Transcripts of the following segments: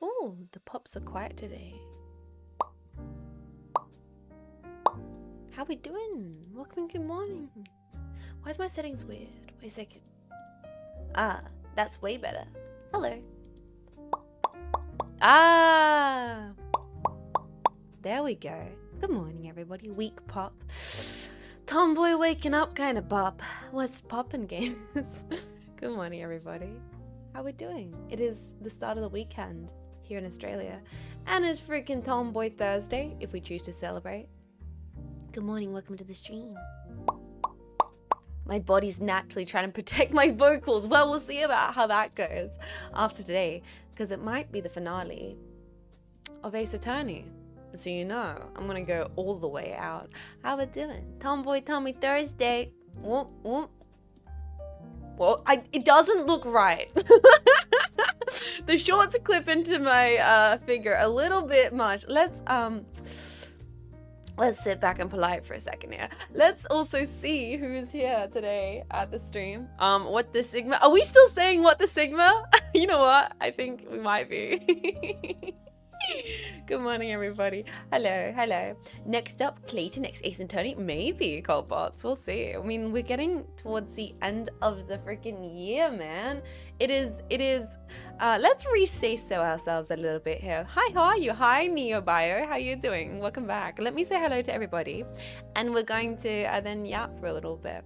Oh, the pops are quiet today. How we doing? Welcome and good morning. Why is my settings weird? Wait a second. Ah, that's way better. Hello. Ah! There we go. Good morning, everybody. Weak pop. Tomboy waking up kind of pop. What's poppin', games? Good morning, everybody. How we doing? It is the start of the weekend here in Australia. And it's freaking Tomboy Thursday, if we choose to celebrate. Good morning, welcome to the stream. My body's naturally trying to protect my vocals. Well, we'll see about how that goes after today, because it might be the finale of Ace Attorney. So you know, I'm gonna go all the way out. How we doing? Tomboy Tommy Thursday. Whoop, whoop. Well, it doesn't look right. The shorts clip into my figure a little bit much. Let's sit back and polite for a second here. Let's also see who's here today at the stream. What the Sigma? Are we still saying what the Sigma? You know what? I think we might be. Good morning, everybody. Hello, hello. Next up, Clayton, next Ace and Tony. Maybe Coldbots. We'll see. I mean, we're getting towards the end of the freaking year, man. It is. Let's re-say so ourselves a little bit here. Hi, how are you? Hi, NeoBio. How you doing? Welcome back. Let me say hello to everybody. And we're going to then yap for a little bit.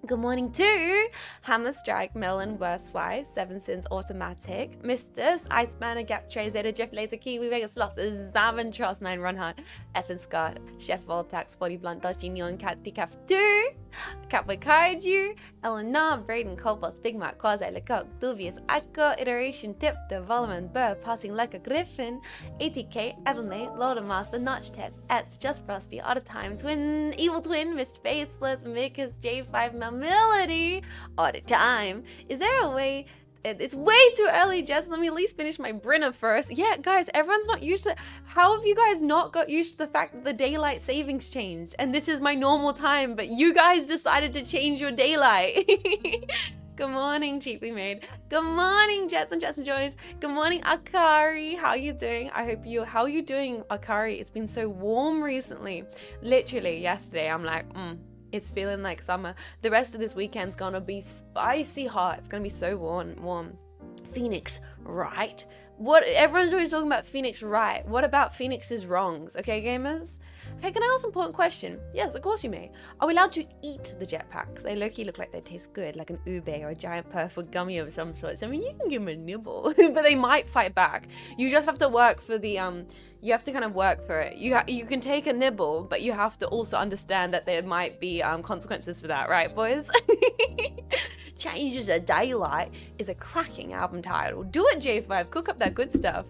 Good morning to Hammer Strike, Melon, Worstwise, Seven Sins Automatic, Mistus, Iceburner, Gap Tray, Zeta, Jeff Laser, Kiwi, Vegas Sloth, Zavin, Charles 9, Runhart, Effin Scott, Chef Voltax, Body Blunt, Dodgy Neon, Cat, Decaf 2, Catboy Kaiju, Eleanor, Braden, Colbots, Big Mac, Quasi, Lecoq, Dubious, Echo, Iteration, Tip, Development, Burr, Passing Like a Griffin, ATK, Evelmate, Lord of Master, Notch Tets, Ets, Just Frosty, Out of Time, Twin, Evil Twin, Missed Faceless, Mikas, J5, Melody, Out of Time. Is there a way? It's way too early, Jess. Let me at least finish my Brinner first. Yeah, guys, everyone's not used to. How have you guys not got used to the fact that the daylight savings changed? And this is my normal time, but you guys decided to change your daylight. Good morning, Cheaply Made. Good morning, Jets and Joys. Good morning, Akari. How you doing? How are you doing, Akari? It's been so warm recently. Literally, yesterday, I'm like, it's feeling like summer. The rest of this weekend's gonna be spicy hot. It's gonna be so warm. Phoenix, right? What? Everyone's always talking about Phoenix, right? What about Phoenix's wrongs? Okay, gamers? Hey, can I ask an important question? Yes, of course you may. Are we allowed to eat the jetpacks? They low-key look like they taste good, like an ube or a giant purple gummy of some sort. So, I mean, you can give them a nibble, but they might fight back. You just have to work for the, you have to kind of work for it. You can take a nibble, but you have to also understand that there might be consequences for that, right, boys? Changes of Daylight is a cracking album title. Do it, J5. Cook up that good stuff.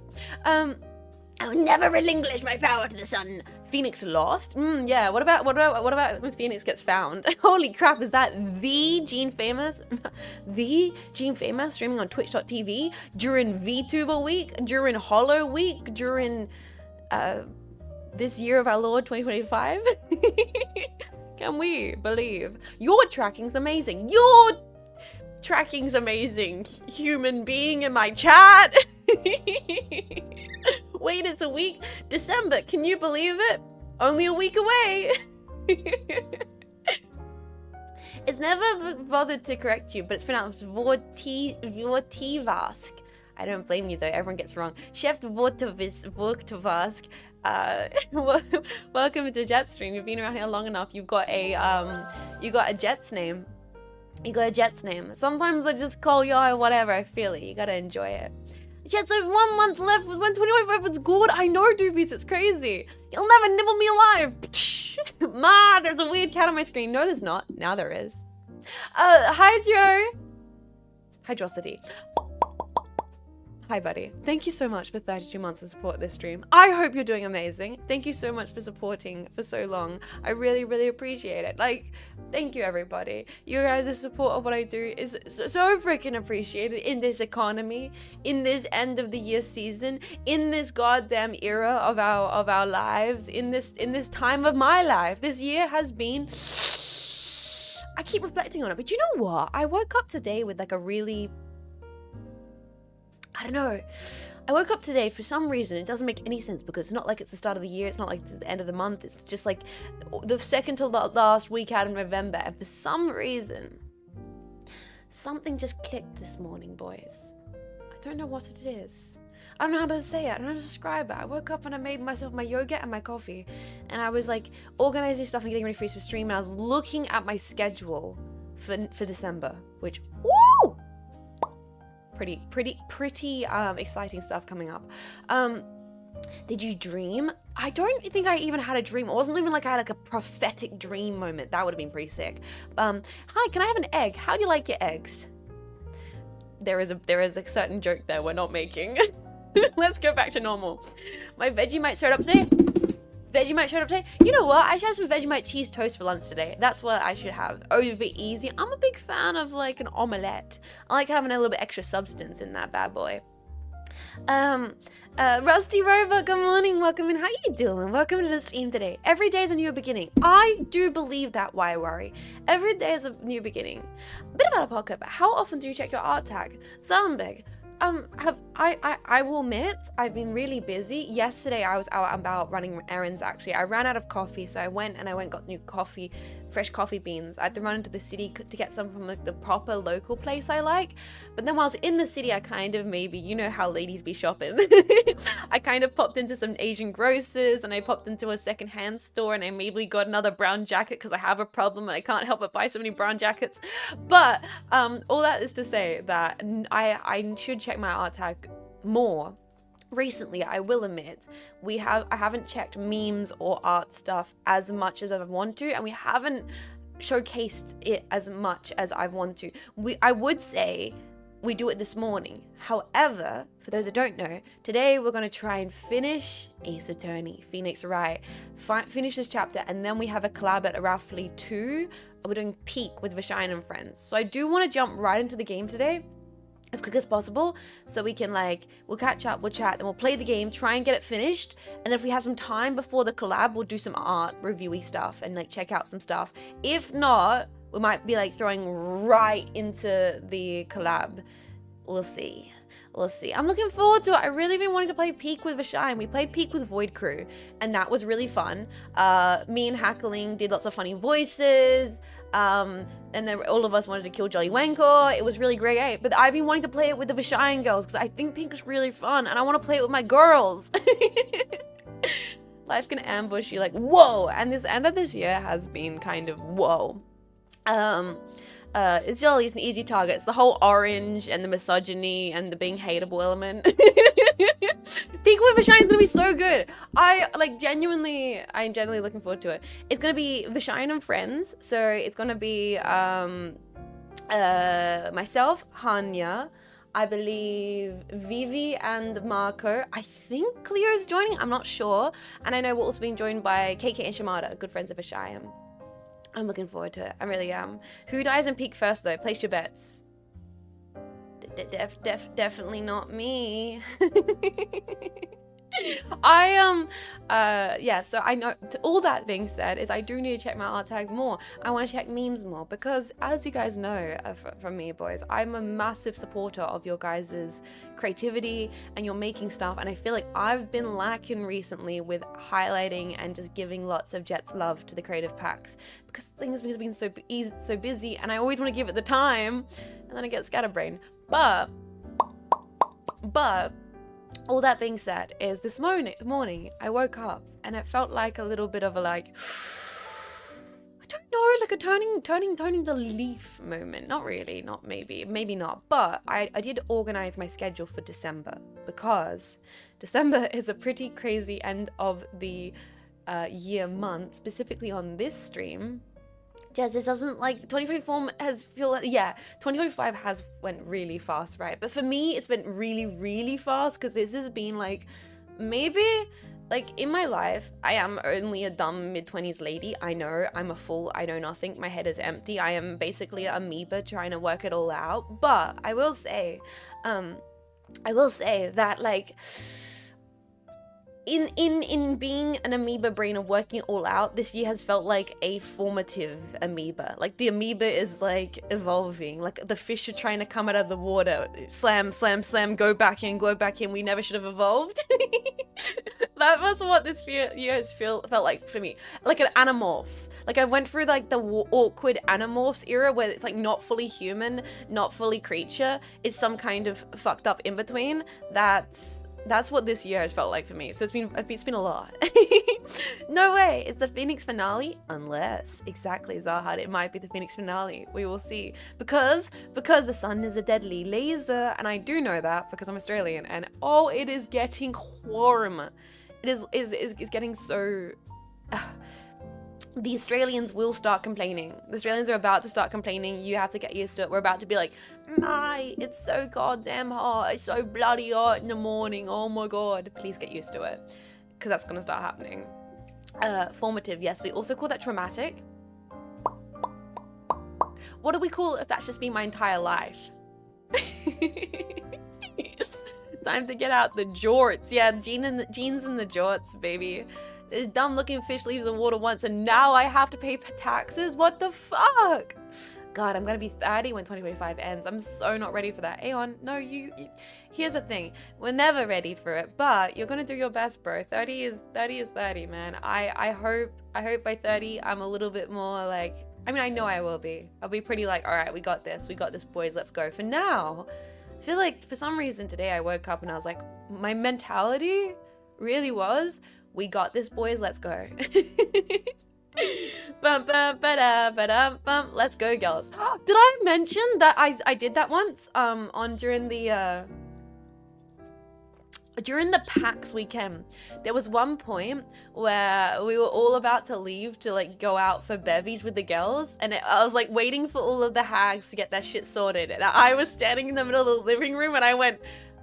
I will never relinquish my power to the sun. Phoenix lost? Yeah. What about when Phoenix gets found? Holy crap, is that the Jean Faymas? The Jean Faymas streaming on twitch.tv during VTuber week, during Hollow week, during this year of our Lord 2025? Can we believe? Your tracking's amazing. Your tracking's amazing. Human being in my chat. Wait, it's a week? December, can you believe it? Only a week away. It's never bothered to correct you, but it's pronounced Vortivask. I don't blame you though, everyone gets wrong. Chef Vortivask. Welcome to Jetstream. You've been around here long enough. You've got a Jet's name. You got a Jet's name. Sometimes I just call y'all whatever I feel it. You gotta enjoy it. Jets, so 1 month left with 125. It's good. I know, Doobies. It's crazy. You'll never nibble me alive. Ma, there's a weird cat on my screen. No, there's not. Now there is. Hi, Joe. Hydrosity. Hi, buddy. Thank you so much for 32 months of support this stream. I hope you're doing amazing. Thank you so much for supporting for so long. I really, really appreciate it. Like, thank you, everybody. You guys' support of what I do is so freaking appreciated in this economy, in this end of the year season, in this goddamn era of our lives, in this time of my life. This year has been. I keep reflecting on it, but you know what? I woke up today with like a really. I don't know. I woke up today for some reason. It doesn't make any sense because it's not like it's the start of the year. It's not like it's the end of the month. It's just like the second to last week out of November. And for some reason, something just clicked this morning, boys. I don't know what it is. I don't know how to say it. I don't know how to describe it. I woke up and I made myself my yogurt and my coffee. And I was like organizing stuff and getting ready for the stream. And I was looking at my schedule for December, which, woo! Pretty exciting stuff coming up. Did you dream? I don't think I even had a dream. It wasn't even like I had like a prophetic dream moment. That would have been pretty sick. Hi, can I have an egg? How do you like your eggs? There is a certain joke there we're not making. Let's go back to normal. My Vegemite showed up today. You know what? I should have some Vegemite cheese toast for lunch today. That's what I should have. Over easy. I'm a big fan of like an omelette. I like having a little bit extra substance in that bad boy. Rusty Rover, good morning. Welcome in. How you doing? Welcome to the stream today. Every day is a new beginning. I do believe that. Why worry? Every day is a new beginning. A bit about a podcast, but how often do you check your art tag? Zambeg. I will admit, I've been really busy. Yesterday, I was out and about running errands, actually. I ran out of coffee, so I went and got new coffee, fresh coffee beans. I had to run into the city to get some from like the proper local place I like. But then while I was in the city, I kind of maybe, you know how ladies be shopping. I kind of popped into some Asian grocers and I popped into a secondhand store and I maybe got another brown jacket because I have a problem and I can't help but buy so many brown jackets. But all that is to say that I should check my art tag more. Recently, I will admit, I haven't checked memes or art stuff as much as I want to, and we haven't showcased it as much as I want to. I would say we do it this morning. However, for those that don't know, today we're going to try and finish Ace Attorney, Phoenix Wright, finish this chapter, and then we have a collab at roughly 2. We're doing Peak with Vashine and Friends. So I do want to jump right into the game today as quick as possible, so we can we'll catch up, we'll chat, then we'll play the game, try and get it finished, and then if we have some time before the collab, we'll do some art reviewy stuff and check out some stuff. If not, we might be throwing right into the collab. We'll see. I'm looking forward to it. I really been wanting to play Peak with Vashine. We played Peak with Void Crew, and that was really fun. Me and Hackling did lots of funny voices. And then all of us wanted to kill Jolly Wankor. It was really great. But I've been wanting to play it with the Vashine girls because I think Pink is really fun and I want to play it with my girls. Life's gonna ambush you whoa. And this end of this year has been kind of whoa. It's Jolly's an easy target. It's the whole orange and the misogyny and the being hateable element. Peak with Vashine is gonna be so good. I'm genuinely looking forward to it. It's gonna be Vashine and Friends. So it's gonna be myself, Hanya, I believe Vivi and Marco. I think Cleo's joining, I'm not sure. And I know we're also being joined by KK and Shamada, good friends of Vashine. I'm looking forward to it. I really am. Who dies in Peak first though? Place your bets. Definitely not me. So I know, all that being said, is I do need to check my art tag more. I want to check memes more because, as you guys know from me, boys, I'm a massive supporter of your guys' creativity and your making stuff, and I feel like I've been lacking recently with highlighting and just giving lots of Jets love to the creative packs because things have been so busy, and I always want to give it the time, and then I get scatterbrained. But all that being said is this morning I woke up and it felt like a little bit of a I don't know, like a turning the leaf moment. Not really, not maybe not. But I did organize my schedule for December because December is a pretty crazy end of the year month, specifically on this stream. Jez, this doesn't 2024 has 2025 has went really fast, right? But for me, it's been really, really fast because this has been maybe in my life, I am only a dumb mid-20s lady. I know I'm a fool. I know nothing. My head is empty. I am basically an amoeba trying to work it all out. But I will say that in being an amoeba brain of working it all out, this year has felt like a formative amoeba. Like the amoeba is like evolving, like the fish are trying to come out of the water, slam, slam, slam, go back in, we never should have evolved. That was what this year has felt like for me, like an Animorphs. Like I went through like the awkward Animorphs era where it's like not fully human, not fully creature, it's some kind of fucked up in between. That's what this year has felt like for me. So it's been a lot. No way, it's the Phoenix finale, unless exactly Zahad, it might be the Phoenix finale. We will see, because the sun is a deadly laser, and I do know that because I'm Australian. And oh, it is getting warm. It is getting so. The Australians will start complaining. The Australians are about to start complaining. You have to get used to it. We're about to be like, mate, it's so goddamn hot. It's so bloody hot in the morning. Oh my god. Please get used to it, because that's gonna start happening. Formative, yes. We also call that traumatic. What do we call it if that's just been my entire life? Time to get out the jorts. Yeah, jeans and the jorts, baby. This dumb looking fish leaves the water once and now I have to pay taxes? What the fuck? God, I'm gonna be 30 when 2025 ends. I'm so not ready for that. Aeon, no, you here's the thing. We're never ready for it, but you're gonna do your best, bro. 30 is 30, man. I hope by 30 I'm a little bit more like, I mean, I know I will be. I'll be pretty like, all right, we got this, boys, let's go. For now, I feel like for some reason today I woke up and I was like, my mentality really was, we got this, boys, let's go. Bum, bum, ba-da, ba-dum, bum. Let's go, girls. Did I mention that I did that once during the PAX weekend? There was one point where we were all about to leave to like go out for bevies with the girls, and I was like waiting for all of the hags to get their shit sorted, and I was standing in the middle of the living room and I went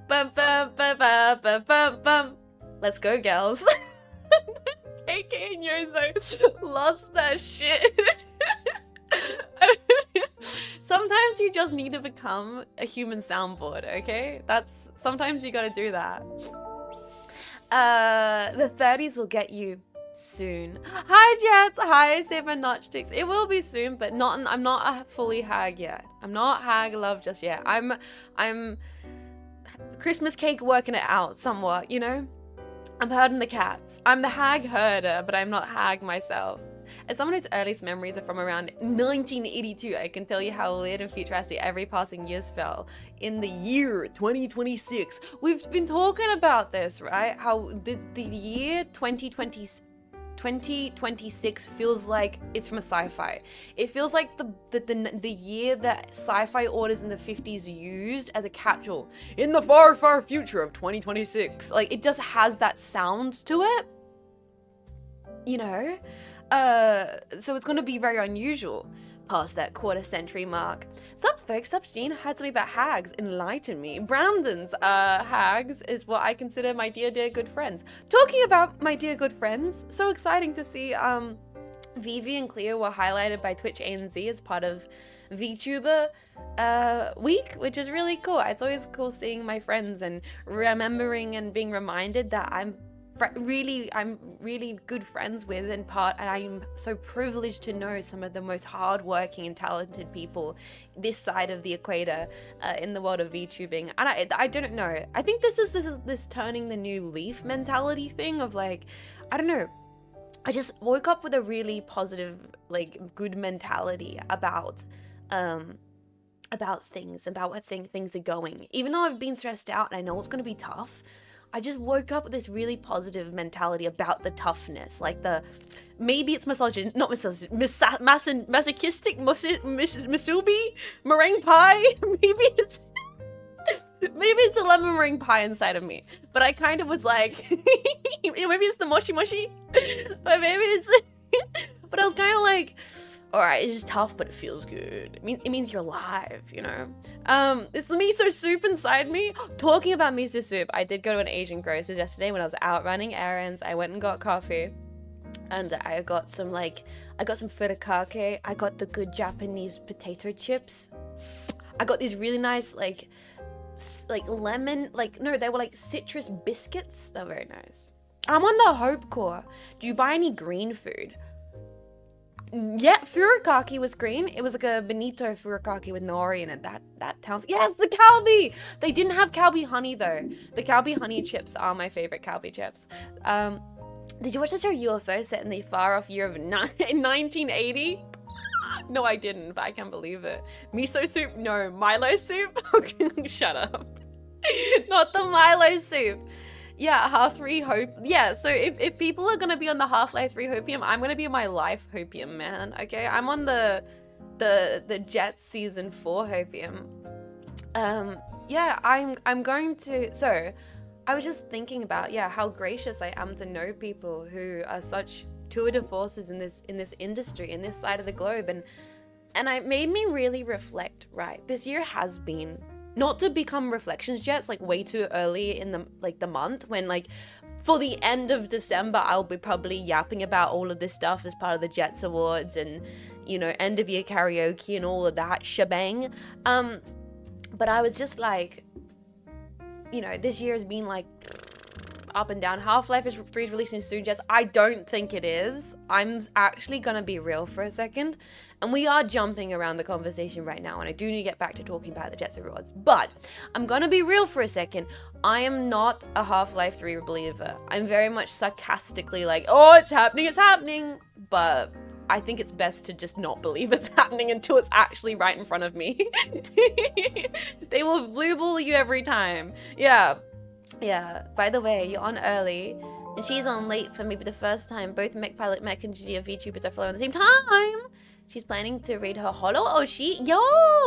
bum bum bum bum bum bum bum. Let's go, girls. KK and Yozo lost that shit. Sometimes you just need to become a human soundboard, okay? Sometimes you gotta do that. The 30s will get you soon. Hi, Jets. Hi, Seven Notch Chicks. It will be soon, but I'm not a fully hag yet. I'm not hag love just yet. I'm Christmas cake working it out somewhat, you know? I'm herding the cats. I'm the hag herder, but I'm not hag myself. As someone whose earliest memories are from around 1982, I can tell you how weird and futuristic every passing year's fell. In the year 2026, we've been talking about this, right? How the year 2026 feels like it's from a sci-fi. It feels like the year that sci-fi orders in the 50s used as a catch-all. In the far, far future of 2026. Like, it just has that sound to it. You know? So it's gonna be very unusual past that quarter century mark. Sup folks, sup Jean, heard something about hags, enlighten me. Brandon's hags is what I consider my dear good friends. Talking about my dear good friends, so exciting to see Vivi and Cleo were highlighted by Twitch ANZ as part of VTuber week, which is really cool. It's always cool seeing my friends and remembering and being reminded that I'm really good friends with and I'm so privileged to know some of the most hardworking and talented people this side of the equator in the world of VTubing. And I don't know. I think this is this turning the new leaf mentality thing of like, I don't know. I just woke up with a really positive, like, good mentality about things, about what things are going. Even though I've been stressed out and I know it's going to be tough, I just woke up with this really positive mentality about the toughness. Like maybe it's masochistic, masochistic, musubi, meringue pie. Maybe it's a lemon meringue pie inside of me. But I kind of was like, maybe it's the moshi moshi. But maybe it's, but I was kind of like, all right, it's just tough, but it feels good. It means you're alive, you know? It's the miso soup inside me. Talking about miso soup, I did go to an Asian grocer's yesterday when I was out running errands. I went and got coffee. And I got some furikake. I got the good Japanese potato chips. I got these really nice, like lemon, no, they were like citrus biscuits. They're very nice. I'm on the Hope Core. Do you buy any green food? Yeah, furikake was green. It was like a bonito furikake with nori in it. That sounds... Yes, the Calbee! They didn't have Calbee honey, though. The Calbee honey chips are my favorite Calbee chips. Did you watch the show UFO set in the far-off year of 1980? No, I didn't, but I can't believe it. Miso soup? No. Milo soup? Shut up. Not the Milo soup. Yeah, Half 3 Hope. Yeah, so if people are gonna be on the Half-Life 3 Hopium, I'm gonna be on my life Hopium, man. Okay, I'm on the Jets season 4 Hopium. Yeah, I'm going to. So, I was just thinking about how gracious I am to know people who are such tour de forces in this industry, in this side of the globe, and it made me really reflect. Right, this year has been. Not to become reflections yet, it's like way too early in the month when like for the end of December I'll be probably yapping about all of this stuff as part of the Jets Awards and, you know, end of year karaoke and all of that shebang. But I was just like, you know, this year has been like up and down. Half-Life 3 is releasing soon, Jess. I don't think it is. I'm actually gonna be real for a second. And we are jumping around the conversation right now, and I do need to get back to talking about the Jets Awards. But I'm gonna be real for a second. I am not a Half-Life 3 believer. I'm very much sarcastically like, oh, it's happening. But I think it's best to just not believe it's happening until it's actually right in front of me. They will blue ball you every time. Yeah, by the way, you're on early, and she's on late for maybe the first time. Both Mech Pilot Mech and GDF VTubers are following at the same time. She's planning to read her holo. Oh,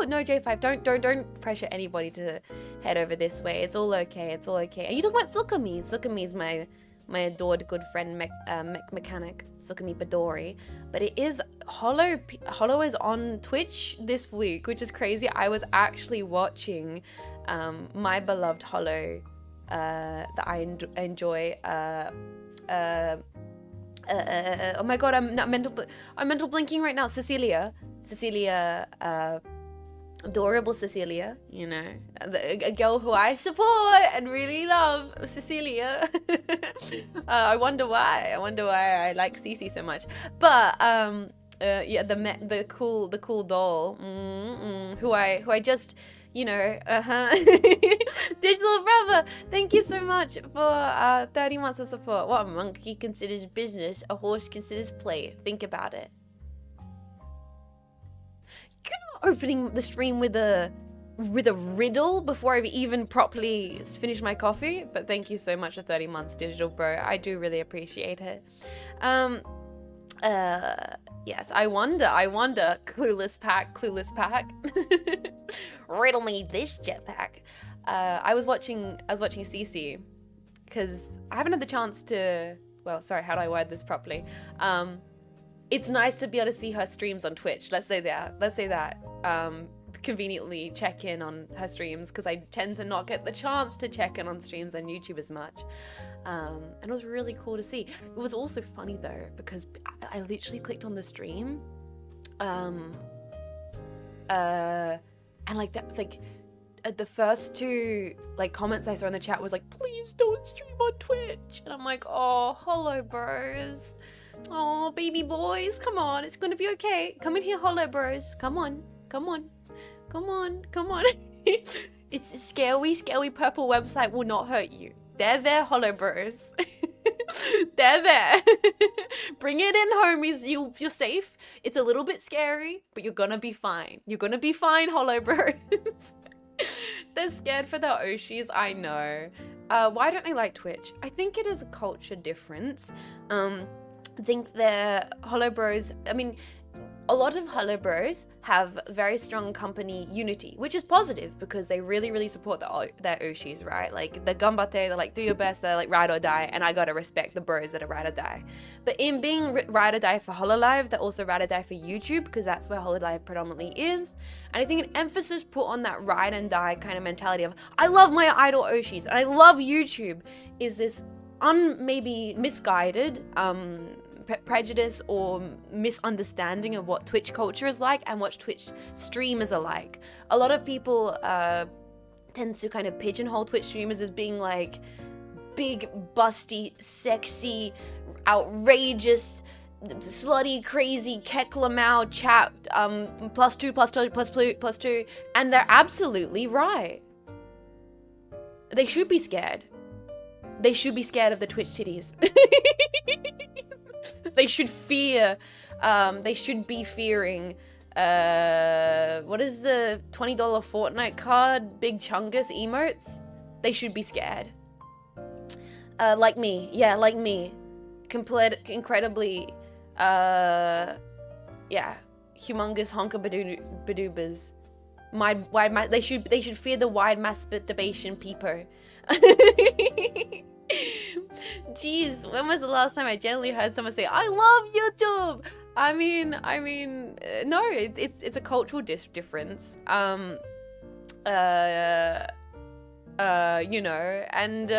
no, J5, don't pressure anybody to head over this way. It's all okay. And you talking about Silkami. Silkami's my adored good friend, mech mechanic, Silkami Badori. But it is holo is on Twitch this week, which is crazy. I was actually watching my beloved holo that I enjoy. Oh my god, I'm mental blinking right now. Cecilia, adorable Cecilia, you know, a girl who I support and really love, Cecilia. I wonder why I like Cece so much. But yeah, the cool doll, who I just, you know, Digital Brother, thank you so much for 30 months of support. What a monkey considers business, a horse considers play. Think about it. You're not opening the stream with a riddle before I've even properly finished my coffee, but thank you so much for 30 months, Digital Bro. I do really appreciate it. Yes, I wonder, clueless pack. Riddle me this jetpack. I was watching Cece, because I haven't had the chance to, well, sorry, how do I word this properly? It's nice to be able to see her streams on Twitch. Let's say that. Conveniently check in on her streams, because I tend to not get the chance to check in on streams on YouTube as much. And it was really cool to see. It was also funny though, because I literally clicked on the stream, and like that, like the first two like comments I saw in the chat was like, please don't stream on Twitch, and I'm like, oh, hello bros, oh baby boys, come on, it's gonna be okay, come in here, hello bros, come on. It's a scary purple website will not hurt you. They're there, hollow bros. They're there. Bring it in, homies. You're safe. It's a little bit scary, but you're gonna be fine. Hollow bros. They're scared for their Oshis, I know. Why don't they like Twitch? I think it is a culture difference. I think they're hollow bros. I mean, a lot of hollow bros have very strong company unity, which is positive because they really, really support their Oshis, right? Like the gambate, they're like, do your best, they're like ride or die, and I gotta respect the bros that are ride or die. But in being ride or die for Hololive, they're also ride or die for YouTube, because that's where Hololive predominantly is. And I think an emphasis put on that ride and die kind of mentality of, I love my idol Oshis, and I love YouTube, is this maybe misguided, prejudice or misunderstanding of what Twitch culture is like and what Twitch streamers are like. A lot of people tend to kind of pigeonhole Twitch streamers as being like big, busty, sexy, outrageous, slutty, crazy, Keklamau chat, +2, and they're absolutely right. They should be scared. They should be scared of the Twitch titties. They should fear, they should be fearing, what is the $20 Fortnite card, Big Chungus emotes? They should be scared. Like me, yeah, like me. Incredibly, yeah, humongous honker badoobas. They should fear the wide masturbation peeper. Jeez, when was the last time I genuinely heard someone say, I love YouTube? I mean, no, it's a cultural difference. You know, and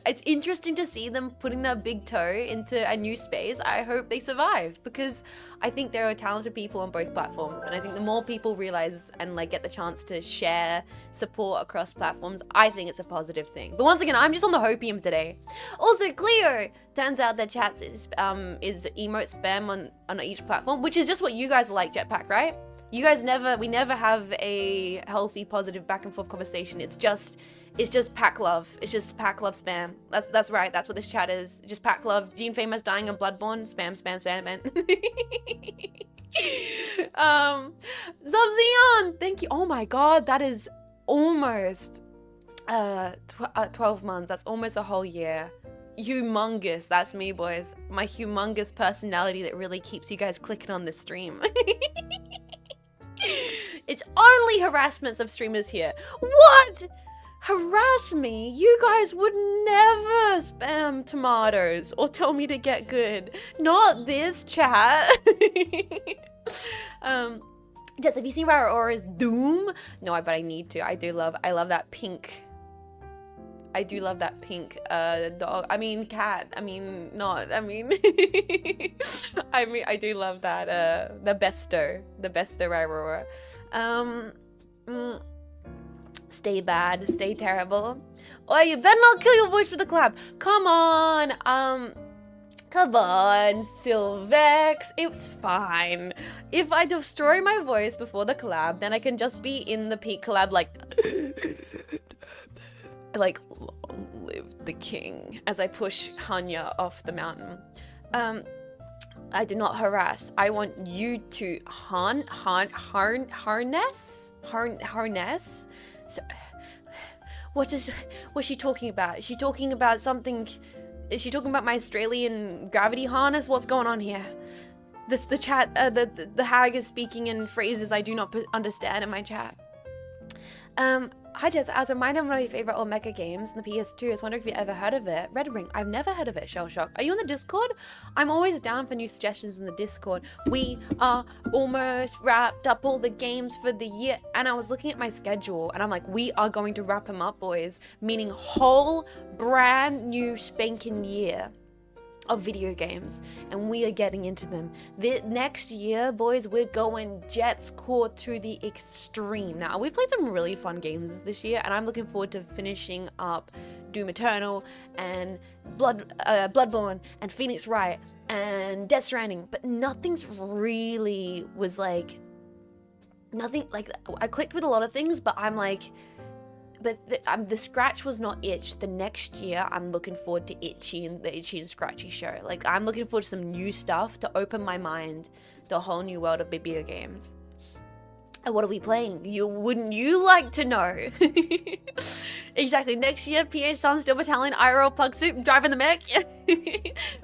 it's interesting to see them putting their big toe into a new space. I hope they survive, because I think there are talented people on both platforms, and I think the more people realize and like get the chance to share support across platforms, I think it's a positive thing. But once again, I'm just on the hopium today. Also, Cleo, turns out that chat is emote spam on each platform, which is just what you guys like, Jetpack, right? You guys we never have a healthy, positive back and forth conversation. It's just pack love. It's just pack love spam. That's right. That's what this chat is. Just pack love. Jean Faymas dying on Bloodborne. Spam, man. Zubzion, thank you. Oh my god, that is almost 12 months. That's almost a whole year. Humongous. That's me, boys. My humongous personality that really keeps you guys clicking on this stream. It's only harassments of streamers here. What? Harass me? You guys would never spam tomatoes or tell me to get good. Not this chat. Jess, have you seen Rara Aura's Doom? No, but I need to. I love that pink. I do love that pink dog. I mean cat. I mean not. I mean I do love that the besto Rara Aura. Stay bad, stay terrible. Oh, you better not kill your voice for the collab. Come on, Sylvex. It's fine. If I destroy my voice before the collab, then I can just be in the peak collab like long live the king, as I push Hanya off the mountain. I do not harass. I want you to harness. So, what's she talking about? Is she talking about something? Is she talking about my Australian gravity harness? What's going on here? The chat, the hag is speaking in phrases I do not understand in my chat. Hi Jess, as a reminder of one of my favorite old mecha games in the PS2, I was wondering if you ever heard of it. Red Ring, I've never heard of it, Shell Shock. Are you on the Discord? I'm always down for new suggestions in the Discord. We are almost wrapped up all the games for the year, and I was looking at my schedule, and I'm like, we are going to wrap them up, boys, meaning whole brand new spanking year of video games, and we are getting into them. The next year, boys, we're going Jets core to the extreme. Now, we've played some really fun games this year, and I'm looking forward to finishing up Doom Eternal and Bloodborne and Phoenix Wright and Death Stranding, but nothing's really was like, nothing, like, I clicked with a lot of things, but I'm like, but the scratch was not itch. The next year, I'm looking forward to the Itchy and Scratchy show. Like, I'm looking forward to some new stuff to open my mind to a whole new world of video games. And what are we playing? Wouldn't you like to know? Exactly. Next year, PA Sun, Steel Battalion, IRL, Plug Suit, driving the mech.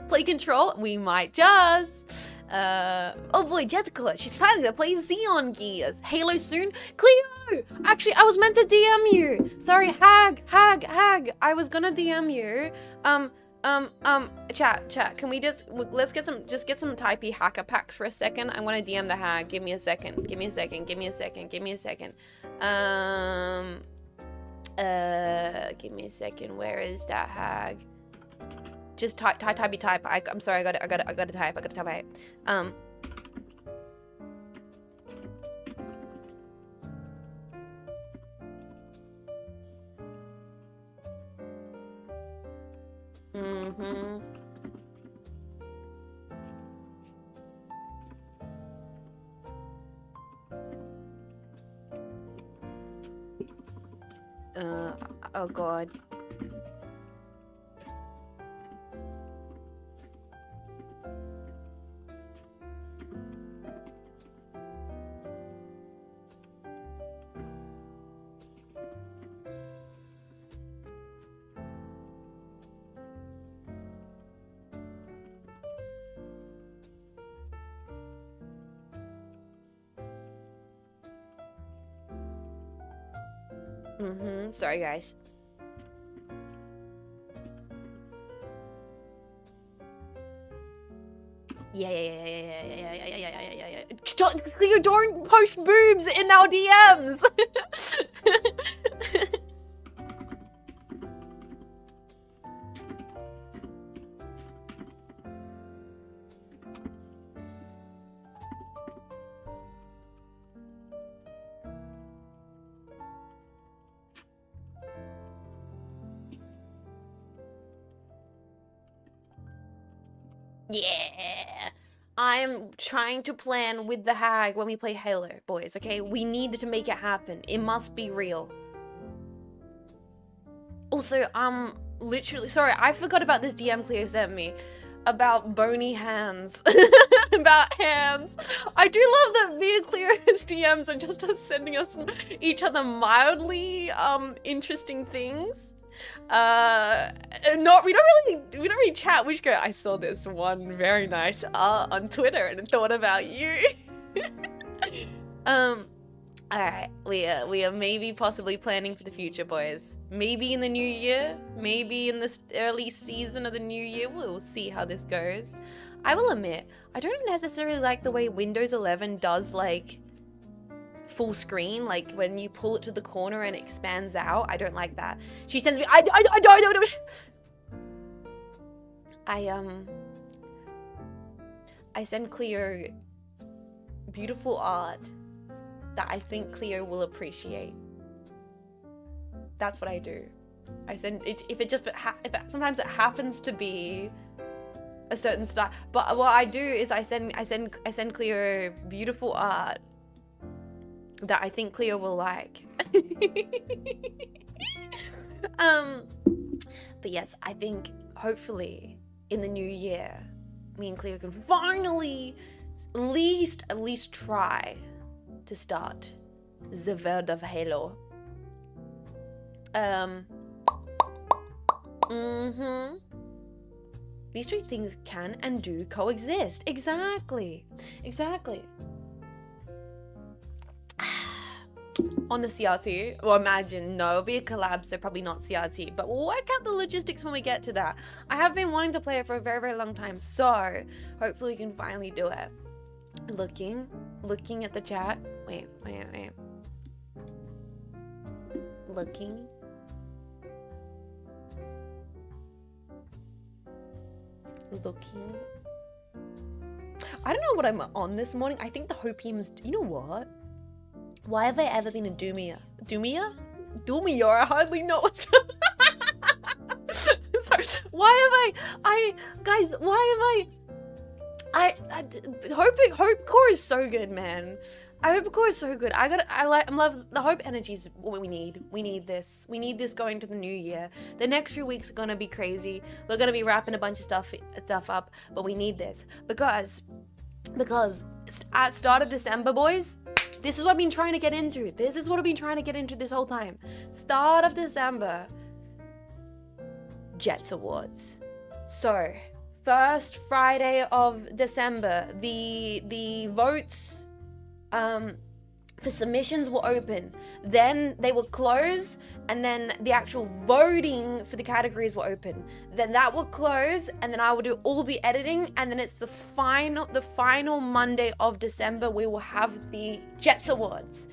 Play Control. We might just. Oh boy, Jessica, she's planning to play Xeon Gears. Halo soon. Cleo! Actually, I was meant to DM you. Sorry, Hag. I was gonna DM you. Chat, can we let's get some typey hacker packs for a second. I'm gonna DM the Hag. Give me a second. Give me a second. Where is that Hag? Just type. I'm sorry, I gotta type. Mm-hmm. Oh god. Mm-hmm. Sorry, guys. Yeah. Cleo, don't post boobs in our DMs. Yeah. I'm trying to plan with the hag when we play Halo, boys, okay? We need to make it happen. It must be real. Also, literally, sorry, I forgot about this DM Cleo sent me about bony hands. About hands. I do love that me and Cleo's DMs are just us sending us each other mildly interesting things. We don't really chat. We just go, I saw this one very nice art on Twitter and thought about you. Alright, we are maybe possibly planning for the future, boys. Maybe in the new year, maybe in this early season of the new year, we'll see how this goes. I will admit, I don't necessarily like the way Windows 11 does like full screen, like when you pull it to the corner and it expands out. I don't like that. She sends me, I send Cleo beautiful art that I think Cleo will appreciate. That's what I do. I send it, sometimes it happens to be a certain style, but what I do is I send Cleo beautiful art that I think Cleo will like. But yes, I think hopefully in the new year, me and Cleo can finally at least try to start the world of Halo. These two things can and do coexist. Exactly. On the CRT, well, imagine, no, it'll be a collab, so probably not CRT, but we'll work out the logistics when we get to that. I have been wanting to play it for a very, very long time, so hopefully we can finally do it. Looking at the chat. Wait. Looking. I don't know what I'm on this morning. I think the Hopium's, you know what? Why have I ever been a Doomia? Doomia? I hardly know what to... Sorry. Why have Hope Core is so good, man. Hope Core is so good. I love the Hope energy is what we need. We need this going to the new year. The next few weeks are gonna be crazy. We're gonna be wrapping a bunch of stuff up, but we need this because at start of December, boys, this is what I've been trying to get into. This is what I've been trying to get into this whole time. Start of December, Jets Awards. So, first Friday of December, the votes for submissions will open. Then they will close, and then the actual voting for the categories will open. Then that will close, and then I will do all the editing, and then it's the final Monday of December we will have the Jets Awards.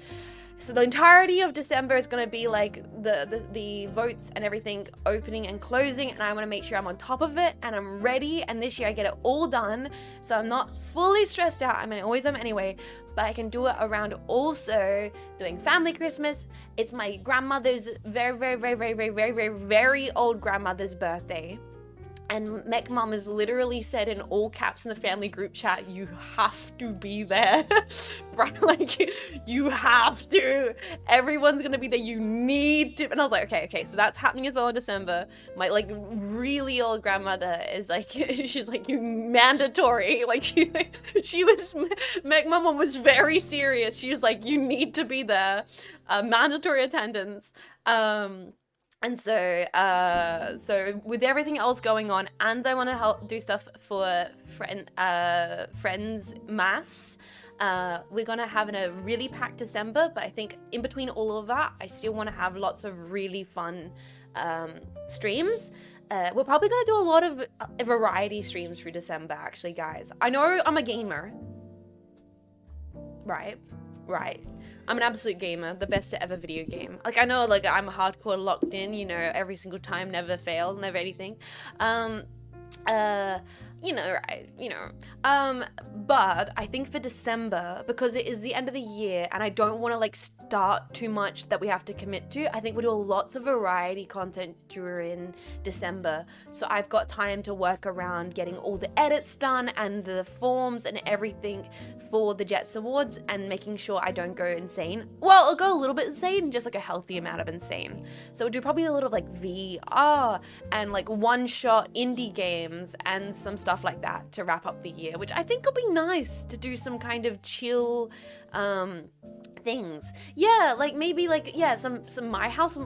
So the entirety of December is going to be like the votes and everything opening and closing, and I want to make sure I'm on top of it and I'm ready, and this year I get it all done so I'm not fully stressed out. I mean, I always am anyway, but I can do it around also doing family Christmas. It's my grandmother's very old grandmother's birthday. And Mech Mom has literally said in all caps in the family group chat, you have to be there. Right? Like, you have to. Everyone's gonna be there. You need to. And I was like, okay, so that's happening as well in December. My, like, really old grandmother is like, she's like, you mandatory. Like, she was, Mech Mom was very serious. She was like, you need to be there. Mandatory attendance. And so, with everything else going on, and I want to help do stuff for friends mass. We're gonna have a really packed December, but I think in between all of that, I still want to have lots of really fun streams. We're probably gonna do a lot of variety streams through December, actually, guys. I know I'm a gamer, right? I'm an absolute gamer, the best to ever video game. Like, I know, like, I'm hardcore locked in, you know, every single time, never fail, never anything. You know, right, you know. But I think for December, because it is the end of the year and I don't want to like start too much that we have to commit to, I think we'll do lots of variety content during December. So I've got time to work around getting all the edits done and the forms and everything for the Jets Awards and making sure I don't go insane. Well, I'll go a little bit insane, just like a healthy amount of insane. So we'll do probably a little of like VR and like one-shot indie games and some stuff like that to wrap up the year, which I think will be nice to do some kind of chill things. Yeah, like maybe like, yeah, some my house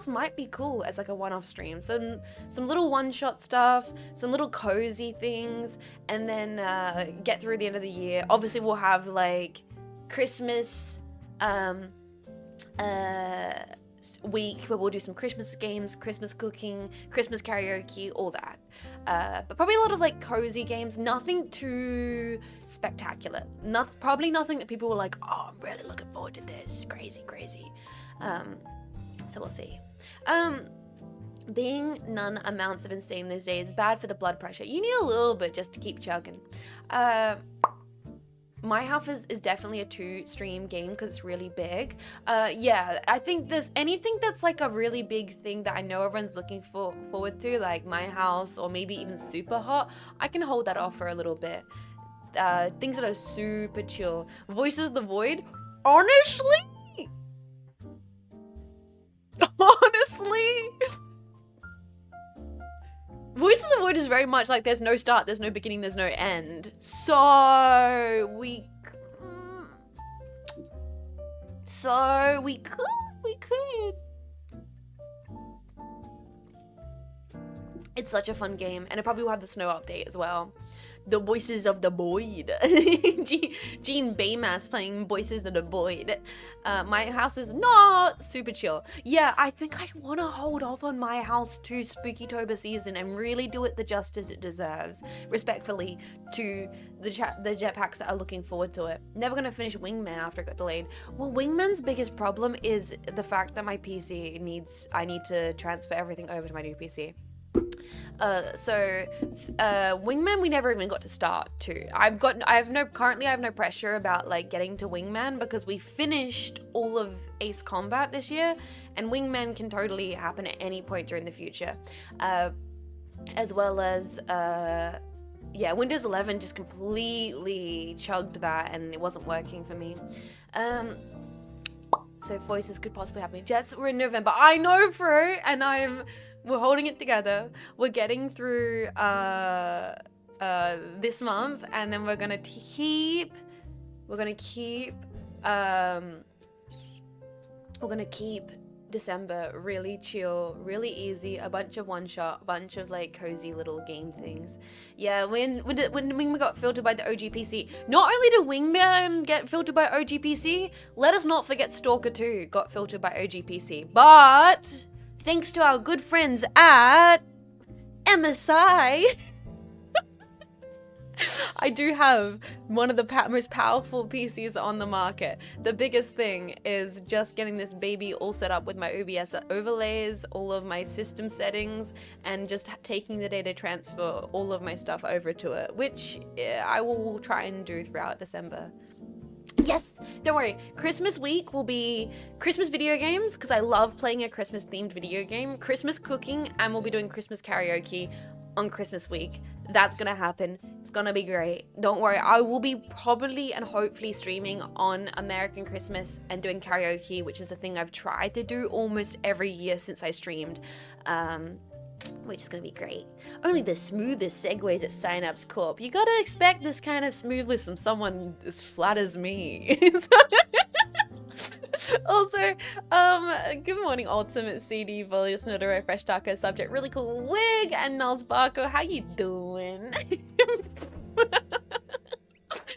might be cool as like a one-off stream. Some little one-shot stuff, some little cozy things, and then get through the end of the year. Obviously we'll have like Christmas week where we'll do some Christmas games, Christmas cooking, Christmas karaoke, all that. But probably a lot of like cozy games, nothing too spectacular. Probably nothing that people were like, oh, I'm really looking forward to this. Crazy. So we'll see. Being none amounts of insane these days is bad for the blood pressure. You need a little bit just to keep chugging. My house is definitely a 2-stream game because it's really big. Yeah, I think there's anything that's like a really big thing that I know everyone's looking forward to, like my house or maybe even super hot. I can hold that off for a little bit. Things that are super chill. Voices of the Void, honestly, Voice of the Void is very much like there's no start, there's no beginning, there's no end. So we could. It's such a fun game, and it probably will have the snow update as well. The Voices of the Void. Jean Faymas playing Voices of the Void. My house is not super chill. Yeah, I think I want to hold off on my house to Spookytober season and really do it the justice it deserves. Respectfully to the jetpacks that are looking forward to it. Never going to finish Wingman after it got delayed. Well, Wingman's biggest problem is the fact that my PC I need to transfer everything over to my new PC. Wingman we never even got to start to. Currently I have no pressure about like getting to Wingman because we finished all of Ace Combat this year, and Wingman can totally happen at any point during the future. As well as yeah, Windows 11 just completely chugged that and it wasn't working for me. So Voices could possibly happen. Jets, we're in November. I know, bro, and we're holding it together. We're getting through this month, and then we're gonna keep December really chill, really easy, a bunch of one-shot, a bunch of like cozy little game things. Yeah, when Wingman got filtered by the OG PC, not only did Wingman get filtered by OG PC, let us not forget Stalker 2 got filtered by OG PC, but thanks to our good friends at MSI, I do have one of the most powerful PCs on the market. The biggest thing is just getting this baby all set up with my OBS overlays, all of my system settings, and just taking the day to transfer all of my stuff over to it, which I will try and do throughout December. Yes, don't worry. Christmas week will be Christmas video games because I love playing a Christmas themed video game, Christmas cooking, and we'll be doing Christmas karaoke on Christmas week. That's gonna happen. It's gonna be great. Don't worry. I will be probably and hopefully streaming on American Christmas and doing karaoke, which is a thing I've tried to do almost every year since I streamed. Which is gonna be great. Only the smoothest segues at Cynapse Corp. You gotta expect this kind of smoothness from someone as flat as me. Also, good morning, Ultimate CD, Volius, Nodoro, Fresh Taco, Subject, Really Cool Wig, and Nels Barco. How you doing?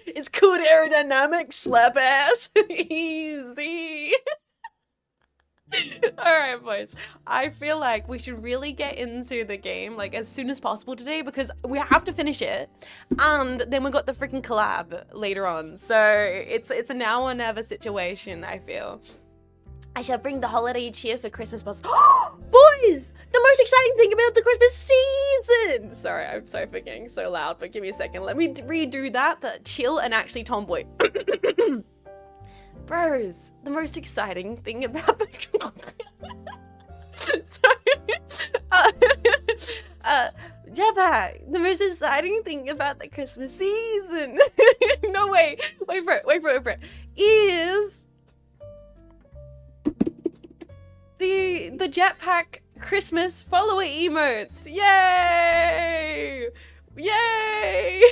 It's cool aerodynamic, slap ass. Easy. Alright, boys. I feel like we should really get into the game like as soon as possible today because we have to finish it. And then we got the freaking collab later on. So it's a now or never situation, I feel. I shall bring the holiday cheer for Christmas boss. Boys! The most exciting thing about the Christmas season! Sorry, I'm sorry for getting so loud, but give me a second. Let me redo that, but chill and actually tomboy. Bros, the most exciting thing about the Jetpack, the most exciting thing about the Christmas season. No, wait for it, is the Jetpack Christmas follower emotes. Yay! Yay!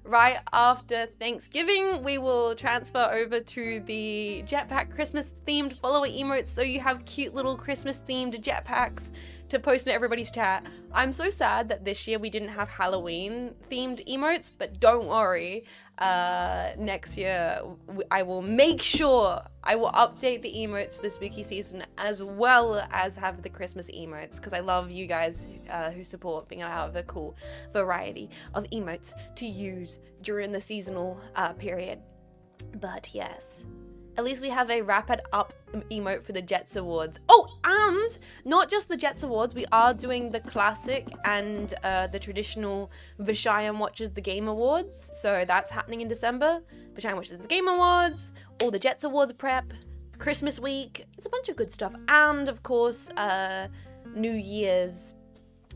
Right after Thanksgiving, we will transfer over to the Jetpack Christmas themed follower emotes, so you have cute little Christmas themed jetpacks to post in everybody's chat. I'm so sad that this year we didn't have Halloween themed emotes, but don't worry. Next year I will make sure I will update the emotes for the spooky season as well as have the Christmas emotes, because I love you guys who support being able to have a cool variety of emotes to use during the seasonal period. But yes, at least we have a wrap it up emote for the Jets Awards. Oh, and not just the Jets Awards, we are doing the classic and the traditional Vishayan Watches the Game Awards. So that's happening in December. Vishayan Watches the Game Awards, all the Jets Awards prep, Christmas week. It's a bunch of good stuff. And of course, New Year's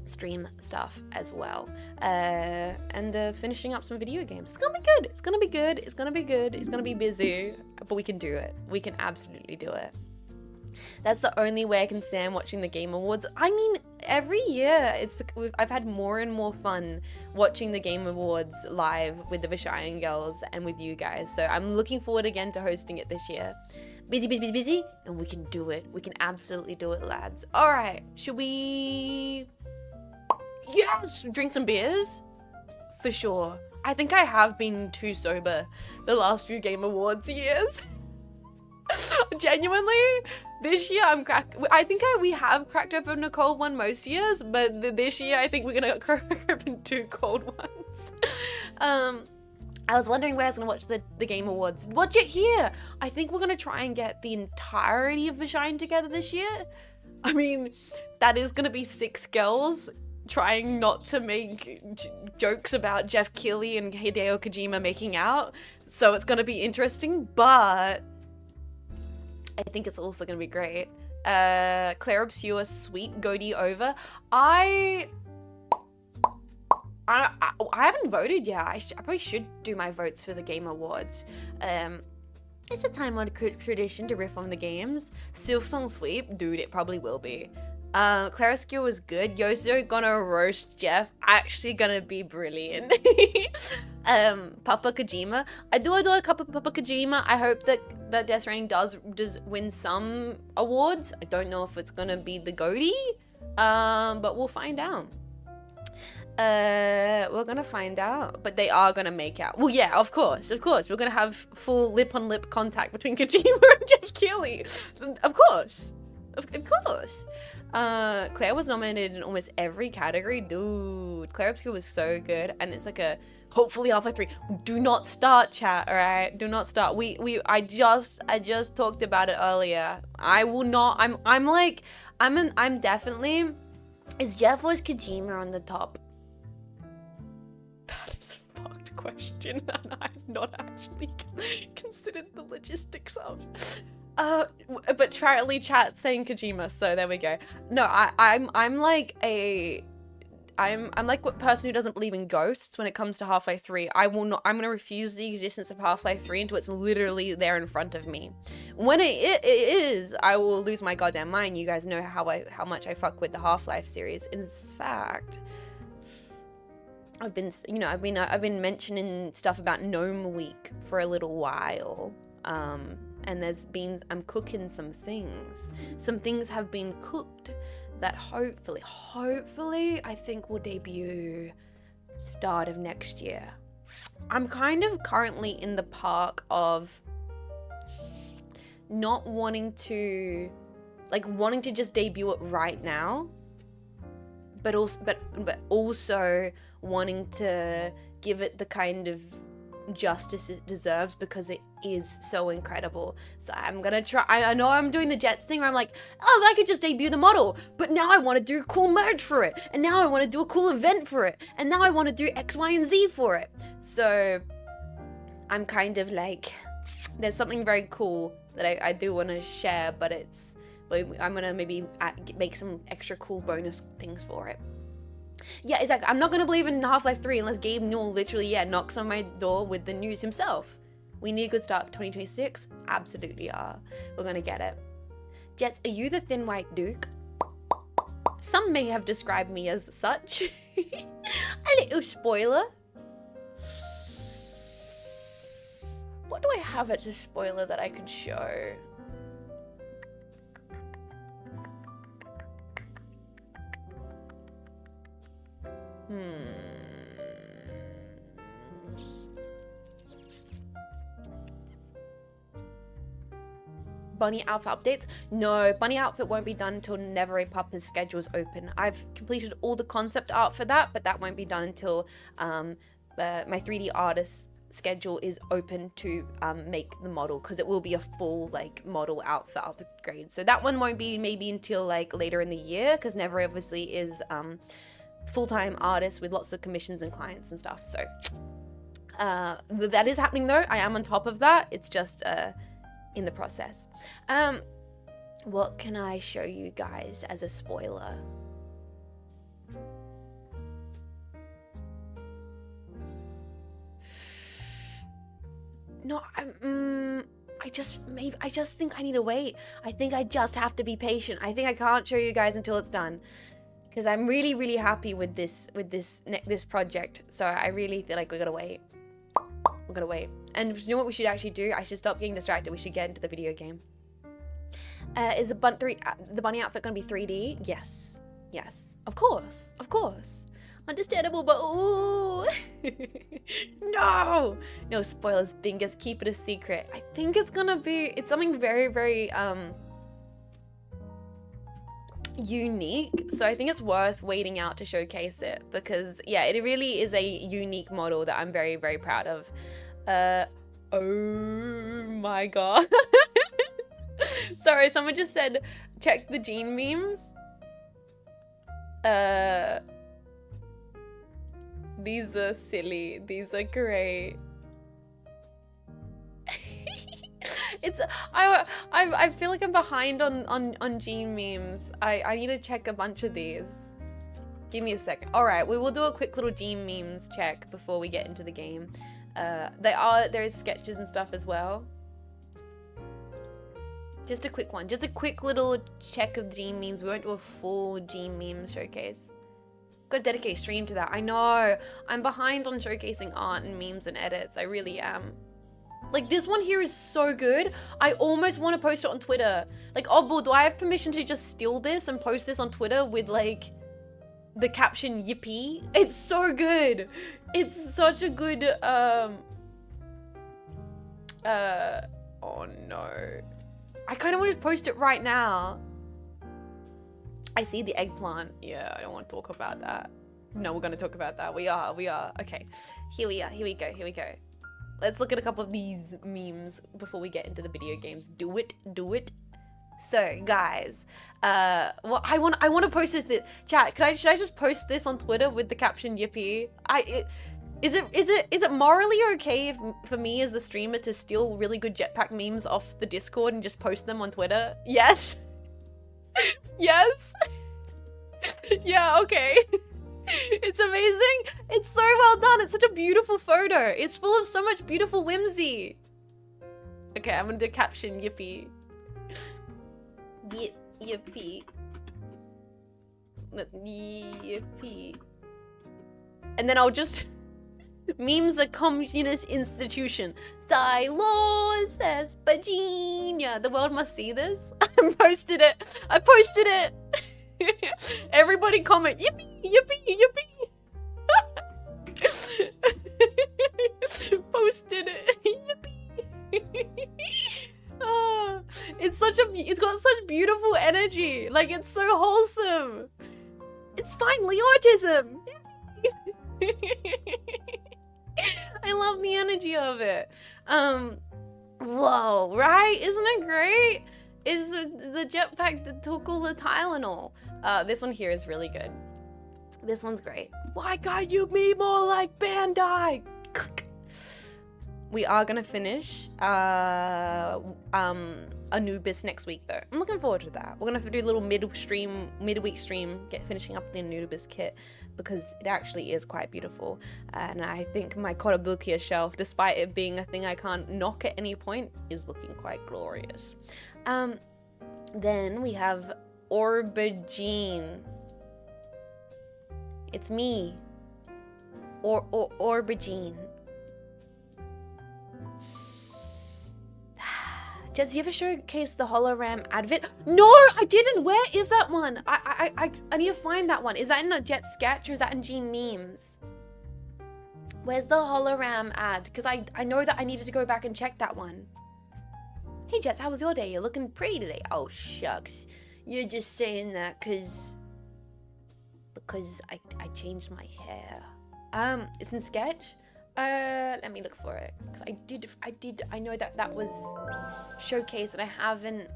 stream stuff as well, and finishing up some video games. It's gonna be good. It's gonna be good. It's gonna be good. It's gonna be busy, but we can do it. We can absolutely do it. That's the only way I can stand watching the Game Awards. I mean, every year I've had more and more fun watching the Game Awards live with the Vishayan girls and with you guys. So I'm looking forward again to hosting it this year. Busy, and we can do it. We can absolutely do it, lads. All right, should we? Yes, drink some beers? For sure. I think I have been too sober the last few Game Awards years. Genuinely, this year I think we have cracked open a cold one most years, but this year I think we're gonna crack open 2 cold ones. I was wondering where I was gonna watch the Game Awards. Watch it here! I think we're gonna try and get the entirety of Vishayan together this year. I mean, that is gonna be 6 girls trying not to make jokes about Jeff Keighley and Hideo Kojima making out, so it's gonna be interesting, but I think it's also gonna be great. Claire Obscure, sweet goatee over. I haven't voted yet. I probably should do my votes for the Game Awards. It's a time-honored tradition to riff on the games. Silksong sweep, dude, it probably will be. Claroscure was good. Yoso gonna roast Jeff. Actually gonna be brilliant. Papa Kojima. I do adore Papa Kojima. I hope that Death Stranding does win some awards. I don't know if it's gonna be the GOTY, but we'll find out. We're gonna find out, but they are gonna make out. Well, yeah, of course. We're gonna have full lip-on-lip contact between Kojima and Jeff Keighley. Of course. Claire was nominated in almost every category. Dude, Claire Obscure was so good, and it's like a hopefully halfway through. Do not start, chat. All right, do not start. I just talked about it earlier. I will not. I'm definitely. Is Jeff or is Kojima on the top? That is a fucked question, and I've not actually considered the logistics of. But apparently chat saying Kojima, so there we go. No, I'm like a I'm like a person who doesn't believe in ghosts when it comes to Half-Life 3. I'm gonna refuse the existence of Half-Life 3 until it's literally there in front of me. When it is, I will lose my goddamn mind. You guys know how much I fuck with the Half-Life series. In fact, I've been mentioning stuff about Gnome Week for a little while. And I'm cooking some things. Some things have been cooked that hopefully, I think will debut start of next year. I'm kind of currently in the park of not wanting to just debut it right now, but also wanting to give it the kind of justice it deserves because it is so incredible. So I'm gonna try. I know I'm doing the Jets thing where I'm like, oh, I could just debut the model, but now I want to do cool merch for it, and now I want to do a cool event for it, and now I want to do X, Y, and Z for it. So I'm kind of like, there's something very cool that I do want to share, but I'm gonna maybe make some extra cool bonus things for it. Yeah, exactly. I'm not gonna believe in Half-Life 3 unless Gabe Newell literally, knocks on my door with the news himself. We need a good start to 2026. Absolutely are. We're gonna get it. Jets, are you the thin white duke? Some may have described me as such. A little spoiler. What do I have as a spoiler that I could show? Bunny outfit updates? No, bunny outfit won't be done until Never a Puppa's schedule is open. I've completed all the concept art for that, but that won't be done until my 3D artist schedule is open to make the model, because it will be a full model outfit upgrade. So that one won't be maybe until later in the year, because Never obviously is full-time artist with lots of commissions and clients and stuff. So that is happening though. I am on top of that. It's just in the process. What can I show you guys as a spoiler? No, I just think I need to wait. I think I just have to be patient. I think I can't show you guys until it's done, because I'm really, really happy with this project. So I really feel like we gotta wait. We're gonna wait. And you know what we should actually do? I should stop getting distracted. We should get into the video game. Is the bunny outfit gonna be 3D? Yes. Yes. Of course. Of course. Understandable, but ooh. No spoilers, Bingus. Keep it a secret. I think it's something very, very unique. So I think it's worth waiting out to showcase it, because yeah, it really is a unique model that I'm very, very proud of. Oh my god. Sorry, someone just said check the Jean memes. These are silly. These are great. I feel like I'm behind on Jean memes. I need to check a bunch of these. Give me a sec. All right, we will do a quick little Jean memes check before we get into the game. There's sketches and stuff as well. Just a quick one. Just a quick little check of Jean memes. We won't do a full Jean meme showcase. Gotta dedicate a stream to that. I know. I'm behind on showcasing art and memes and edits. I really am. This one here is so good. I almost want to post it on Twitter. Oh, do I have permission to just steal this and post this on Twitter with the caption yippee? It's so good. It's such a good, oh no. I kind of want to post it right now. I see the eggplant. Yeah, I don't want to talk about that. No, we're going to talk about that. We are. Okay, here we go. Let's look at a couple of these memes before we get into the video games. Do it. So, guys, well, I want to post this. Chat, should I just post this on Twitter with the caption yippee? Is it morally okay for me as a streamer to steal really good jetpack memes off the Discord and just post them on Twitter? Yes. Yes. Yeah, okay. It's amazing. It's so well done. It's such a beautiful photo. It's full of so much beautiful whimsy. Okay, I'm gonna do caption yippee. Yippee. Yippee. And then I'll just... Memes a communist institution. Silos Virginia. The world must see this. I posted it. I posted it. Everybody comment. Yippee, yippee, yippee. Posted it. Yippee. Oh, it's got such beautiful energy. Like, it's so wholesome. It's finally autism. I love the energy of it. Whoa, right? Isn't it great? Is the jetpack that took all the Tylenol. This one here is really good. This one's great. Why can't you be more like Bandai? We are gonna finish Anubis next week though. I'm looking forward to that. We're gonna do a little midweek stream, finishing up the Anubis kit, because it actually is quite beautiful. And I think my Kotobukiya shelf, despite it being a thing I can't knock at any point, is looking quite glorious. Then we have Aubergine. It's me. Aubergine. Jess, you ever showcase the hologram advent? No, I didn't. Where is that one? I need to find that one. Is that in a Jet sketch or is that in Jean memes? Where's the hologram ad? Because I know that I needed to go back and check that one. Hey Jets, how was your day? You're looking pretty today. Oh shucks. You're just saying that because I changed my hair. It's in sketch. Let me look for it, because I know that was showcased and I haven't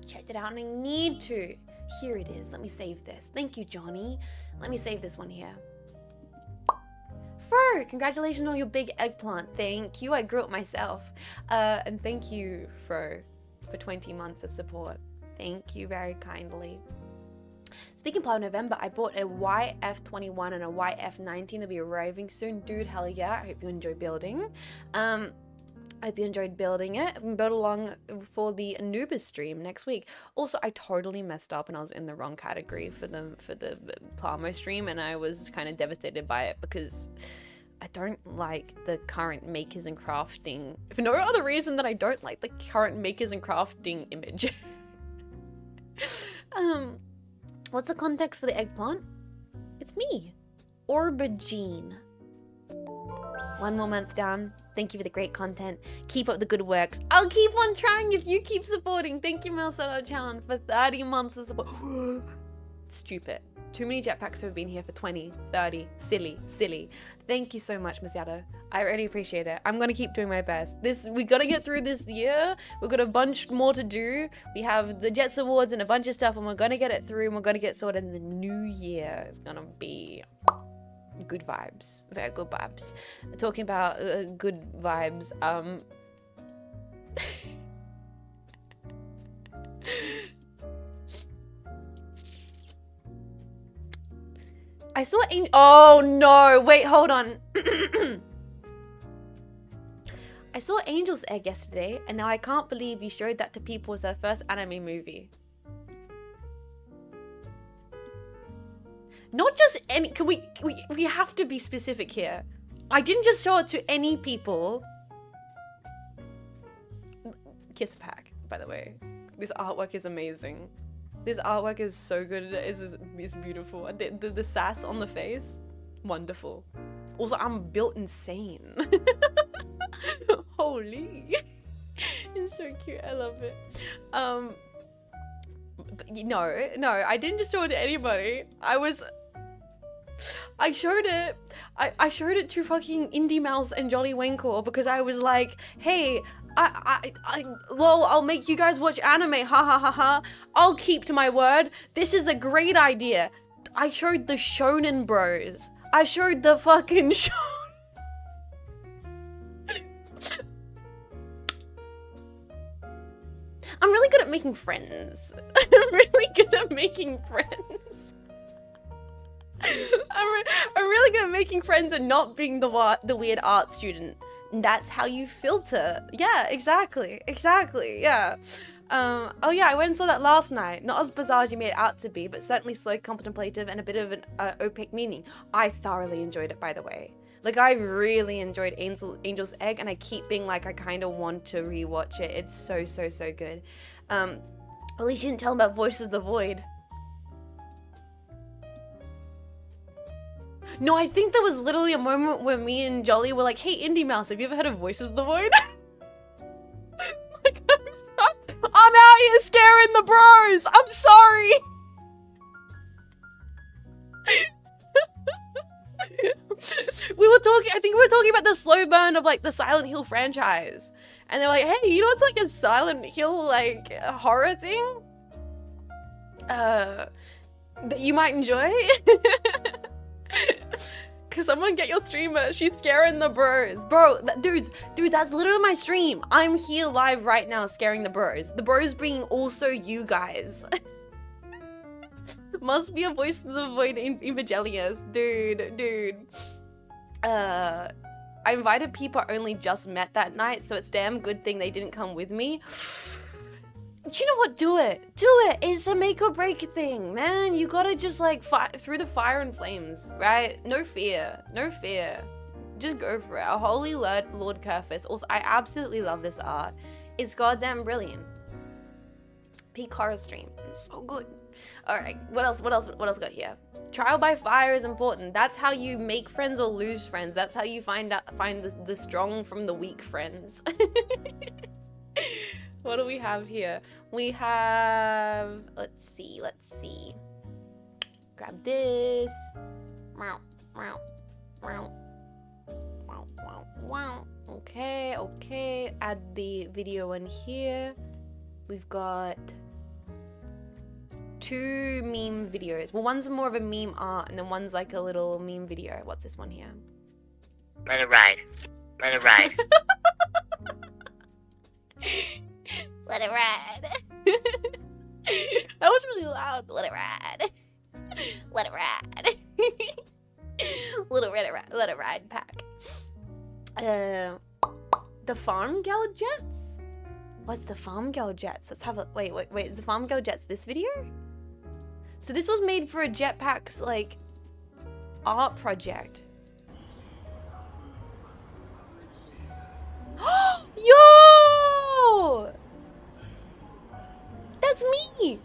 checked it out and I need to. Here it is. Let me save this. Thank you, Johnny. Let me save this one here. Fur, congratulations on your big eggplant. Thank you. I grew it myself. And thank you, Fur, for 20 months of support. Thank you very kindly. Speaking of November, I bought a YF21 and a YF19. They'll be arriving soon. Dude, hell yeah. I hope you enjoy building. I hope you enjoyed building it. Build along for the Anubis stream next week. Also, I totally messed up and I was in the wrong category for the Plamo stream, and I was kind of devastated by it because I don't like the current makers and crafting. For no other reason than I don't like the current makers and crafting image. What's the context for the eggplant? It's me, Aubergine. One more month down. Thank you for the great content. Keep up the good works. I'll keep on trying if you keep supporting. Thank you, Melsoda-chan, for 30 months of support. Stupid. Too many jetpacks who have been here for 20, 30. Silly. Thank you so much, Miss Yado. I really appreciate it. I'm gonna keep doing my best. We gotta get through this year. We've got a bunch more to do. We have the Jets Awards and a bunch of stuff, and we're gonna get it through, and we're gonna get sorted in the new year. It's gonna be good vibes. Very good vibes. Talking about good vibes, I saw oh no, wait, hold on. I saw Angel's Egg yesterday, and now I can't believe you showed that to people as their first anime movie. Not just any, can we have to be specific here. I didn't just show it to any people. Kiss pack, by the way. This artwork is amazing. This artwork is so good. It's beautiful. The sass on the face, wonderful. Also, I'm built insane. Holy. It's so cute. I love it. No, I didn't just show it to anybody. I showed it. I showed it to fucking Indie Mouse and Jolly Winkle because I was like, hey, lol, I'll make you guys watch anime, ha ha ha ha. I'll keep to my word. This is a great idea. I showed the Shonen Bros. I showed the fucking I'm really good at making friends. I'm really good at making friends. I'm really good at making friends and not being the weird art student. And that's how you filter. Yeah, exactly. Yeah. Oh yeah, I went and saw that last night. Not as bizarre as you made it out to be, but certainly slow, contemplative, and a bit of an opaque meaning. I thoroughly enjoyed it, by the way. Like, I really enjoyed Angel's Egg, and I keep being like, I kind of want to rewatch it. It's so good. At least you didn't tell him about Voice of the Void. No, I think there was literally a moment where me and Jolly were like, hey, Indie Mouse, have you ever heard of Voice of the Void? Like, I'm out here scaring the bros. I'm sorry. I think we were talking about the slow burn of like the Silent Hill franchise. And they're like, hey, you know what's like a Silent Hill like a horror thing? That you might enjoy? Cause someone get your streamer, she's scaring the bros. Bro, dudes, that's literally my stream. I'm here live right now scaring the bros. The bros being also you guys. Must be a Voice of the Void in Evangelius. Dude. I invited people I only just met that night, so it's damn good thing they didn't come with me. You know what? Do it. It's a make or break thing, man. You gotta just like fight through the fire and flames, right? No fear. Just go for it. Our holy Lord Kerfus. Also, I absolutely love this art. It's goddamn brilliant. Peak horror stream. So good. All right. What else got here? Trial by fire is important. That's how you make friends or lose friends. That's how you find the strong from the weak friends. What do we have here? We have, let's see. Grab this. Okay. Add the video in here. We've got 2 meme videos. Well, one's more of a meme art, and then one's like a little meme video. What's this one here? Let it ride. Let it ride. That was really loud. Let it ride. Let it ride. Let it ride pack. The Farm Gal Jets? What's the Farm Gal Jets? Let's have a wait. Is the Farm Gal Jets this video? So this was made for a Jetpack's like art project. Yo! That's me!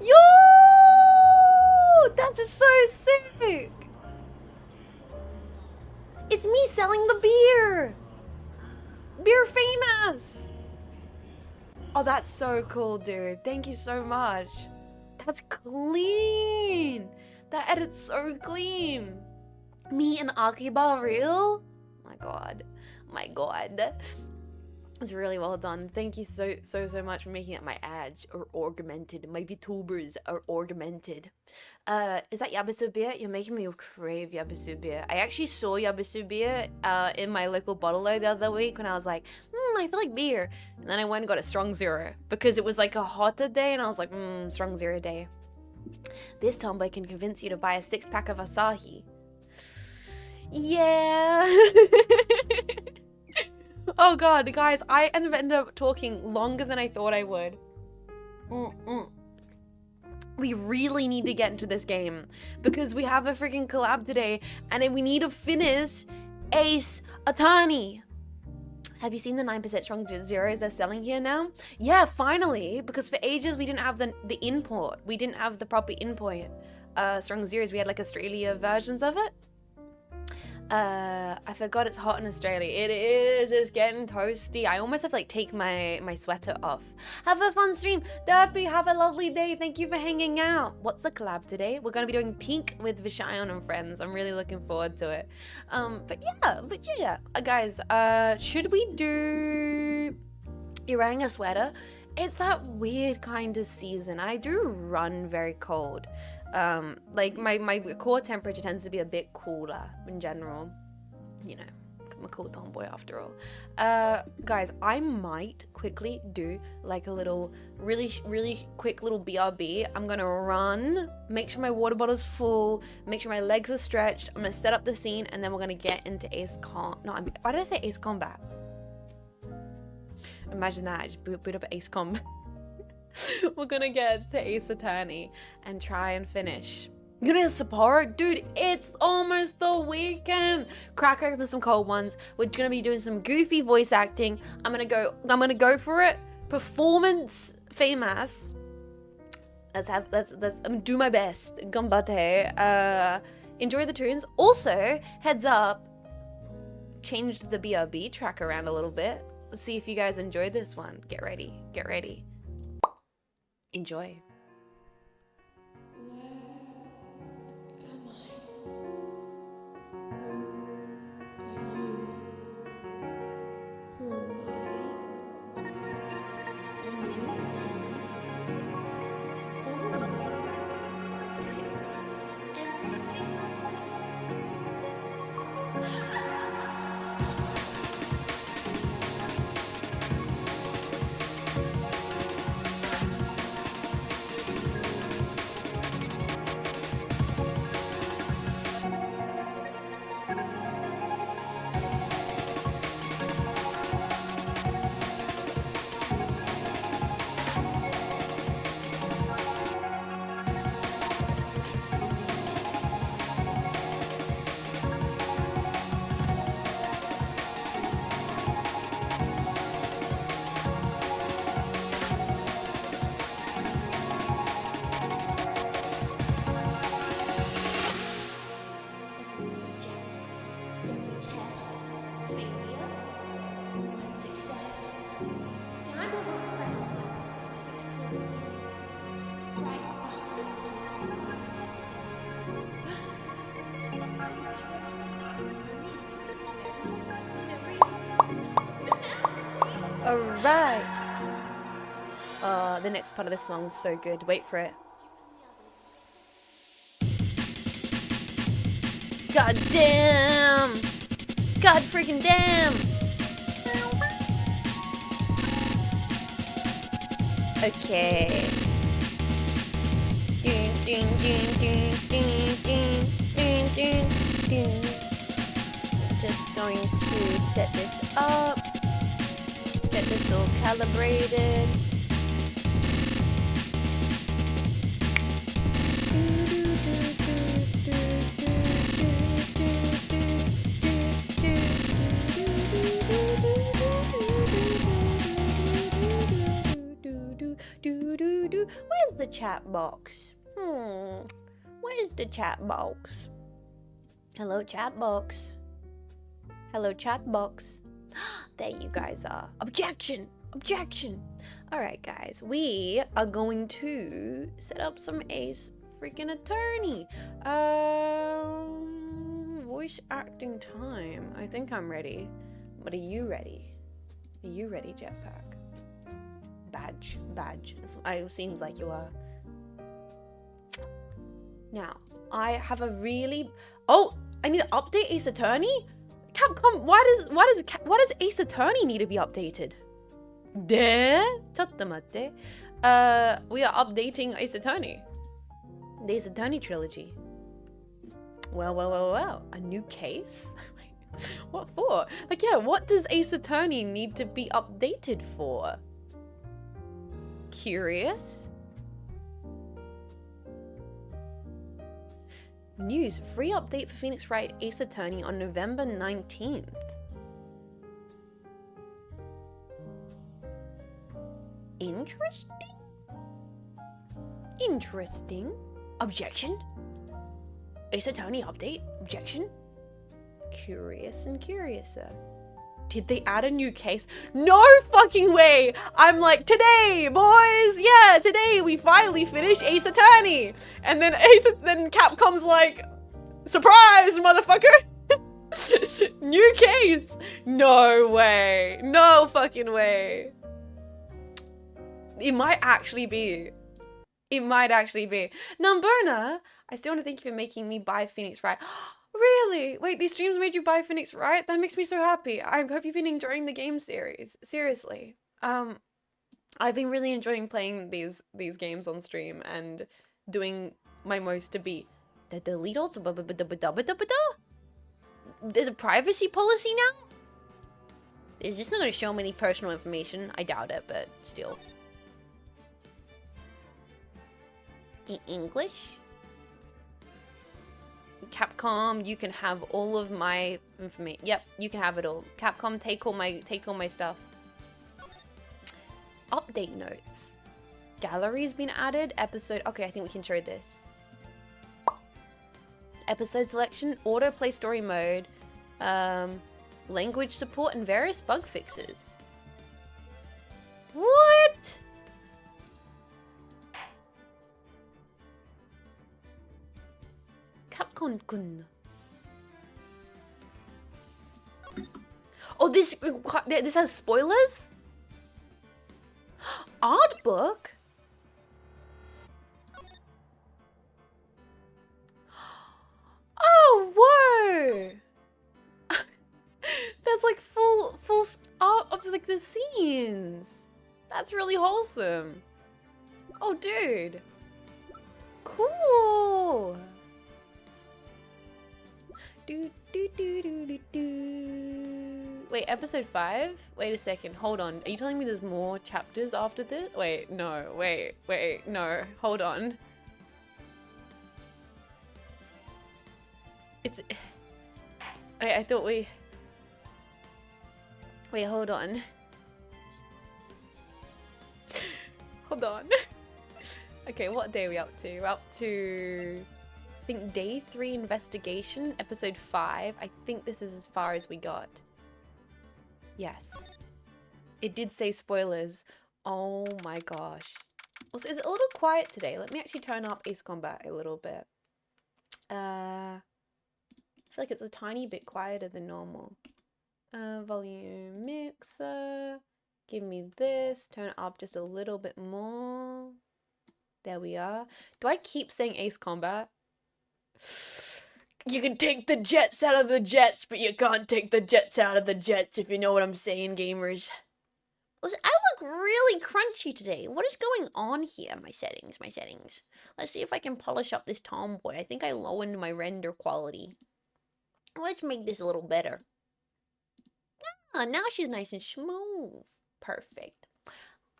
Yo! That's so sick! It's me selling the beer! Beer Faymas! Oh, that's so cool, dude. Thank you so much. That's clean! That edit's so clean! Me and Akiba real? My god. It's really well done. Thank you so much for making it. My ads are augmented. My VTubers are augmented. Is that Yabisu beer? You're making me crave Yabisu beer. I actually saw Yabisu beer in my local bottler the other week when I was like, I feel like beer. And then I went and got a strong zero because it was like a hotter day and I was like, strong zero day. This tomboy can convince you to buy a 6-pack of Asahi. Yeah. Oh god, guys, I ended up talking longer than I thought I would. We really need to get into this game because we have a freaking collab today and we need to finish Ace Attorney. Have you seen the 9% strong zeros they're selling here now? Yeah, finally, because for ages we didn't have the import. We didn't have the proper import strong zeros. We had like Australia versions of it. I forgot it's hot in Australia. It is. It's getting toasty. I almost have to like take my sweater off. Have a fun stream. Derpy, have a lovely day. Thank you for hanging out. What's the collab today? We're going to be doing Pink with Vishayon and friends. I'm really looking forward to it. But yeah. Guys, should we do... You're wearing a sweater. it's that weird kind of season. I do run very cold. Like my core temperature tends to be a bit cooler in general. You know, I'm a cool tomboy after all. Guys, I might quickly do like a little, really quick little BRB. I'm gonna run, make sure my water bottle's full, make sure my legs are stretched. I'm gonna set up the scene, and then we're gonna get into why did I say Ace Combat? Imagine that, I just boot up Ace Combat. We're gonna get to Ace Attorney and try and finish. I'm gonna Sapporo, dude, it's almost the weekend. Crack open some cold ones. We're gonna be doing some goofy voice acting. I'm gonna go for it. Performance Faymas. I'm gonna do my best. Gambate. Enjoy the tunes. Also, heads up, changed the BRB track around a little bit. Let's see if you guys enjoy this one. Get ready. Enjoy. Alright. The next part of this song is so good. Wait for it. God damn! God freaking damn! Okay. Just going to set this up. Get this all calibrated. Where's the chat box? Where's the chat box? Hello, chat box. Hello, chat box. There you guys are. Objection! Objection! Alright, guys. We are going to set up some Ace freaking Attorney. Voice acting time. I think I'm ready. But are you ready? Are you ready, Jetpack? Badge. It seems like you are. Now, I have a really... Oh! I need to update Ace Attorney? Capcom, why does Ace Attorney need to be updated? Chattamate. We are updating Ace Attorney. The Ace Attorney trilogy. Well. A new case? What for? Like, yeah, what does Ace Attorney need to be updated for? Curious? News, free update for Phoenix Wright Ace Attorney on November 19th. Interesting. Objection. Ace Attorney update. Objection. Curious and curiouser. Did they add a new case? No fucking way! I'm like, today, boys! Yeah, today we finally finished Ace Attorney! And then then Capcom's like, surprise, motherfucker! New case! No way. No fucking way. It might actually be. It might actually be. Numberna, I still want to thank you for making me buy Phoenix Wright. Really? Wait, these streams made you buy Phoenix Wright? That makes me so happy. I hope you've been enjoying the game series. Seriously. I've been really enjoying playing these games on stream and doing my most to beat the deleted. There's a privacy policy now? It's just not going to show me any personal information. I doubt it, but still. In English? Capcom, you can have all of my information. Yep, you can have it all. Capcom, take all my stuff. Update notes. Gallery's been added. Episode. Okay, I think we can show this. Episode selection, autoplay story mode, language support, and various bug fixes. What? Capcom-kun. Oh, this has spoilers? Art book? Oh, whoa! There's like full art of like the scenes. That's really wholesome. Oh, dude. Cool. Wait, episode 5? Wait a second, hold on. Are you telling me there's more chapters after this? Wait, no, wait, no, hold on. It's... Wait, I thought we... Wait, hold on. Hold on. Okay, what day are we up to? We're up to... I think day 3 investigation, episode 5. I think this is as far as we got. Yes. It did say spoilers. Oh my gosh. Also, is it a little quiet today? Let me actually turn up Ace Combat a little bit. I feel like it's a tiny bit quieter than normal. Volume mixer. Give me this. Turn it up just a little bit more. There we are. Do I keep saying Ace Combat? You can take the jets out of the jets, but you can't take the jets out of the jets, if you know what I'm saying, gamers. Listen, I look really crunchy today. What is going on here? My settings. Let's see if I can polish up this tomboy. I think I lowered my render quality. Let's make this a little better. Ah, now she's nice and smooth. Perfect.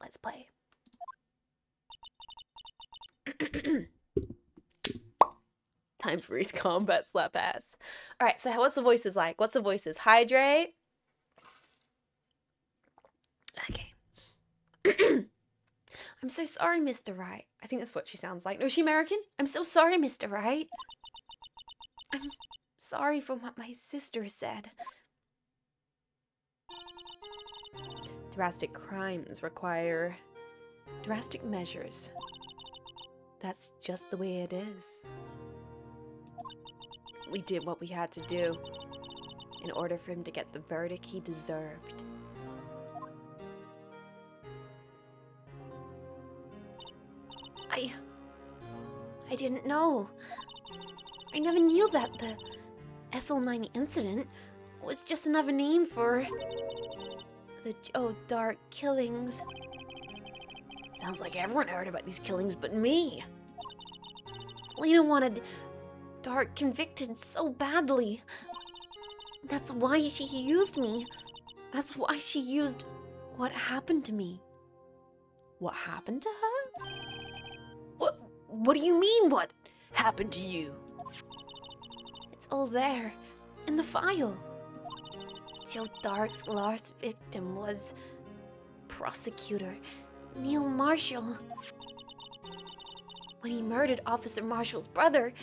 Let's play. Time for his combat slap ass. Alright, so what's the voices like? What's the voices? Hydrate. Okay. I'm so sorry, Mr. Wright. I think that's what she sounds like. No, is she American? I'm so sorry, Mr. Wright. I'm sorry for what my sister said. Drastic crimes require drastic measures. That's just the way it is. We did what we had to do in order for him to get the verdict he deserved. I didn't know. I never knew that the SL9 incident was just another name for the Joe Dark killings. Sounds like everyone heard about these killings but me. Lena wanted Dark convicted so badly. That's why she used me. That's why she used what happened to me. What happened to her? What do you mean, what happened to you? It's all there, in the file. Joe Dark's last victim was prosecutor Neil Marshall. When he murdered Officer Marshall's brother,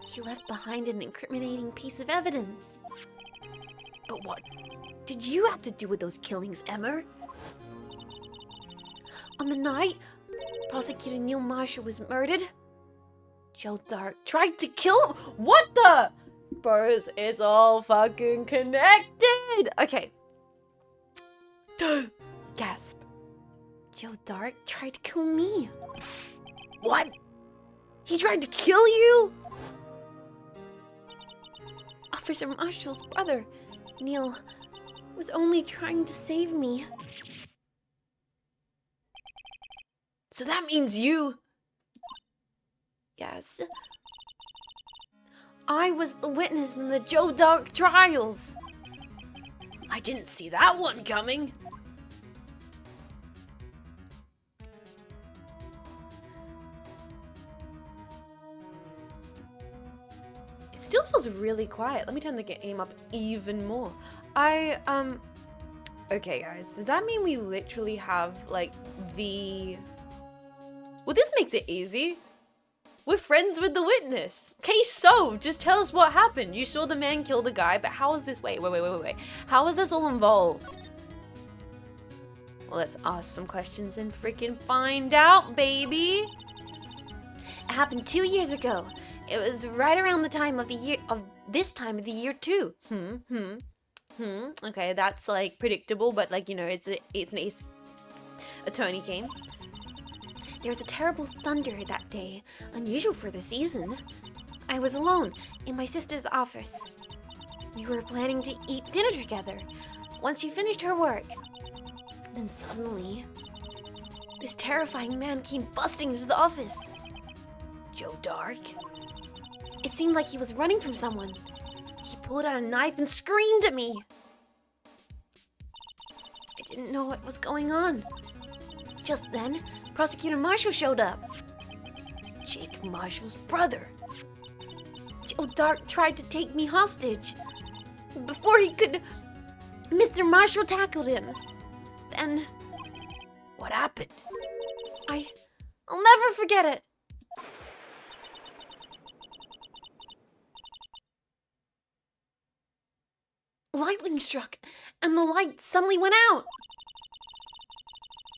he left behind an incriminating piece of evidence. But what did you have to do with those killings, Emmer? On the night Prosecutor Neil Marshall was murdered, Joe Dark tried to kill him. What the? Bros, it's all fucking connected. Okay. Gasp. Joe Dark tried to kill me. What? He tried to kill you? Officer Marshall's brother, Neil, was only trying to save me. So that means you... Yes. I was the witness in the Joe Dark trials. I didn't see that one coming. It still feels really quiet. Let me turn the game up even more. Okay guys, does that mean we literally have like the... Well, this makes it easy. We're friends with the witness. Case solved. Just tell us what happened. You saw the man kill the guy, but how is this... Wait. How is this all involved? Well, let's ask some questions and freaking find out, baby. It happened 2 years ago. It was right around the time of the year... this time of the year, too. Okay, that's, like, predictable, but, like, you know, it's an ace attorney game. There was a terrible thunder that day, unusual for the season. I was alone in my sister's office. We were planning to eat dinner together once she finished her work. Then suddenly, this terrifying man came busting into the office. Joe Dark. It seemed like he was running from someone. He pulled out a knife and screamed at me. I didn't know what was going on. Just then, Prosecutor Marshall showed up. Jake Marshall's brother. Joe Dark tried to take me hostage. Before he could, Mr. Marshall tackled him. Then, what happened? I'll never forget it. Lightning struck, and the light suddenly went out.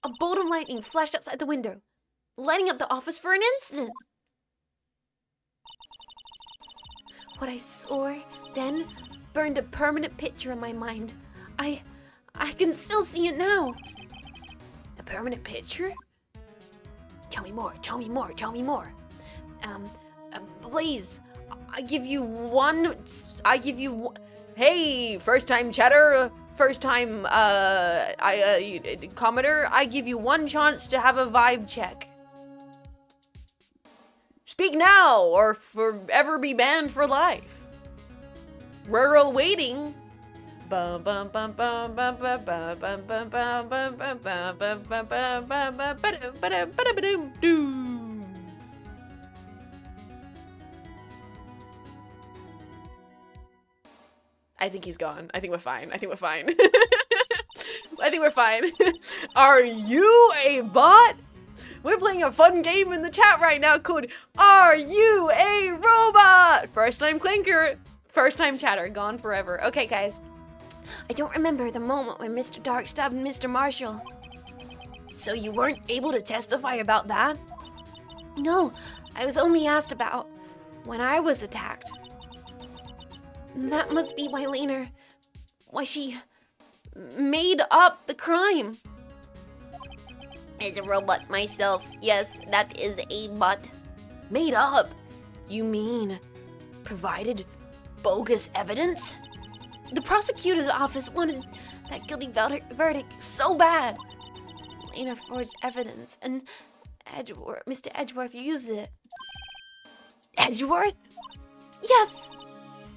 A bolt of lightning flashed outside the window, lighting up the office for an instant. What I saw then burned a permanent picture in my mind. I can still see it now. A permanent picture? Tell me more. Please, I give you one... Hey, first time chatter, first time, commenter, I give you one chance to have a vibe check. Speak now, or forever be banned for life. We're all waiting. I think he's gone. I think we're fine. I think we're fine. Are you a bot? We're playing a fun game in the chat right now called Are You a Robot? First time clinker, first time chatter, gone forever. Okay, guys. I don't remember the moment when Mr. Dark stabbed Mr. Marshall. So you weren't able to testify about that? No, I was only asked about when I was attacked. That must be why she made up the crime. As a robot myself, yes, that is a bot. Made up? You mean provided bogus evidence? The prosecutor's office wanted that guilty verdict so bad. Lena forged evidence and Mr. Edgeworth used it. Edgeworth? Yes!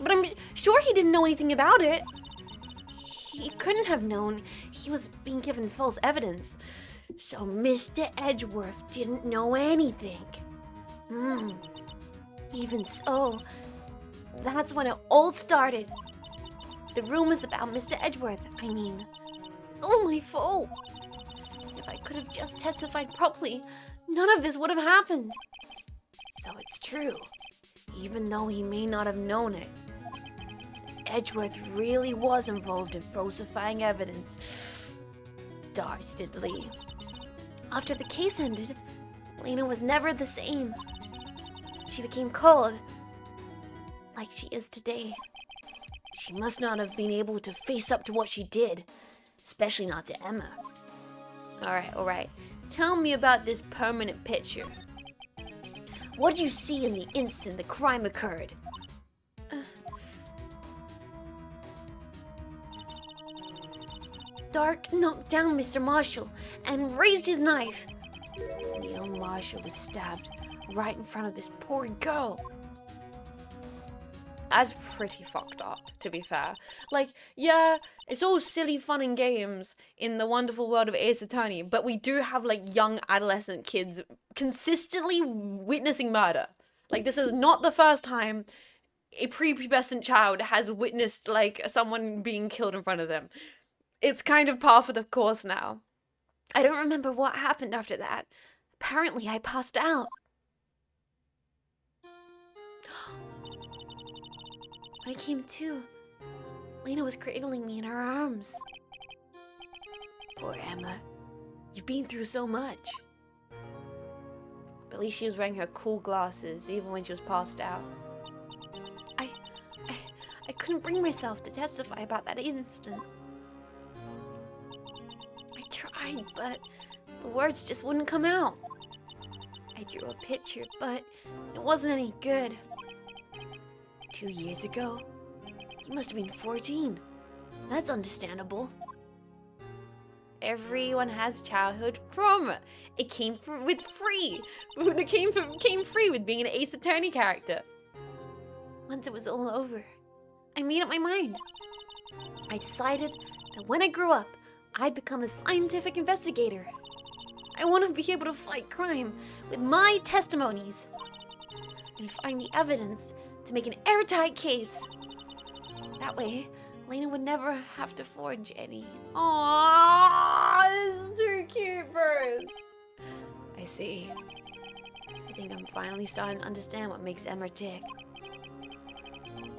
But I'm sure he didn't know anything about it. He couldn't have known he was being given false evidence. So Mr. Edgeworth didn't know anything. Even so, that's when it all started. The rumors about Mr. Edgeworth, all my fault. If I could have just testified properly, none of this would have happened. So it's true, even though he may not have known it. Edgeworth really was involved in falsifying evidence. Dastardly. After the case ended, Lena was never the same. She became cold, like she is today. She must not have been able to face up to what she did, especially not to Emma. All right. Tell me about this permanent picture. What did you see in the instant the crime occurred? Dark knocked down Mr. Marshall and raised his knife. The young Marshall was stabbed right in front of this poor girl. That's pretty fucked up, to be fair. Like, yeah, it's all silly fun and games in the wonderful world of Ace Attorney, but we do have, like, young adolescent kids consistently witnessing murder. Like, this is not the first time a prepubescent child has witnessed, like, someone being killed in front of them. It's kind of par for the course now. I don't remember what happened after that. Apparently, I passed out. When I came to, Lena was cradling me in her arms. Poor Emma. You've been through so much. But at least she was wearing her cool glasses, even when she was passed out. I couldn't bring myself to testify about that instant. I tried, but the words just wouldn't come out. I drew a picture, but it wasn't any good. 2 years ago, you must have been 14. That's understandable. Everyone has childhood trauma. It came free with being an Ace Attorney character. Once it was all over, I made up my mind. I decided that when I grew up, I'd become a scientific investigator. I want to be able to fight crime with my testimonies and find the evidence to make an airtight case. That way, Lena would never have to forge any. Aww, this is too cute, birds. I see. I think I'm finally starting to understand what makes Emma tick.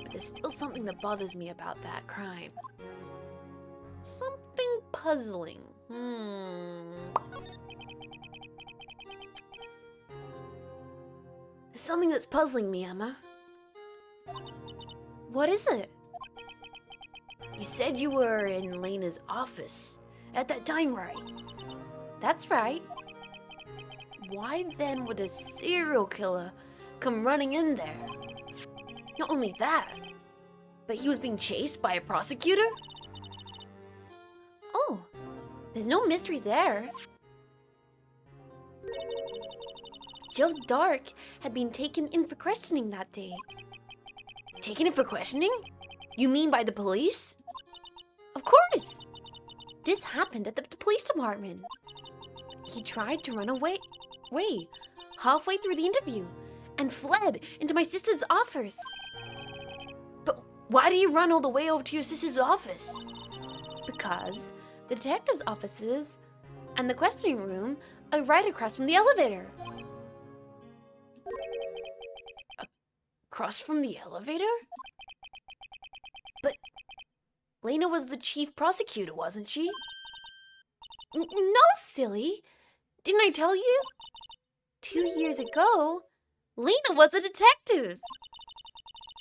But there's still something that bothers me about that crime. Something puzzling. There's something that's puzzling me, Emma. What is it? You said you were in Lena's office at that time, right? That's right. Why then would a serial killer come running in there? Not only that, but he was being chased by a prosecutor? Oh, there's no mystery there. Joe Dark had been taken in for questioning that day. Taken in for questioning? You mean by the police? Of course! This happened at the police department. He tried to run away halfway through the interview and fled into my sister's office. But why do you run all the way over to your sister's office? Because the detective's offices and the questioning room are right across from the elevator. Across from the elevator? But Lena was the chief prosecutor, wasn't she? No, silly. Didn't I tell you? 2 years ago, Lena was a detective.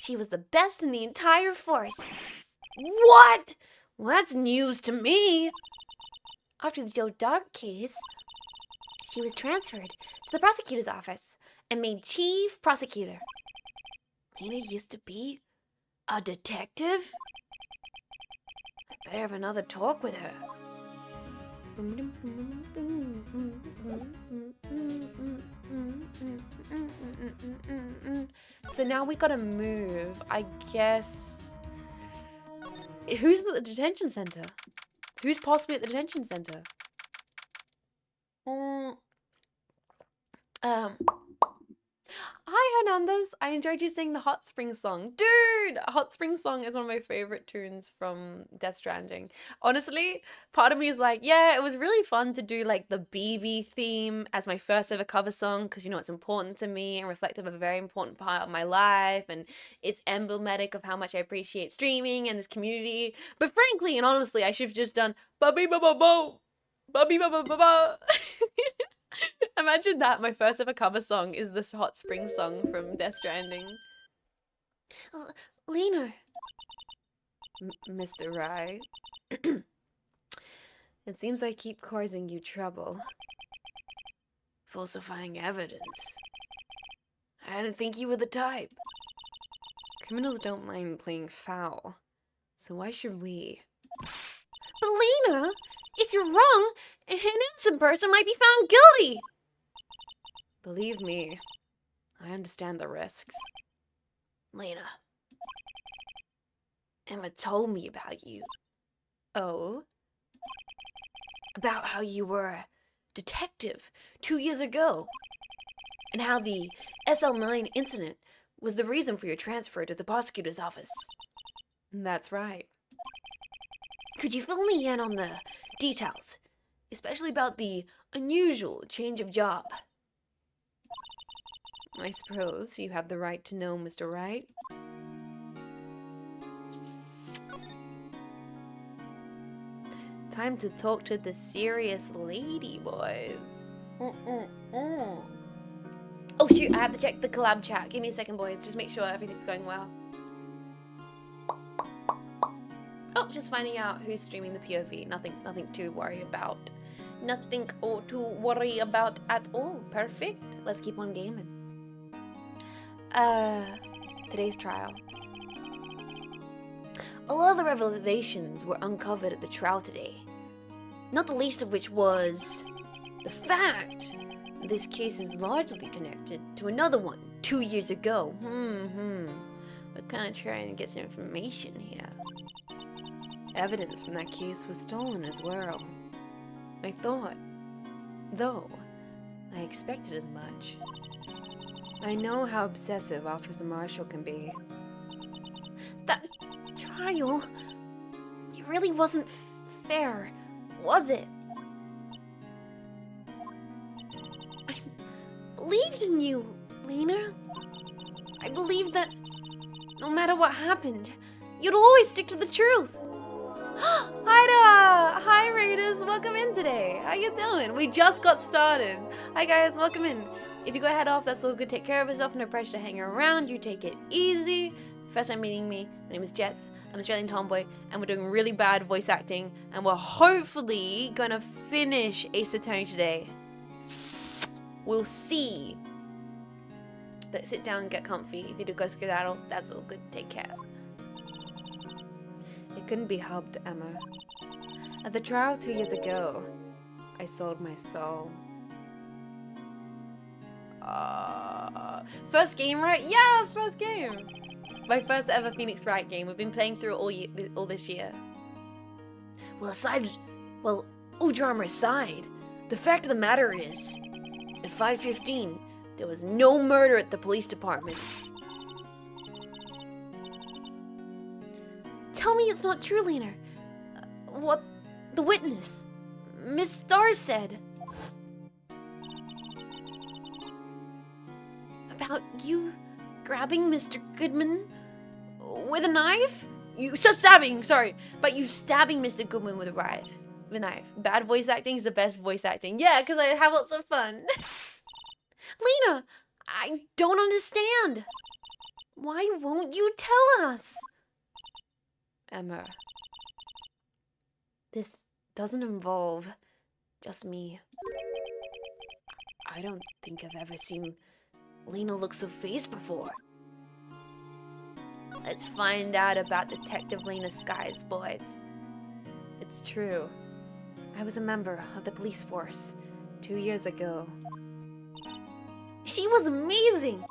She was the best in the entire force. What? Well, that's news to me. After the Joe Dark case, she was transferred to the prosecutor's office and made chief prosecutor. Lena used to be a detective? I better have another talk with her. So now we gotta move, I guess. Who's at the detention center? Who's possibly at the detention center? Hi Hernandez, I enjoyed you singing the Hot Spring song. Dude, Hot Spring song is one of my favorite tunes from Death Stranding. Honestly, part of me is like, yeah, it was really fun to do like the BB theme as my first ever cover song because you know it's important to me and reflective of a very important part of my life and it's emblematic of how much I appreciate streaming and this community. But frankly and honestly, I should have just done Bubby Bubba Bo, Bubby Bubba Bubba. Imagine that my first ever cover song is this Hot Spring song from Death Stranding. Lena. Mr. Wright. It seems I keep causing you trouble. falsifying evidence. I didn't think you were the type. Criminals don't mind playing foul, so why should we? But Lena, if you're wrong, an innocent person might be found guilty. Believe me, I understand the risks. Lena, Emma told me about you. Oh? About how you were a detective 2 years ago, and how the SL9 incident was the reason for your transfer to the prosecutor's office. That's right. Could you fill me in on the details, especially about the unusual change of job? I suppose you have the right to know, Mr. Wright. Time to talk to the serious lady, boys. Oh shoot, I have to check the collab chat. Give me a second, boys. Just make sure everything's going well. Oh, just finding out who's streaming the POV. Nothing to worry about. Nothing to worry about at all. Perfect. Let's keep on gaming. Today's trial. A lot of the revelations were uncovered at the trial today. Not the least of which was the fact this case is largely connected to another one 2 years ago. We're kind of trying to get some information here. Evidence from that case was stolen as well. I thought, though, I expected as much. I know how obsessive Officer Marshall can be. That trial, it really wasn't fair, was it? I believed in you, Lena. I believed that no matter what happened, you'd always stick to the truth. Hi Raiders, welcome in today. How you doing? We just got started. Hi guys, welcome in. If you go head off, that's all good. Take care of yourself. No pressure to hang around. You take it easy. First time meeting me. My name is Jets. I'm an Australian tomboy, and we're doing really bad voice acting, and we're hopefully gonna finish Ace Attorney today. We'll see. But sit down and get comfy. If you do go to skedaddle, that's all good. Take care. It couldn't be helped, Emma. At the trial 2 years ago, I sold my soul. First game, right? Yes, first game. My first ever Phoenix Wright game. We've been playing through all this year. Well, all drama aside, the fact of the matter is, at 5:15, there was no murder at the police department. Tell me it's not true, Lena. What the witness, Miss Starr, said. About you grabbing Mr. Goodman with a knife? You stabbing Mr. Goodman with a knife. Bad voice acting is the best voice acting. Yeah, because I have lots of fun. Lena, I don't understand. Why won't you tell us? Emma, this doesn't involve just me. I don't think I've ever seen Lena look so phased before. Let's find out about Detective Lena Skies, boys. It's true. I was a member of the police force 2 years ago. She was amazing!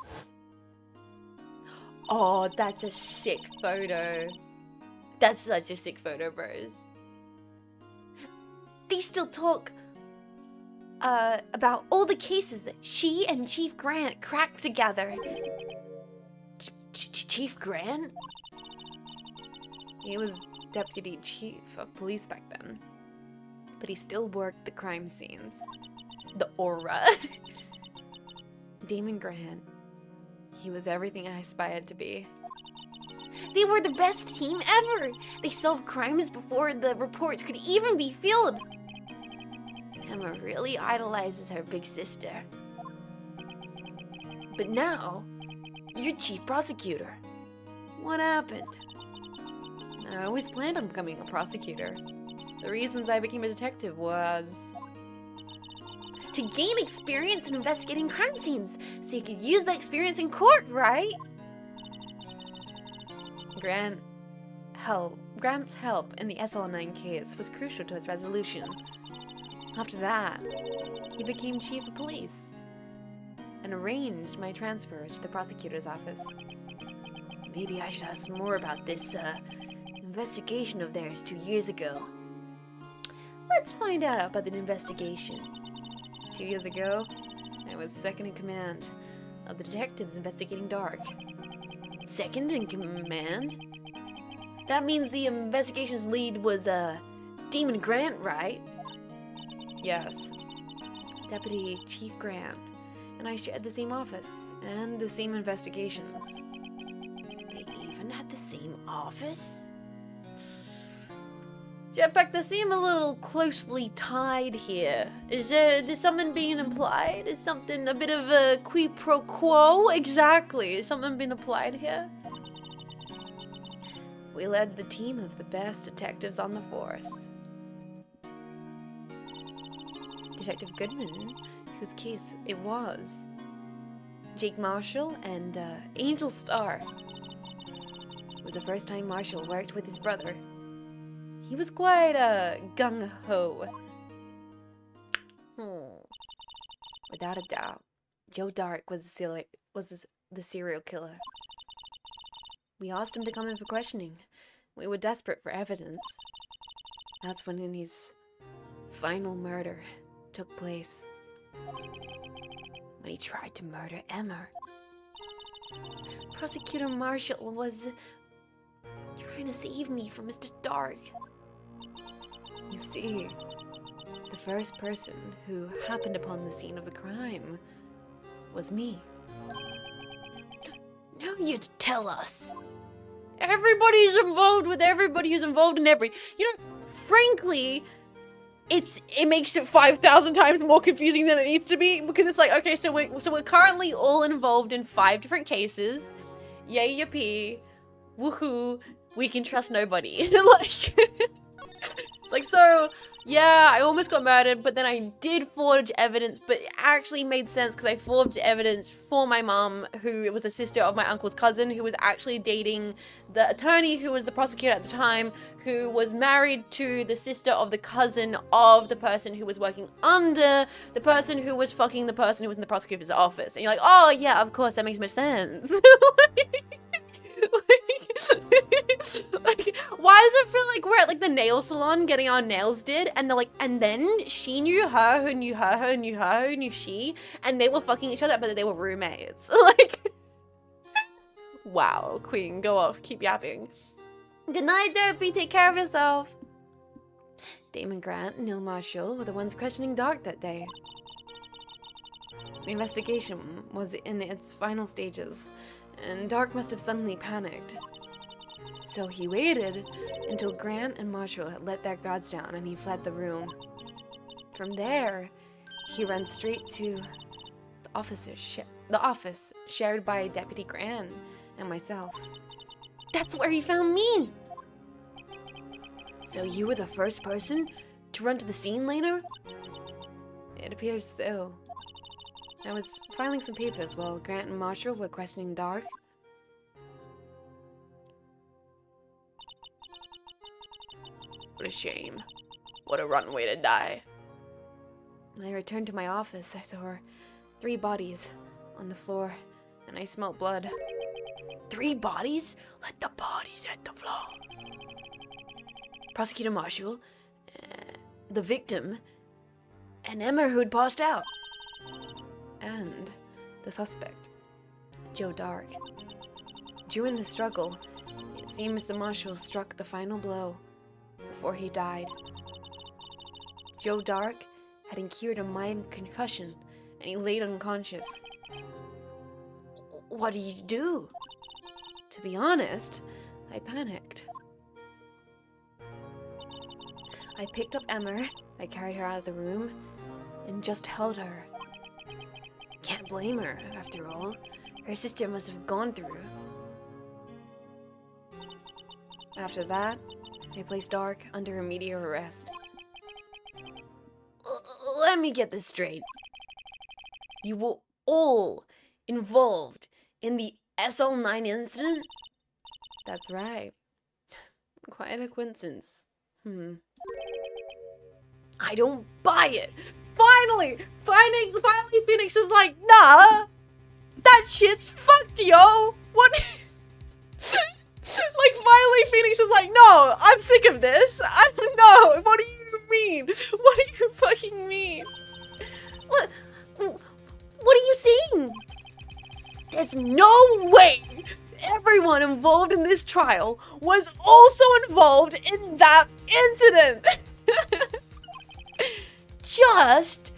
Oh, that's a sick photo. That's such a sick photo, bros. They still talk about all the cases that she and Chief Grant cracked together. Chief Grant? He was deputy chief of police back then. But he still worked the crime scenes. The aura. Damon Grant. He was everything I aspired to be. They were the best team ever! They solved crimes before the reports could even be filled. Emma really idolizes her big sister. But now, you're chief prosecutor. What happened? I always planned on becoming a prosecutor. The reasons I became a detective was... to to gain experience in investigating crime scenes, so you could use that experience in court, right? Grant's help in the SL9 case was crucial to its resolution. After that, he became chief of police and arranged my transfer to the prosecutor's office. Maybe I should ask more about this, investigation of theirs 2 years ago. Let's find out about the investigation. 2 years ago, I was second in command of the detectives investigating Dark. Second in command? That means the investigation's lead was, Demon Grant, right? Yes. Deputy Chief Grant and I shared the same office and the same investigations. They even had the same office? Jetpack, they seem a little closely tied here. Is there something being implied? Is something a bit of a qui pro quo? Exactly. Is something being applied here? We led the team of the best detectives on the force. Detective Goodman, whose case it was. Jake Marshall and Angel Starr. It was the first time Marshall worked with his brother. He was quite gung-ho. Without a doubt, Joe Dark was the serial killer. We asked him to come in for questioning. We were desperate for evidence. That's when his final murder took place. When he tried to murder Emma. Prosecutor Marshall was trying to save me from Mr. Dark. You see, the first person who happened upon the scene of the crime was me. Now you tell us. Everybody's involved with everybody who's involved in every... You know, frankly, it makes it 5,000 times more confusing than it needs to be, because it's like, okay, so we're currently all involved in 5 different cases. Yay, yippee, woohoo, we can trust nobody. Like, it's like, so, yeah, I almost got murdered, but then I did forge evidence, but it actually made sense because I forged evidence for my mom, who was the sister of my uncle's cousin, who was actually dating the attorney who was the prosecutor at the time, who was married to the sister of the cousin of the person who was working under the person who was fucking the person who was in the prosecutor's office. And you're like, oh yeah, of course, that makes much sense. Like, why does it feel like we're at like the nail salon getting our nails did, and they're like, and then she knew her who knew her who knew her who knew she, and they were fucking each other, but they were roommates. Like, wow, Queen, go off, keep yapping. Good night, Dopey, take care of yourself. Damon Grant and Neil Marshall were the ones questioning Dark that day. The investigation was in its final stages, and Dark must have suddenly panicked. So he waited until Grant and Marshall had let their guards down and he fled the room. From there, he ran straight to the office shared by Deputy Grant and myself. That's where he found me! So you were the first person to run to the scene later? It appears so. I was filing some papers while Grant and Marshall were questioning Dark. What a shame. What a rotten way to die. When I returned to my office, I saw 3 bodies on the floor, and I smelled blood. 3 bodies? Let the bodies hit the floor. Prosecutor Marshall, the victim, and Emma who'd passed out. And the suspect, Joe Dark. During the struggle, it seemed Mr. Marshall struck the final blow before he died. Joe Dark had incurred a mind concussion, and he laid unconscious. What did you do? To be honest, I panicked. I picked up Emma, I carried her out of the room, and just held her. Can't blame her, after all. Her sister must have gone through. After that, I placed Dark under immediate arrest. Let me get this straight. You were all involved in the SL9 incident? That's right. Quite a coincidence. I don't buy it. Finally, Phoenix is like, nah, that shit's fucked, yo. What? Like, finally, Phoenix is like, no, I'm sick of this. I don't know. What do you mean? What do you fucking mean? What are you saying? There's no way Everyone involved in this trial was also involved in that incident. just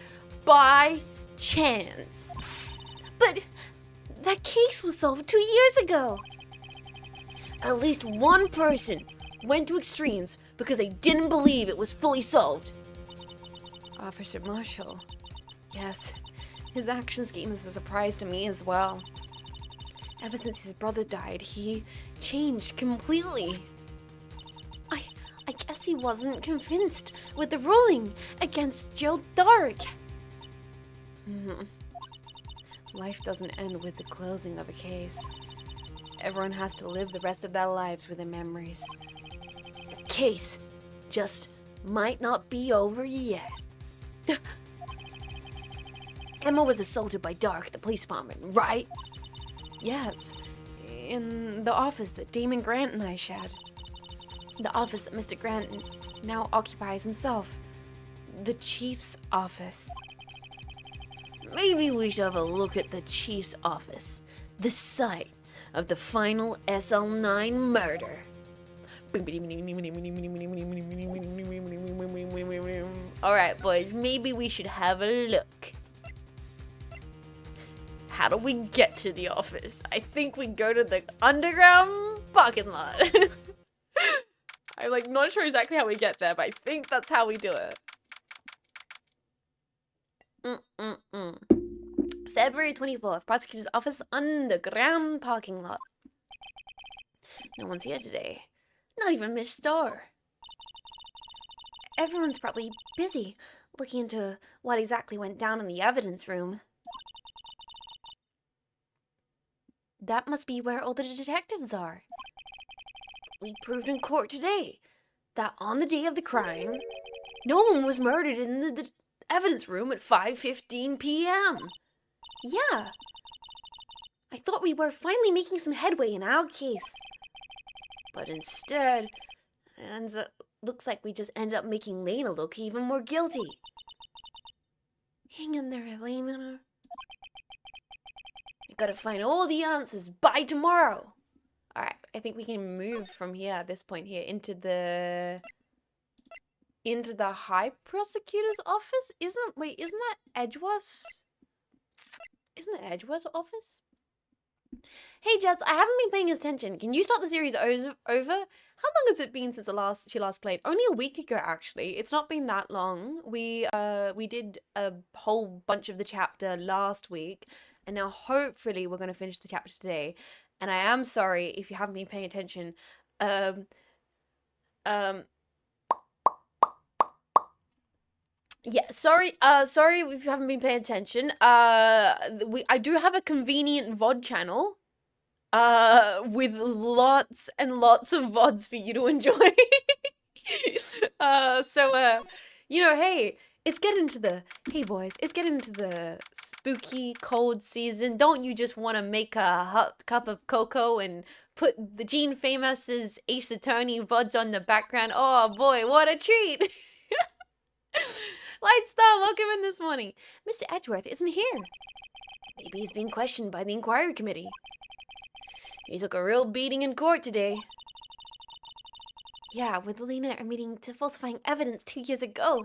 by chance. But that case was solved 2 years ago. At least one person went to extremes because they didn't believe it was fully solved. Officer Marshall. Yes, his action scheme is a surprise to me as well. Ever since his brother died, he changed completely. I guess he wasn't convinced with the ruling against Jill Dark. Life doesn't end with the closing of a case. Everyone has to live the rest of their lives with their memories. The case just might not be over yet. Emma was assaulted by Dark at the police department, right? Yes, in the office that Damon Grant and I shared. The office that Mr. Grant now occupies himself. The chief's office. Maybe we should have a look at the chief's office, the site of the final SL9 murder. Alright, boys, maybe we should have a look. How do we get to the office? I think we go to the underground parking lot. I'm like not sure exactly how we get there, but I think that's how we do it. February 24th, prosecutor's office, underground parking lot. No one's here today. Not even Miss Starr. Everyone's probably busy looking into what exactly went down in the evidence room. That must be where all the detectives are. We proved in court today that on the day of the crime, no one was murdered in the evidence room at 5:15 p.m. Yeah. I thought we were finally making some headway in our case. But instead, looks like we just ended up making Lena look even more guilty. Hang in there, Lena. I gotta find all the answers by tomorrow. Alright, I think we can move from here at this point here into the high prosecutor's office? Isn't that Edgeworth's? Isn't it Edgeworth's office? Hey Jets, I haven't been paying attention. Can you start the series over? How long has it been since she last played? Only a week ago, actually. It's not been that long. We did a whole bunch of the chapter last week, and now hopefully we're gonna finish the chapter today. And I am sorry if you haven't been paying attention. Yeah, sorry if you haven't been paying attention. I do have a convenient VOD channel. With lots and lots of VODs for you to enjoy. Hey, it's getting into the spooky cold season. Don't you just want to make a hot cup of cocoa and put the Jean Faymas's Ace Attorney VODs on the background? Oh boy, what a treat. Lightstar, welcome in this morning. Mr. Edgeworth isn't here. Maybe he's being questioned by the inquiry committee. He took a real beating in court today. Yeah, with Lena admitting to falsifying evidence 2 years ago.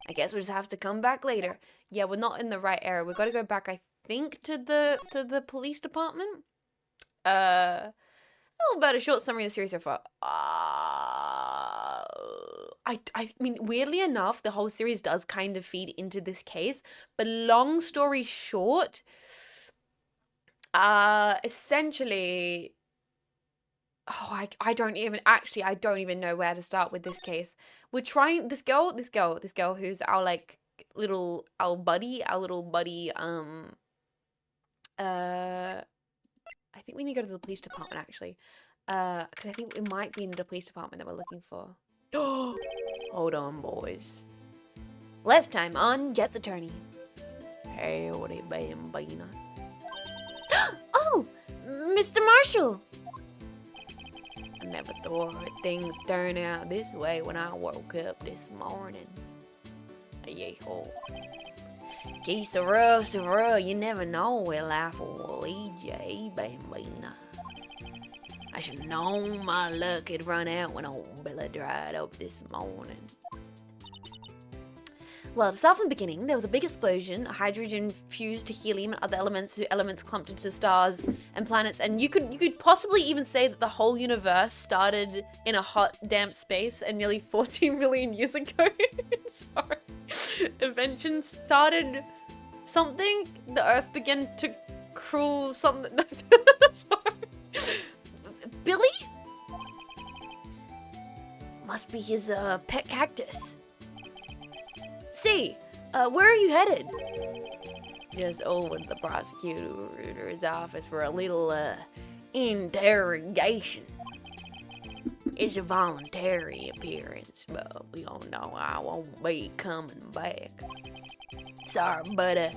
I guess we'll just have to come back later. Yeah, we're not in the right area. We've got to go back, I think, to the police department. How about a short summary of the series so far? I mean, weirdly enough, the whole series does kind of feed into this case. But long story short, essentially, I don't even know where to start with this case. We're trying this girl who's our like like our little buddy, I think we need to go to the police department, actually. Because I think it might be in the police department that we're looking for. Hold on, boys. Last time on Jet's Attorney. Howdy, bambina. Oh, Mr. Marshall. I never thought things turned out this way when I woke up this morning. Yay-ho. Gee, Sorrow, you never know where life will lead you, eh, bambina? I should have known my luck had run out when old Bella dried up this morning. Well, to start from the beginning, there was a big explosion, hydrogen fused to helium and other elements, clumped into stars and planets, and you could possibly even say that the whole universe started in a hot, damp space and nearly 14 million years ago. Sorry. Invention started something, the Earth began to crawl something. Sorry. Billy? Must be his pet cactus. See, where are you headed? Just over to the prosecutor's office for a little interrogation. It's a voluntary appearance, but we all know I won't be coming back. Sorry, but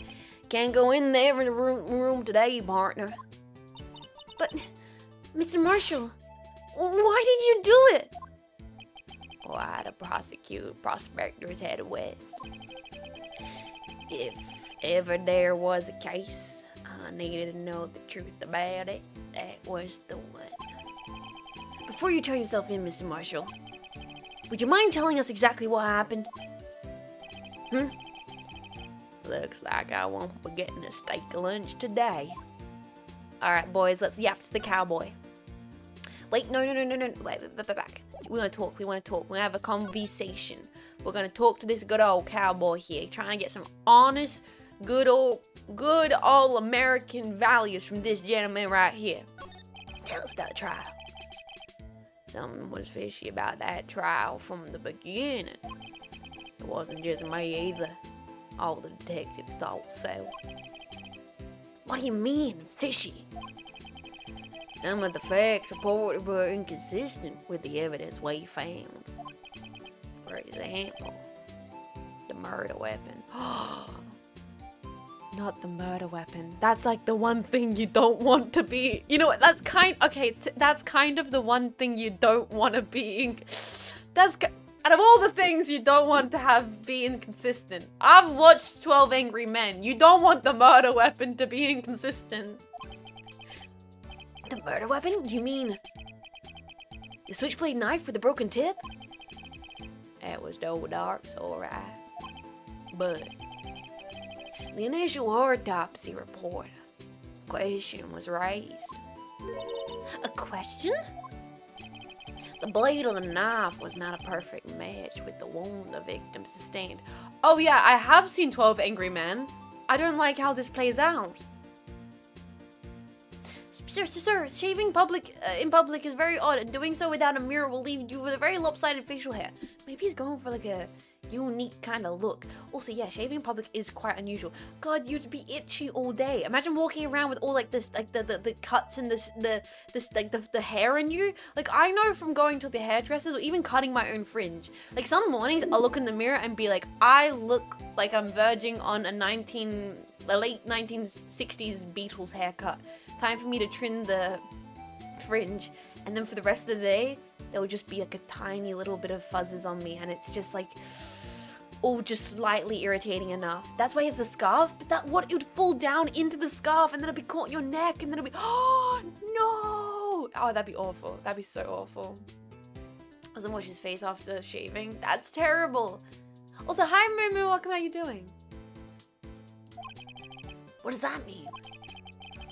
can't go in there in the room today, partner. But, Mr. Marshall, why did you do it? Why to prosecute prospectors headed west. If ever there was a case, I needed to know the truth about it. That was the one. Before you turn yourself in, Mr. Marshall, would you mind telling us exactly what happened? Looks like I won't be getting a steak lunch today. Alright, boys, let's yap to the cowboy. Wait, no. Wait, back. We want to talk. We're going to have a conversation. We're going to talk to this good old cowboy here, trying to get some honest, good old American values from this gentleman right here. Tell us about the trial. Something was fishy about that trial from the beginning. It wasn't just me either. All the detectives thought so. What do you mean, fishy? Some of the facts reported were inconsistent with the evidence we found. For example, the murder weapon. Not the murder weapon. That's like the one thing you don't want to be. You know what? That's kind of the one thing you don't want to be. Out of all the things you don't want to have be inconsistent. I've watched 12 Angry Men. You don't want the murder weapon to be inconsistent. The murder weapon? You mean the switchblade knife with the broken tip? That was no dark, so alright. But the initial autopsy report, a question was raised. A question? The blade of the knife was not a perfect match with the wound the victim sustained. Oh yeah, I have seen 12 Angry Men. I don't like how this plays out. Sir, shaving in public is very odd, and doing so without a mirror will leave you with a very lopsided facial hair. Maybe he's going for like a unique kind of look. Also, yeah, shaving in public is quite unusual. God, you'd be itchy all day. Imagine walking around with all like this, like the cuts and the hair in you. Like, I know from going to the hairdressers or even cutting my own fringe. Like, some mornings I'll look in the mirror and be like, I look like I'm verging on a late 1960s Beatles haircut. Time for me to trim the fringe, and then for the rest of the day there will just be like a tiny little bit of fuzzes on me, and it's just like all just slightly irritating enough. That's why it's the scarf, but it would fall down into the scarf, and then it'd be caught in your neck, and then it'd be, oh no, oh, that'd be awful. That'd be so awful. Doesn't wash his face after shaving. That's terrible. Also, hi Momo, welcome. How you doing? What does that mean?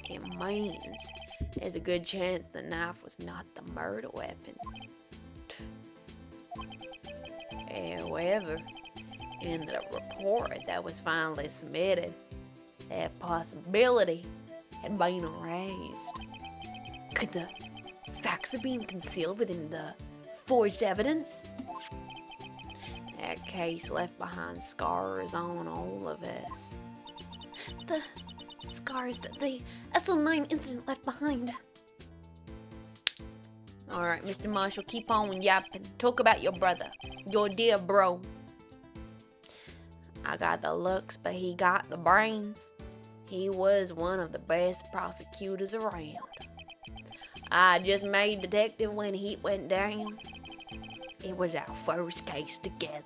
It means there's a good chance the knife was not the murder weapon. However, in the report that was finally submitted, that possibility had been erased. Could the facts have been concealed within the forged evidence? That case left behind scars on all of us. The scars that the SL9 incident left behind. Alright, Mr. Marshall, keep on yapping. Talk about your brother. Your dear bro. I got the looks, but he got the brains. He was one of the best prosecutors around. I just made detective when he went down. It was our first case together.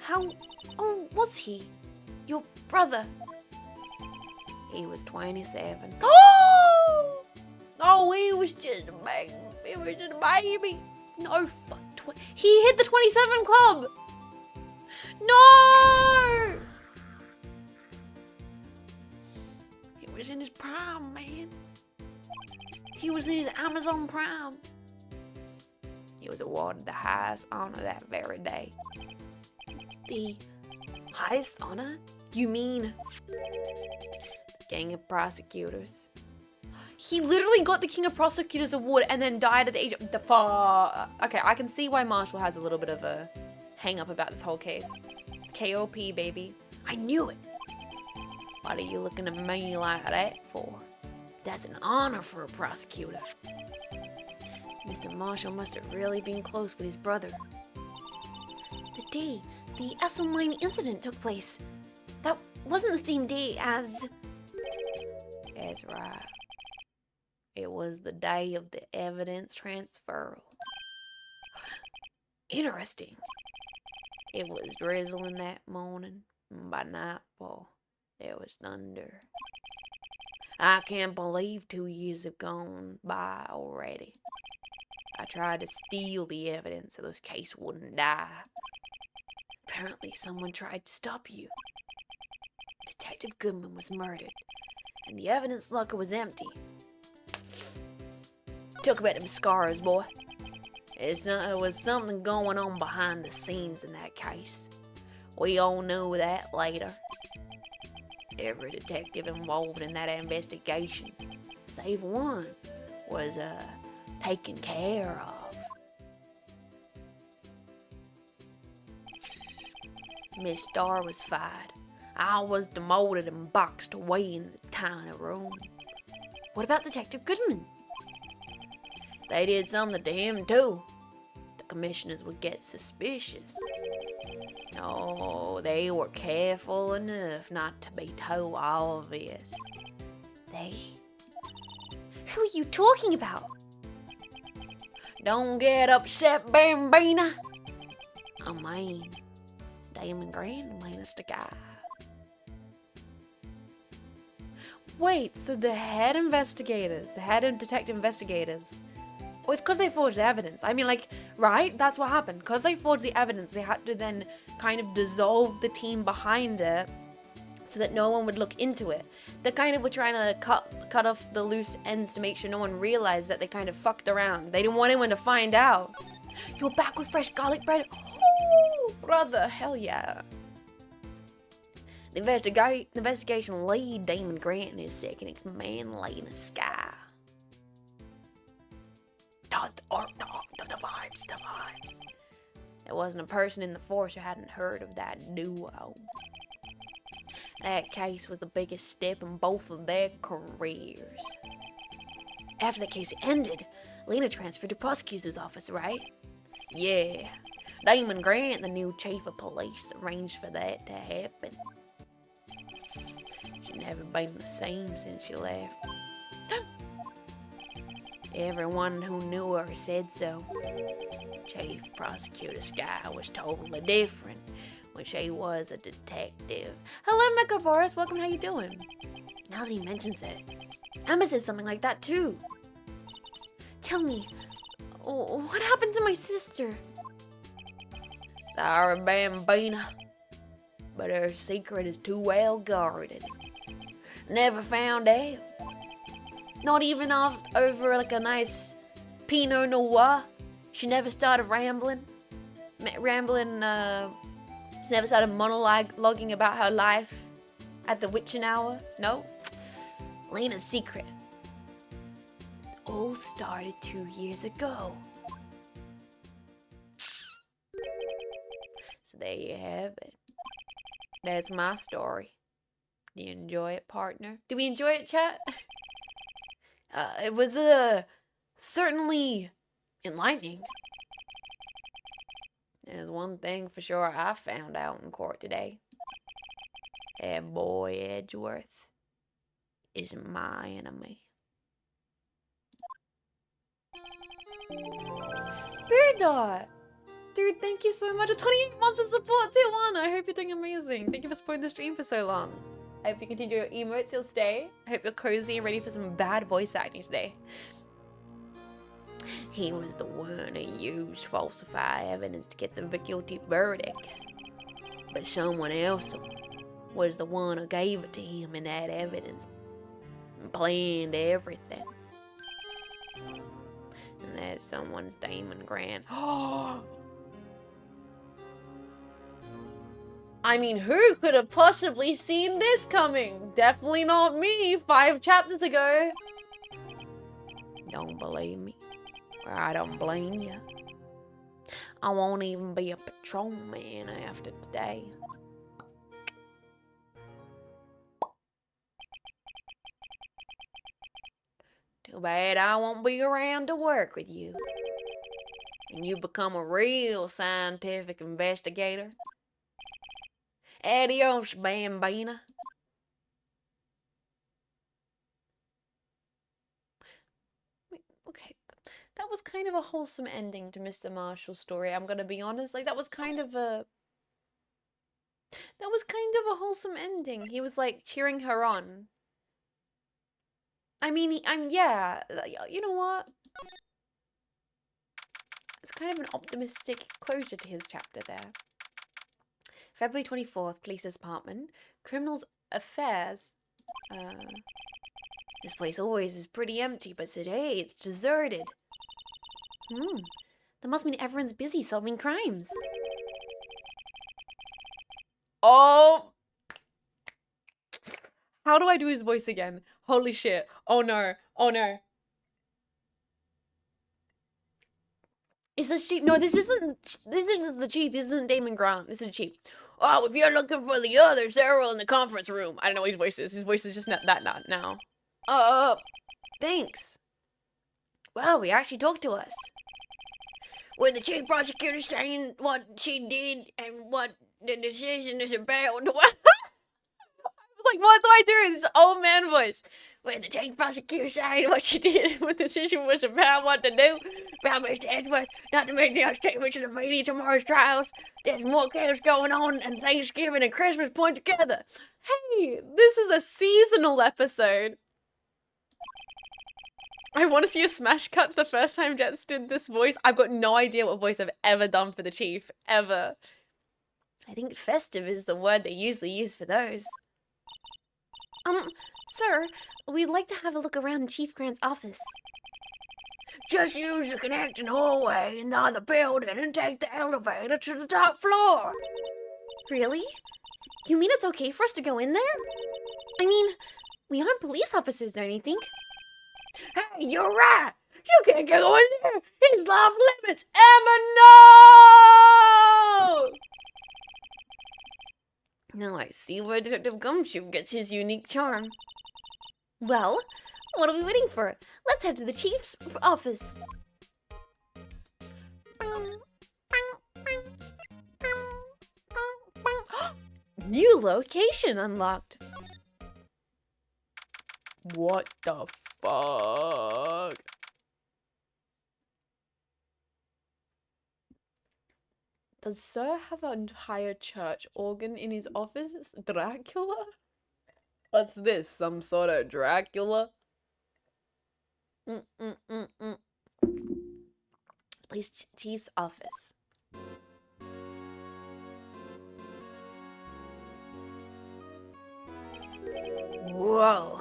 How old was he? Your brother? He was 27. Oh! Oh, he was just a baby. He was just a baby. No, fuck. He hit the 27 club. No! He was in his prime, man. He was in his Amazon Prime. He was awarded the highest honor that very day. The highest honor? You mean the King of Prosecutors? He literally got the King of Prosecutors award and then died at the age of the Okay, I can see why Marshall has a little bit of a hang up about this whole case. KOP, baby. I knew it. What are you looking at me like that for? That's an honor for a prosecutor. Mr. Marshall must have really been close with his brother. The day the SL9 incident took place, that wasn't the same day as... That's right. It was the day of the evidence transfer. Interesting. It was drizzling that morning, and by nightfall, there was thunder. I can't believe 2 years have gone by already. I tried to steal the evidence so this case wouldn't die. Apparently someone tried to stop you. Detective Goodman was murdered, and the evidence locker was empty. Talk about them scars, boy. There was something going on behind the scenes in that case. We all knew that later. Every detective involved in that investigation, save one, was taken care of. Miss Starr was fired. I was demoted and boxed away in the tiny room. What about Detective Goodman? They did something to him too. The commissioners would get suspicious. No, they were careful enough not to be too obvious. They? Who are you talking about? Don't get upset, Bambina. I mean, Damon Grant and Lena Guy. Wait, so the head detective investigators, well, it's because they forged evidence. I mean, like, right? That's what happened. Because they forged the evidence, they had to then kind of dissolve the team behind it so that no one would look into it. They kind of were trying to cut off the loose ends to make sure no one realized that they kind of fucked around. They didn't want anyone to find out. You're back with fresh garlic bread? Oh, brother, hell yeah. The investigation lead, Damon Grant, and his second in command, Lena Sky. The vibes. There wasn't a person in the force who hadn't heard of that duo. That case was the biggest step in both of their careers. After the case ended, Lena transferred to prosecutor's office, right? Yeah. Damon Grant, the new chief of police, arranged for that to happen. She's never been the same since she left. Everyone who knew her said so. Chief Prosecutor Sky was totally different when she was a detective. Hello, Mecha Boris. Welcome. How you doing? Now that he mentions it, Emma said something like that too. Tell me, what happened to my sister? Sorry, Bambina, but her secret is too well guarded. Never found out. Not even over like a nice Pinot Noir. She never started rambling. She never started monologuing about her life at the witching hour. No. Lena's secret. It all started 2 years ago. you have it. That's my story. Do you enjoy it, partner? Do we enjoy it, chat? It was, certainly enlightening. There's one thing for sure I found out in court today. That boy Edgeworth isn't my enemy. Spirit Dot! Dude, thank you so much. 28 months of support, tier 1. I hope you're doing amazing. Thank you for supporting the stream for so long. I hope you continue your emotes, you'll stay. I hope you're cozy and ready for some bad voice acting today. He was the one who used falsified evidence to get the guilty verdict. But someone else was the one who gave it to him in that evidence. And planned everything. And that someone's Damon Grant. I mean, who could have possibly seen this coming? Definitely not me 5 chapters ago. Don't believe me? Or I don't blame you. I won't even be a patrolman after today. Too bad I won't be around to work with you. And you become a real scientific investigator. Adios, Bambina. Okay, that was kind of a wholesome ending to Mr. Marshall's story, I'm gonna be honest. Like, that was kind of a wholesome ending. He was, like, cheering her on. I mean, yeah, you know what? It's kind of an optimistic closure to his chapter there. February 24th, Police Department. Criminals Affairs. This place always is pretty empty, but today it's deserted. That must mean everyone's busy solving crimes. Oh! How do I do his voice again? Holy shit. Oh no. Oh no. Is this Chief? No, this isn't the Chief. This isn't Damon Grant. This is the Chief. Oh, if you're looking for the others, they're all in the conference room. I don't know what his voice is. His voice is just not now. Thanks. Well, he actually talked to us. With the chief prosecutor saying what she did and what the decision is about. Like, what do I do in this old man voice? When the chief prosecutor saying what she did and what the decision was about what to do about Mr. Edgeworth, not to make no statements to the media tomorrow's trials. There's more chaos going on, and Thanksgiving and Christmas point together. Hey, this is a seasonal episode. I want to see a smash cut the first time Jets did this voice. I've got no idea what voice I've ever done for the Chief. Ever. I think festive is the word they usually use for those. Sir, we'd like to have a look around Chief Grant's office. Just use the connecting hallway in the other building and take the elevator to the top floor. Really? You mean it's okay for us to go in there? I mean, we aren't police officers or anything. Hey, you're right. You can't go in there. It's off limits. Emma, no! Now I see where Detective Gumshoe gets his unique charm. Well, what are we waiting for? Let's head to the Chief's office. New location unlocked. What the fuck? Does Sir have an entire church organ in his office? Dracula? What's this? Some sort of Dracula? Police Chief's office. Whoa.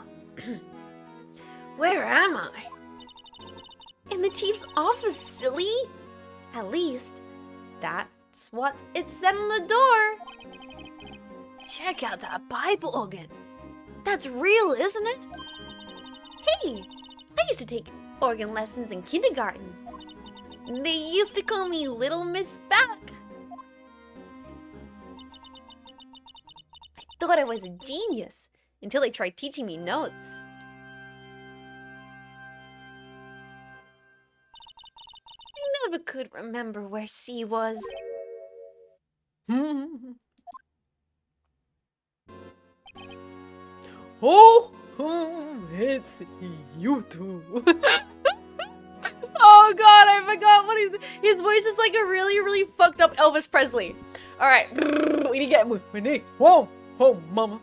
Where am I? In the Chief's office, silly! At least, that's what it said on the door. Check out that Bible organ. That's real, isn't it? Hey, I used to take organ lessons in kindergarten. They used to call me Little Miss Back. thought I was a genius until they tried teaching me notes. I never could remember where C was. Oh, it's you two. Oh god, I forgot what his voice is like a really fucked up Elvis Presley. Alright, we need to get we need whoa, mama,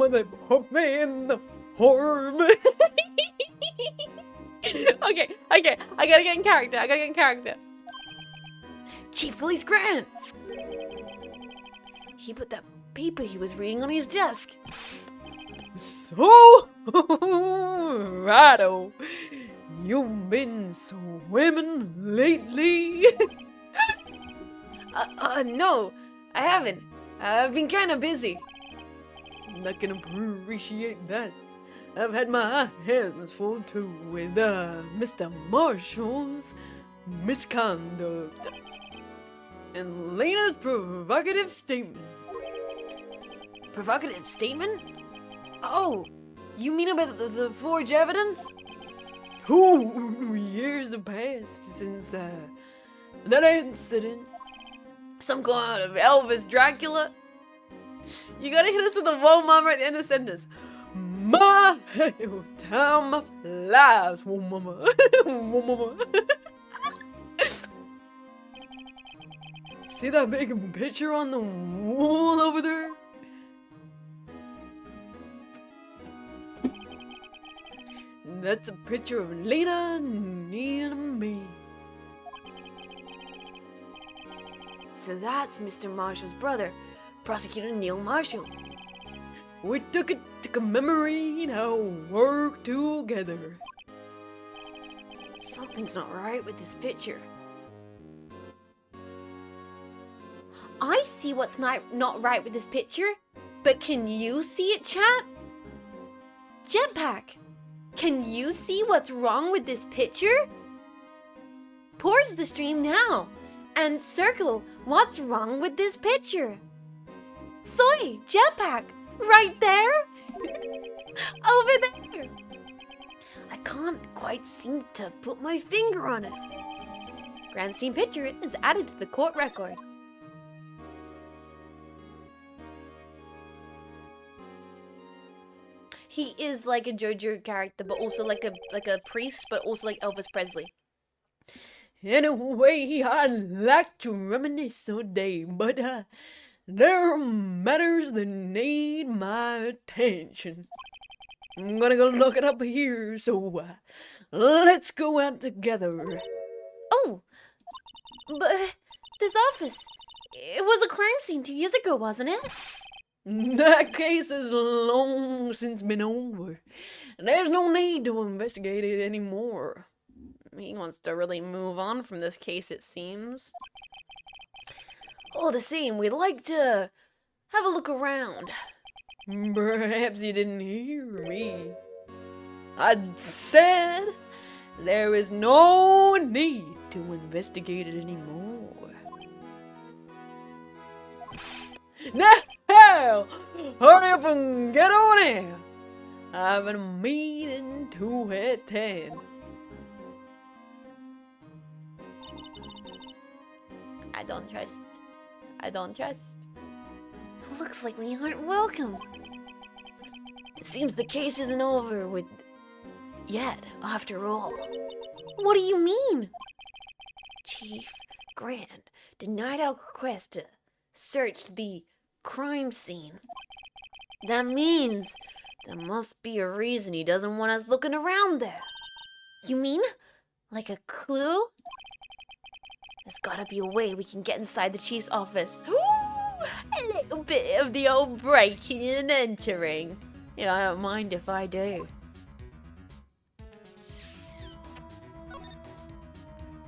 they put me in the horn. Okay, I gotta get in character, Chief Willis Grant! He put that paper he was reading on his desk. So, Righto, you've been swimming lately? No, I haven't. I've been kind of busy. I can appreciate that. I've had my hands full too with Mr. Marshall's misconduct and Lena's provocative statement. Provocative statement? Oh, you mean about the forged evidence? 2 years have passed since that incident. Some kind of Elvis Dracula? You gotta hit us with the whoa mama at the end of the sentence. My time flies, whoa mama. Whoa mama. See that big picture on the wall over there? That's a picture of Lena, Neil, and me. So that's Mr. Marshall's brother, Prosecutor Neil Marshall. We took it to commemorate our work together. Something's not right with this picture. I see what's not right with this picture, but can you see it, chat? Jetpack, can you see what's wrong with this picture? Pause the stream now and circle what's wrong with this picture. Soy, Jetpack, right there? Over there. I can't quite seem to put my finger on it. Grandstein picture is added to the court record. He is like a JoJo character, but also like a priest, but also like Elvis Presley. Anyway, I'd like to reminisce all day, but there are matters that need my attention. I'm gonna go look it up here, so let's go out together. Oh, but this office, it was a crime scene 2 years ago, wasn't it? That case has long since been over. There's no need to investigate it anymore. He wants to really move on from this case, it seems. All the same, we'd like to have a look around. Perhaps you didn't hear me. I said there is no need to investigate it anymore. Now, hurry up and get on here. I have a meeting to attend. I don't trust. Looks like we aren't welcome. It seems the case isn't over with yet, after all. What do you mean? Chief Grant denied our request to search the crime scene. That means there must be a reason he doesn't want us looking around there. You mean like a clue? There's gotta be a way we can get inside the chief's office. Ooh, a little bit of the old breaking and entering. Yeah, I don't mind if I do.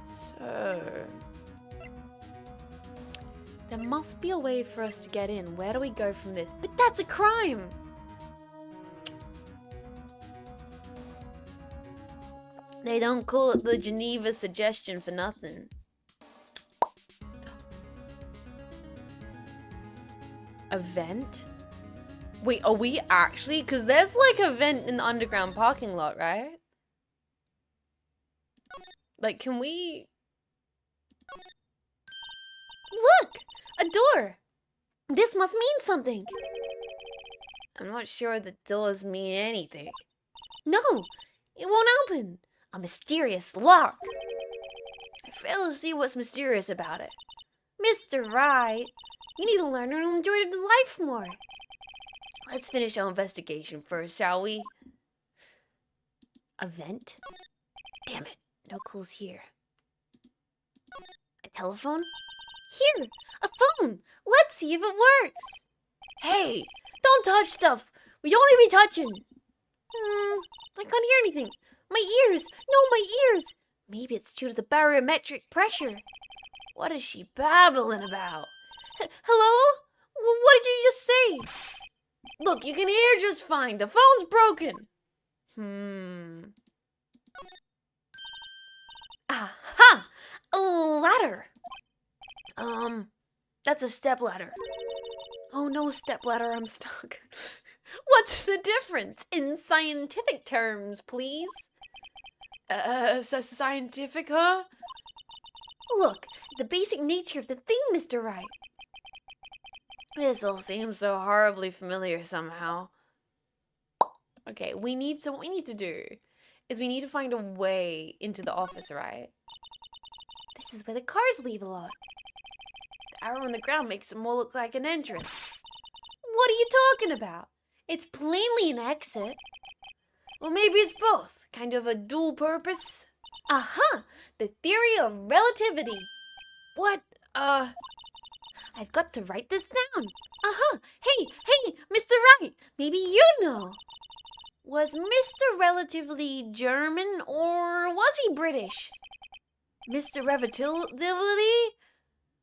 So, there must be a way for us to get in. Where do we go from this? But that's a crime! They don't call it the Geneva suggestion for nothing. A vent? Wait, are we actually? Because there's like a vent in the underground parking lot, right? Like, can we? Look! A door! This must mean something. I'm not sure the doors mean anything. No! It won't open! A mysterious lock! I fail to see what's mysterious about it. Mr. Wright, you need to learn to enjoy life more. Let's finish our investigation first, shall we? A vent? Damn it, no clues here. A telephone? Here! A phone! Let's see if it works! Hey! Don't touch stuff! We don't need to be touching! I can't hear anything. My ears! No, my ears! Maybe it's due to the barometric pressure. What is she babbling about? Hello? What did you just say? Look, you can hear just fine. The phone's broken. Aha! A ladder! That's a stepladder. Oh no, stepladder, I'm stuck. What's the difference in scientific terms, please? Scientific, huh? Look, the basic nature of the thing, Mr. Wright. This all seems so horribly familiar somehow. Okay, what we need to do is we need to find a way into the office, right? This is where the cars leave a lot. The arrow on the ground makes it more look like an entrance. What are you talking about? It's plainly an exit. Well, maybe it's both. Kind of a dual purpose. Aha! The theory of relativity. What? I've got to write this down. Hey, Mr. Wright, maybe you know. Was Mr. Relatively German or was he British? Mr. Relativity?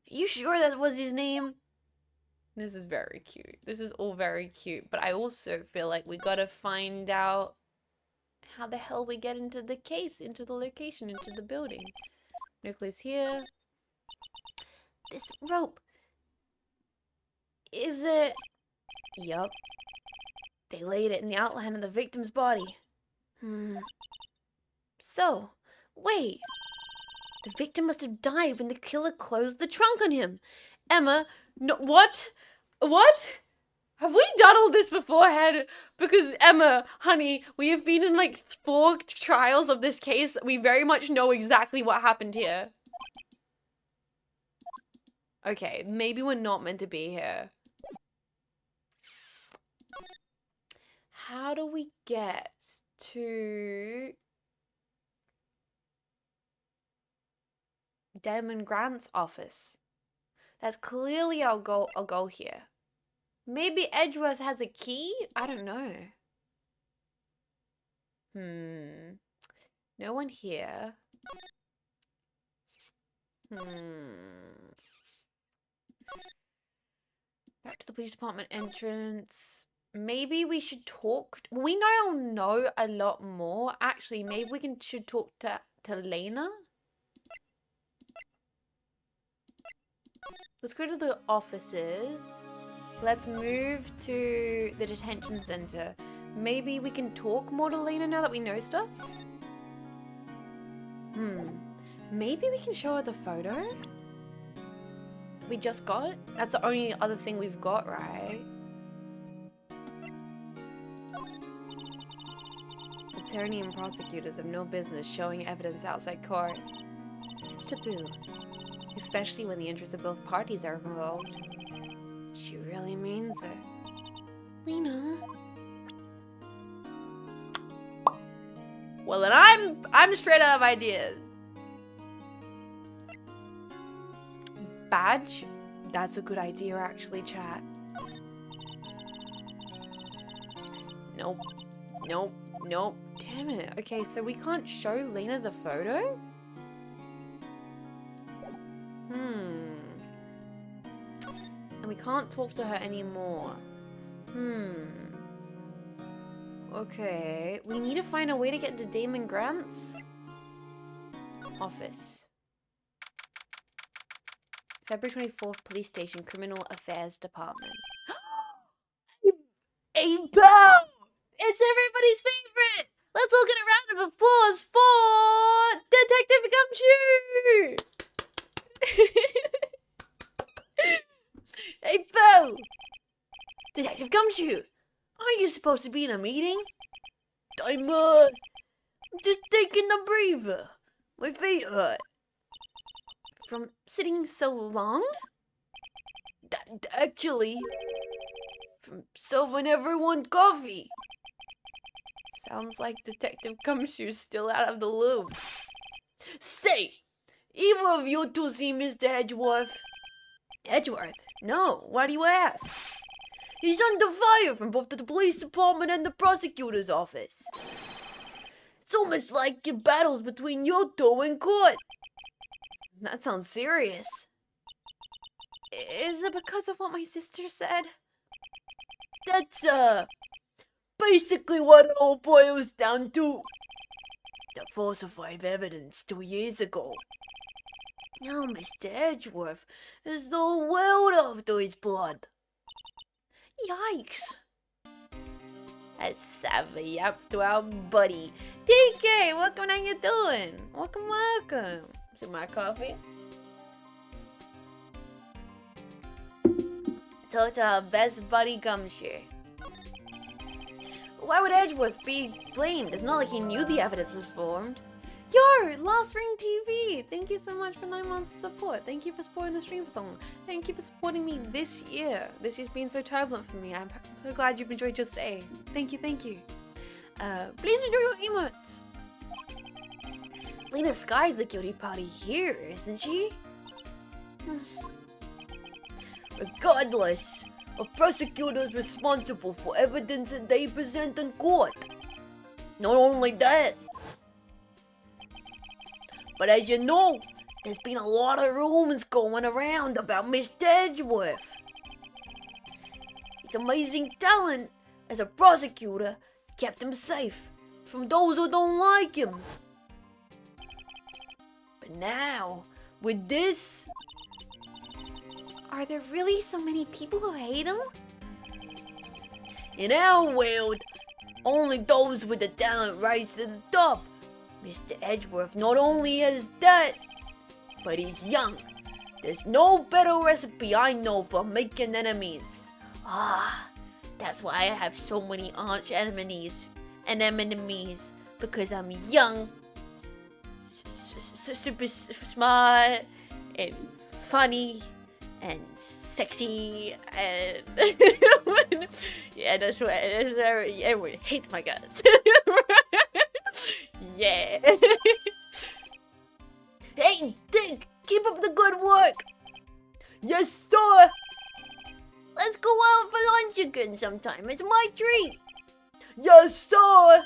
You sure that was his name? This is very cute. This is all very cute. But I also feel like we gotta find out how the hell we get into the case, into the location, into the building. Nucleus here. This rope. Is it? Yup. They laid it in the outline of the victim's body. So, wait. The victim must have died when the killer closed the trunk on him. Emma, no, what? What? Have we done all this beforehand? Because, Emma, honey, we have been in like 4 trials of this case. We very much know exactly what happened here. Okay, maybe we're not meant to be here. How do we get to Damon Grant's office? That's clearly our goal here. Maybe Edgeworth has a key? I don't know. No one here. Back to the police department entrance. Maybe we should talk. We don't know a lot more. Actually, maybe we should talk to Lena. Let's go to the offices. Let's move to the detention center. Maybe we can talk more to Lena now that we know stuff. Maybe we can show her the photo that we just got. That's the only other thing we've got, right? Attorney and prosecutors have no business showing evidence outside court. It's taboo, especially when the interests of both parties are involved. She really means it. Lena. Well, then I'm straight out of ideas. Badge? That's a good idea, actually, chat. Nope. Nope. Nope. Damn it. Okay, so we can't show Lena the photo? And we can't talk to her anymore. Okay. We need to find a way to get into Damon Grant's office. February 24th, Police Station, Criminal Affairs Department. Hey, pal! It's everybody's favorite! Let's all get a round of applause for Detective Gumshoe! Hey, pal! Detective Gumshoe! Aren't you supposed to be in a meeting? I'm just taking a breather. My feet hurt. From sitting so long? Actually, from serving everyone coffee. Sounds like Detective Gumshoe's still out of the loop. Say, either of you two see Mr. Edgeworth? Edgeworth? No, why do you ask? He's under fire from both the police department and the prosecutor's office. It's almost like battles between you two in court. That sounds serious. Is it because of what my sister said? That's, basically what it all boils down to. The falsified evidence 2 years ago. Now Mr. Edgeworth is the world after his blood. Yikes. Let's savvy up to our buddy. TK, welcome, how you doing? Welcome. See my coffee? Talk to our best buddy Gumshoe. Why would Edgeworth be blamed? It's not like he knew the evidence was formed. Yo, Last Ring TV! Thank you so much for 9 months of support. Thank you for supporting the stream for so long. Thank you for supporting me this year. This year's been so turbulent for me. I'm so glad you've enjoyed your stay. Thank you. Please enjoy your emotes. Lena Sky's the guilty party here, isn't she? Regardless, a prosecutor is responsible for evidence that they present in court. Not only that, but as you know, there's been a lot of rumors going around about Mr. Edgeworth. His amazing talent as a prosecutor kept him safe from those who don't like him. But now, with this... Are there really so many people who hate him? In our world, only those with the talent rise to the top. Mr. Edgeworth not only has that, but he's young. There's no better recipe I know for making enemies. That's why I have so many arch enemies and enemies, because I'm young, super smart, and funny, and sexy, and yeah, that's why everyone hates my guts. Yeah. Hey, Dick, keep up the good work. Yes, sir. Let's go out for lunch again sometime. It's my treat. Yes, sir.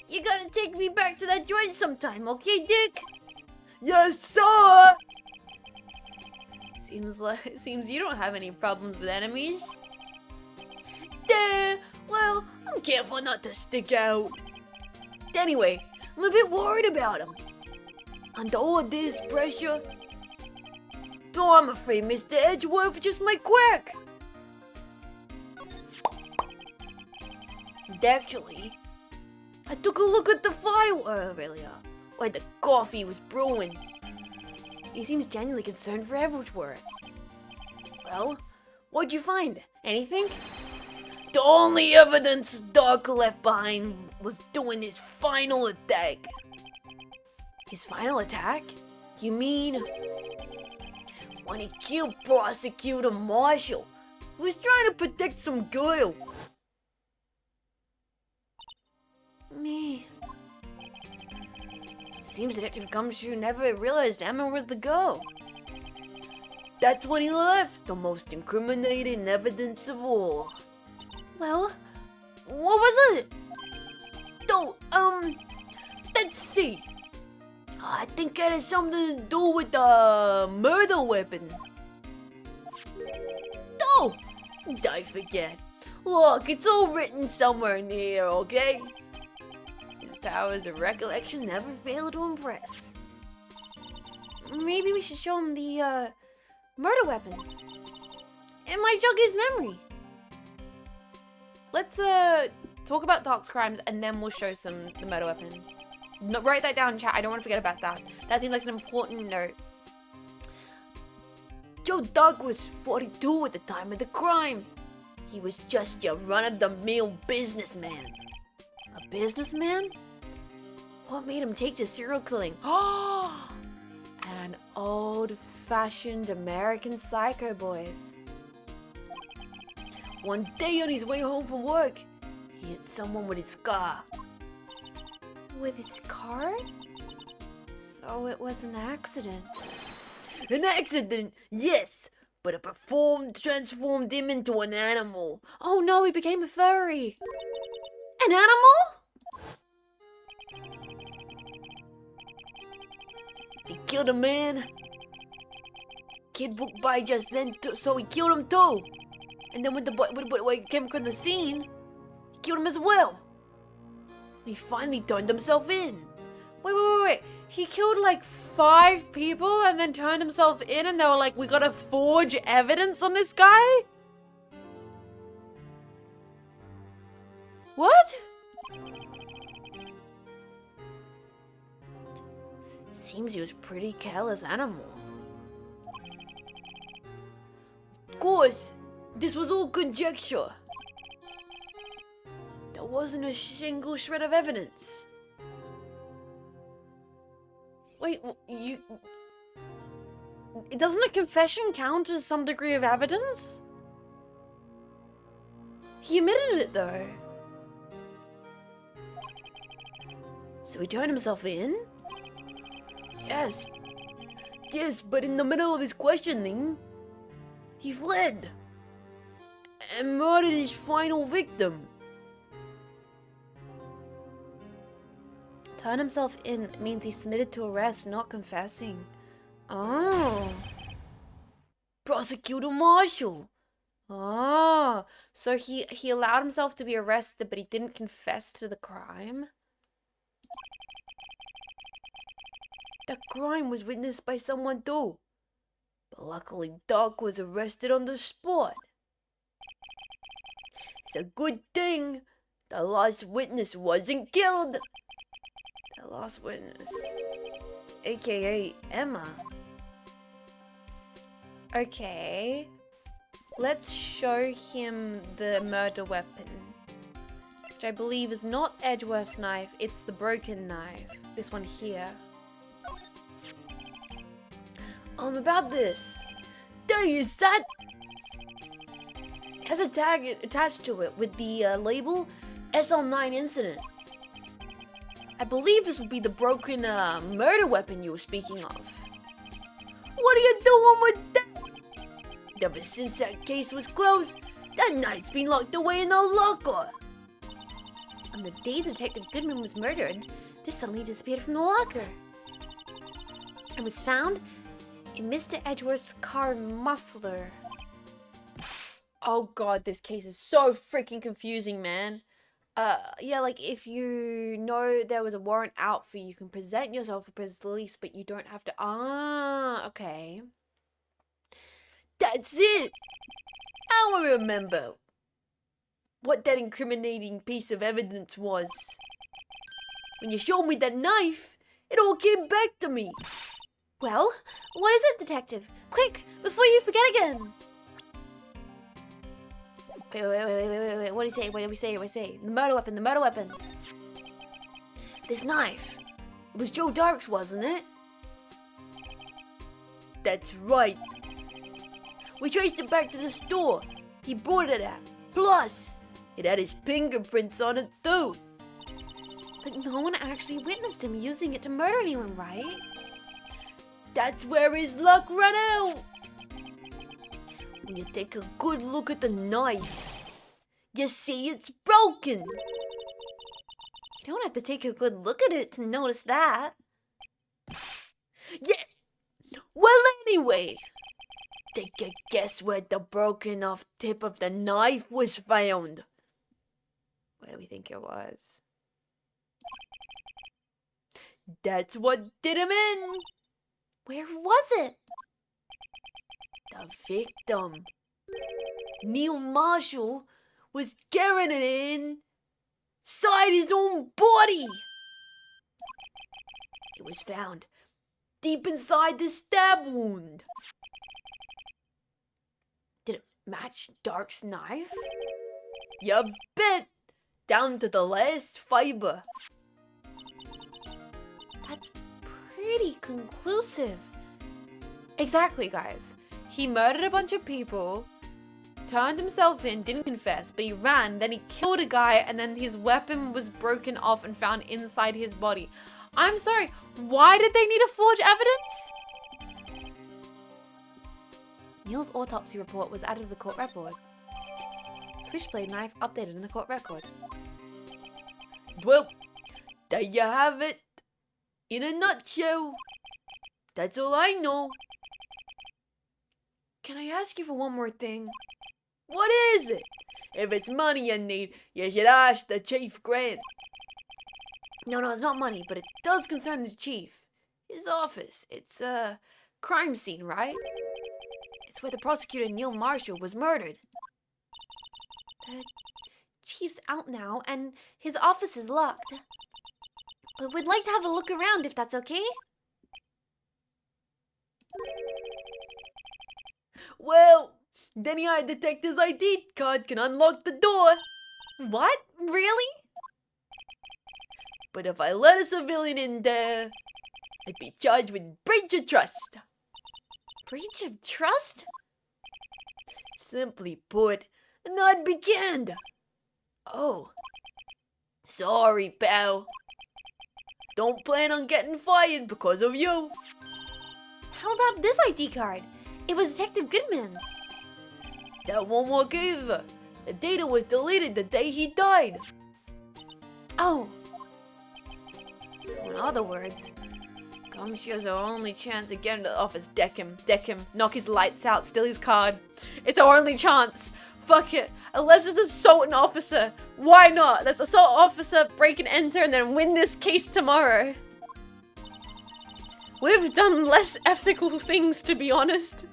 You gotta take me back to that joint sometime, okay, Dick? Yes, sir. Seems you don't have any problems with enemies. Well, I'm careful not to stick out. Anyway, I'm a bit worried about him. Under all this pressure, though I'm afraid Mr. Edgeworth just might crack. And actually, I took a look at the file earlier, where the coffee was brewing. He seems genuinely concerned for Edgeworth. Well, what'd you find? Anything? The only evidence Doc left behind was doing his final attack. His final attack? You mean when he killed Prosecutor Marshall, who was trying to protect some girl? Me. Seems Detective Gumshoe never realized Emma was the girl. That's when he left the most incriminating evidence of all. Well, what was it? Let's see. I think it has something to do with the murder weapon. Oh, I forget. Look, it's all written somewhere in here, okay? His powers of recollection never fail to impress. Maybe we should show him the, murder weapon. It might jog his memory. let's talk about Doc's crimes and then we'll show the murder weapon. No, write that down in chat. I don't want to forget about that. That seems like an important note. Joe Doc was 42 at the time of the crime. He was just your run-of-the-mill businessman. A businessman? What made him take to serial killing? Oh, an old-fashioned American psycho, boys. One day on his way home from work, he hit someone with his car. With his car? So it was an accident. An accident, yes, but it transformed him into an animal. Oh no, he became a furry. An animal? He killed a man. Kid walked by just then, so he killed him too. And then when the boy came across the scene, he killed him as well. He finally turned himself in. Wait. He killed like 5 people and then turned himself in and they were like, we gotta forge evidence on this guy? What? Seems he was a pretty careless animal. Of course, this was all conjecture. There wasn't a single shred of evidence. Wait, doesn't a confession count as some degree of evidence? He admitted it though. So he turned himself in? Yes, but in the middle of his questioning, he fled and murdered his final victim. Turn himself in means he submitted to arrest, not confessing. Oh. Prosecutor Marshall. Oh. So he allowed himself to be arrested, but he didn't confess to the crime? The crime was witnessed by someone too. But luckily Doc was arrested on the spot. It's a good thing the last witness wasn't killed. The last witness, aka Emma. Okay. Let's show him the murder weapon. Which I believe is not Edgeworth's knife, it's the broken knife. This one here. About this. There is that. It has a tag attached to it with the label SL9 incident. I believe this will be the broken murder weapon you were speaking of. What are you doing with that? Ever since that case was closed, that knife's been locked away in a locker. On the day Detective Goodman was murdered, this suddenly disappeared from the locker. It was found in Mr. Edgeworth's car muffler. Oh god, this case is so freaking confusing, man. Yeah, like if you know there was a warrant out for you, you can present yourself for police, but you don't have to. Okay. That's it. I remember what that incriminating piece of evidence was. When you showed me that knife, it all came back to me. Well, what is it, Detective? Quick, before you forget again. Wait. What do you say? The murder weapon. This knife. It was Joe Dark's, wasn't it? That's right. We traced it back to the store he bought it at. Plus, it had his fingerprints on it too. But no one actually witnessed him using it to murder anyone, right? That's where his luck ran out. When you take a good look at the knife, you see it's broken. You don't have to take a good look at it to notice that. Yeah. Well, anyway, take a guess where the broken off tip of the knife was found. Where do we think it was? That's what did him in. Where was it? The victim, Neil Marshall, was carrying it inside his own body. It was found deep inside the stab wound. Did it match Dark's knife? You bet! Down to the last fiber. That's pretty conclusive. Exactly, guys. He murdered a bunch of people, turned himself in, didn't confess, but he ran, then he killed a guy, and then his weapon was broken off and found inside his body. I'm sorry, why did they need to forge evidence? Neil's autopsy report was added to the court record. Switchblade knife updated in the court record. Well, there you have it. In a nutshell. That's all I know. Can I ask you for one more thing? What is it? If it's money you need, you should ask the Chief Grant. No, it's not money, but it does concern the chief. His office. It's a crime scene, right? It's where the prosecutor Neil Marshall was murdered. The chief's out now, and his office is locked. But we'd like to have a look around if that's okay? Well, then your detective's ID card can unlock the door. What? Really? But if I let a civilian in there, I'd be charged with breach of trust. Breach of trust? Simply put, not be canned. Oh. Sorry, pal. Don't plan on getting fired because of you. How about this ID card? It was Detective Goodman's. That won't work either. The data was deleted the day he died. Oh. So in other words, Gumshoe's our only chance of getting to the office. Deck him, knock his lights out, steal his card. It's our only chance. Fuck it. Unless it's assault an officer. Why not? Let's assault officer, break and enter, and then win this case tomorrow. We've done less ethical things, to be honest.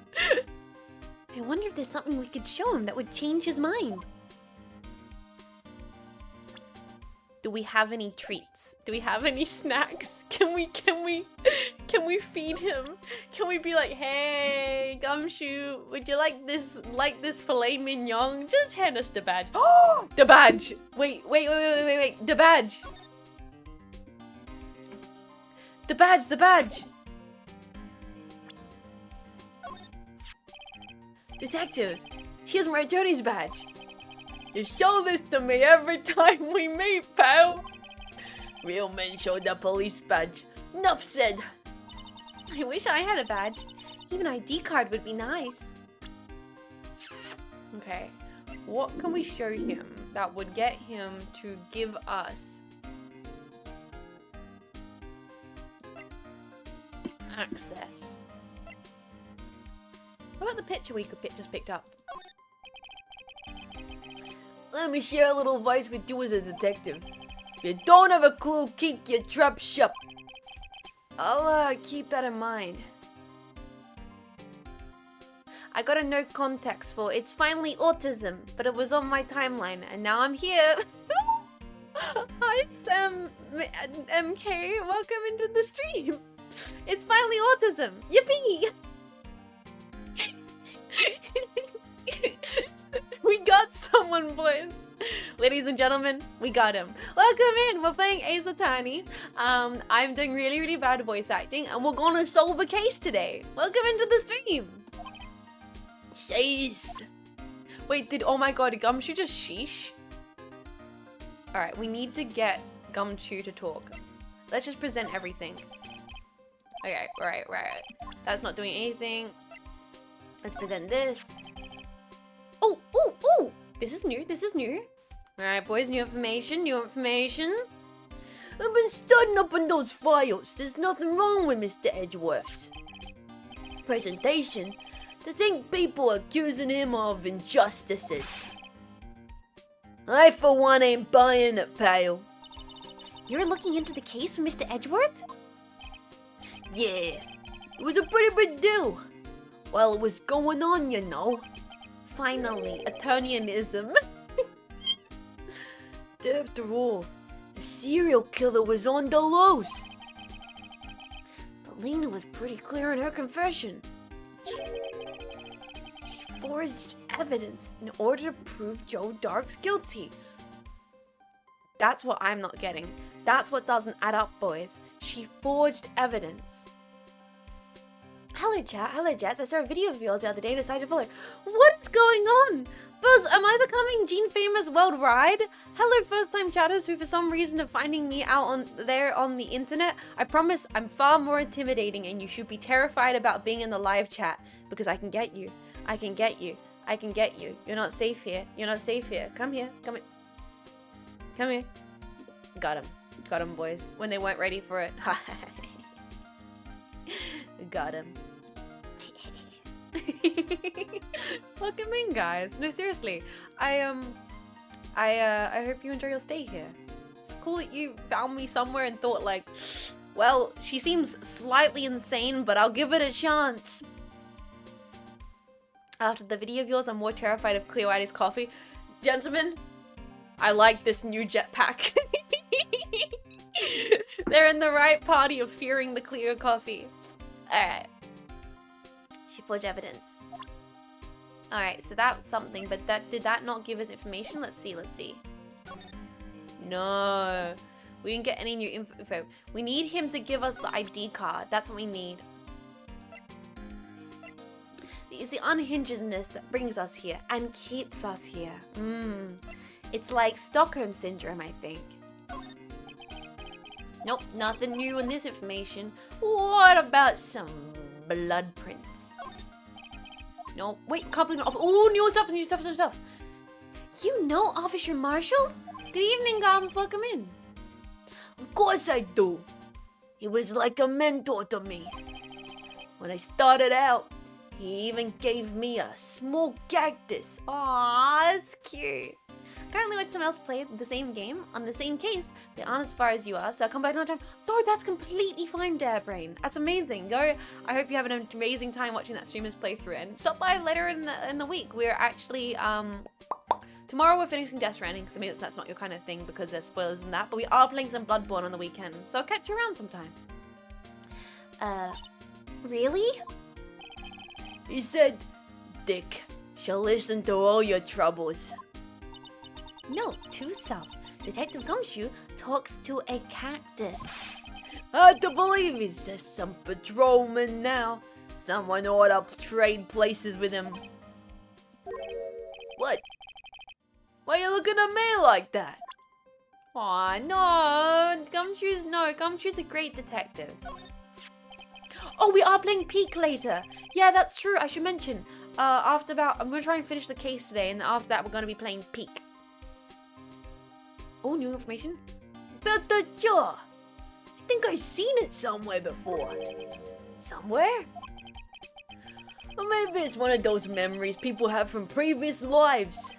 I wonder if there's something we could show him that would change his mind. Do we have any treats? Do we have any snacks? Can we feed him? Can we be like, hey, Gumshoe, would you like this filet mignon? Just hand us the badge. Oh, the badge. Wait. The badge. The badge. Detective, here's my attorney's badge. You show this to me every time we meet, pal. Real men show the police badge. Enough said. I wish I had a badge. Even ID card would be nice. Okay, what can we show him that would get him to give us access? What about the picture we just picked up? Let me share a little advice with you as a detective. If you don't have a clue, keep your trap shut. I'll keep that in mind. I got a no context for it's finally autism, but it was on my timeline, and now I'm here. Hi, Sam, MK. Welcome into the stream. It's finally autism. Yippee! We got someone, boys. Ladies and gentlemen, we got him. Welcome in. We're playing Ace Attorney. I'm doing really bad voice acting, and we're gonna solve a case today. Welcome into the stream. Sheesh. Wait, oh my god, did Gumshoe just sheesh? Alright, we need to get Gumshoe to talk. Let's just present everything. Okay, right. That's not doing anything. Let's present this. Oh! This is new. Alright, boys, new information. I've been studying up on those files. There's nothing wrong with Mr. Edgeworth's presentation to think people are accusing him of injustices. I, for one, ain't buying it, pal. You're looking into the case for Mr. Edgeworth? Yeah, it was a pretty big deal. While it was going on, you know. Finally, attorneyism. After all, the serial killer was on the loose. But Lena was pretty clear in her confession. She forged evidence in order to prove Joe Dark's guilty. That's what I'm not getting. That's what doesn't add up, boys. She forged evidence. Hello chat, hello Jets. I saw a video of yours the other day and decided to follow. What is going on? Buzz, am I becoming Jean Faymas worldwide? Hello first time chatters who for some reason are finding me out on the internet. I promise I'm far more intimidating and you should be terrified about being in the live chat because I can get you. I can get you. I can get you. You're not safe here. You're not safe here. Come here. Come here. Come here. Got him. Got him, boys. When they weren't ready for it. Got him. Welcome in, guys. No, seriously. I hope you enjoy your stay here. It's cool that you found me somewhere and thought like, well, she seems slightly insane, but I'll give it a chance. After the video of yours, I'm more terrified of Cleo Addie's coffee. Gentlemen, I like this new jetpack. They're in the right party of fearing the Cleo coffee. Alright. She forged evidence. Alright, so that's something, but did that not give us information? Let's see, let's see. No. We didn't get any new info. We need him to give us the ID card. That's what we need. It's the unhingedness that brings us here and keeps us here. It's like Stockholm Syndrome, I think. Nope, nothing new in this information. What about some blood prints? No, wait, can't believe it. Oh, new stuff, new stuff, new stuff. You know Officer Marshall? Good evening, Goms. Welcome in. Of course I do. He was like a mentor to me. When I started out, he even gave me a small cactus. Aw, that's cute. Currently watch someone else play the same game on the same case. They aren't as far as you are, so I'll come back another time. No, that's completely fine, Darebrain. That's amazing. Go. I hope you have an amazing time watching that streamer's playthrough. And stop by later in the week. We're actually tomorrow we're finishing Death Stranding, so maybe that's not your kind of thing because there's spoilers in that. But we are playing some Bloodborne on the weekend, so I'll catch you around sometime. Really? He said, Dick shall listen to all your troubles. No, to self. Detective Gumshoe talks to a cactus. Hard to believe he's just some patrolman now. Someone ought to trade places with him. What? Why are you looking at me like that? Aw, no. Gumshoe's a great detective. Oh, we are playing Peak later. Yeah, that's true. I should mention. I'm going to try and finish the case today, and after that, we're going to be playing Peak. Oh, new information? About the jaw. I think I've seen it somewhere before. Somewhere? Or maybe it's one of those memories people have from previous lives.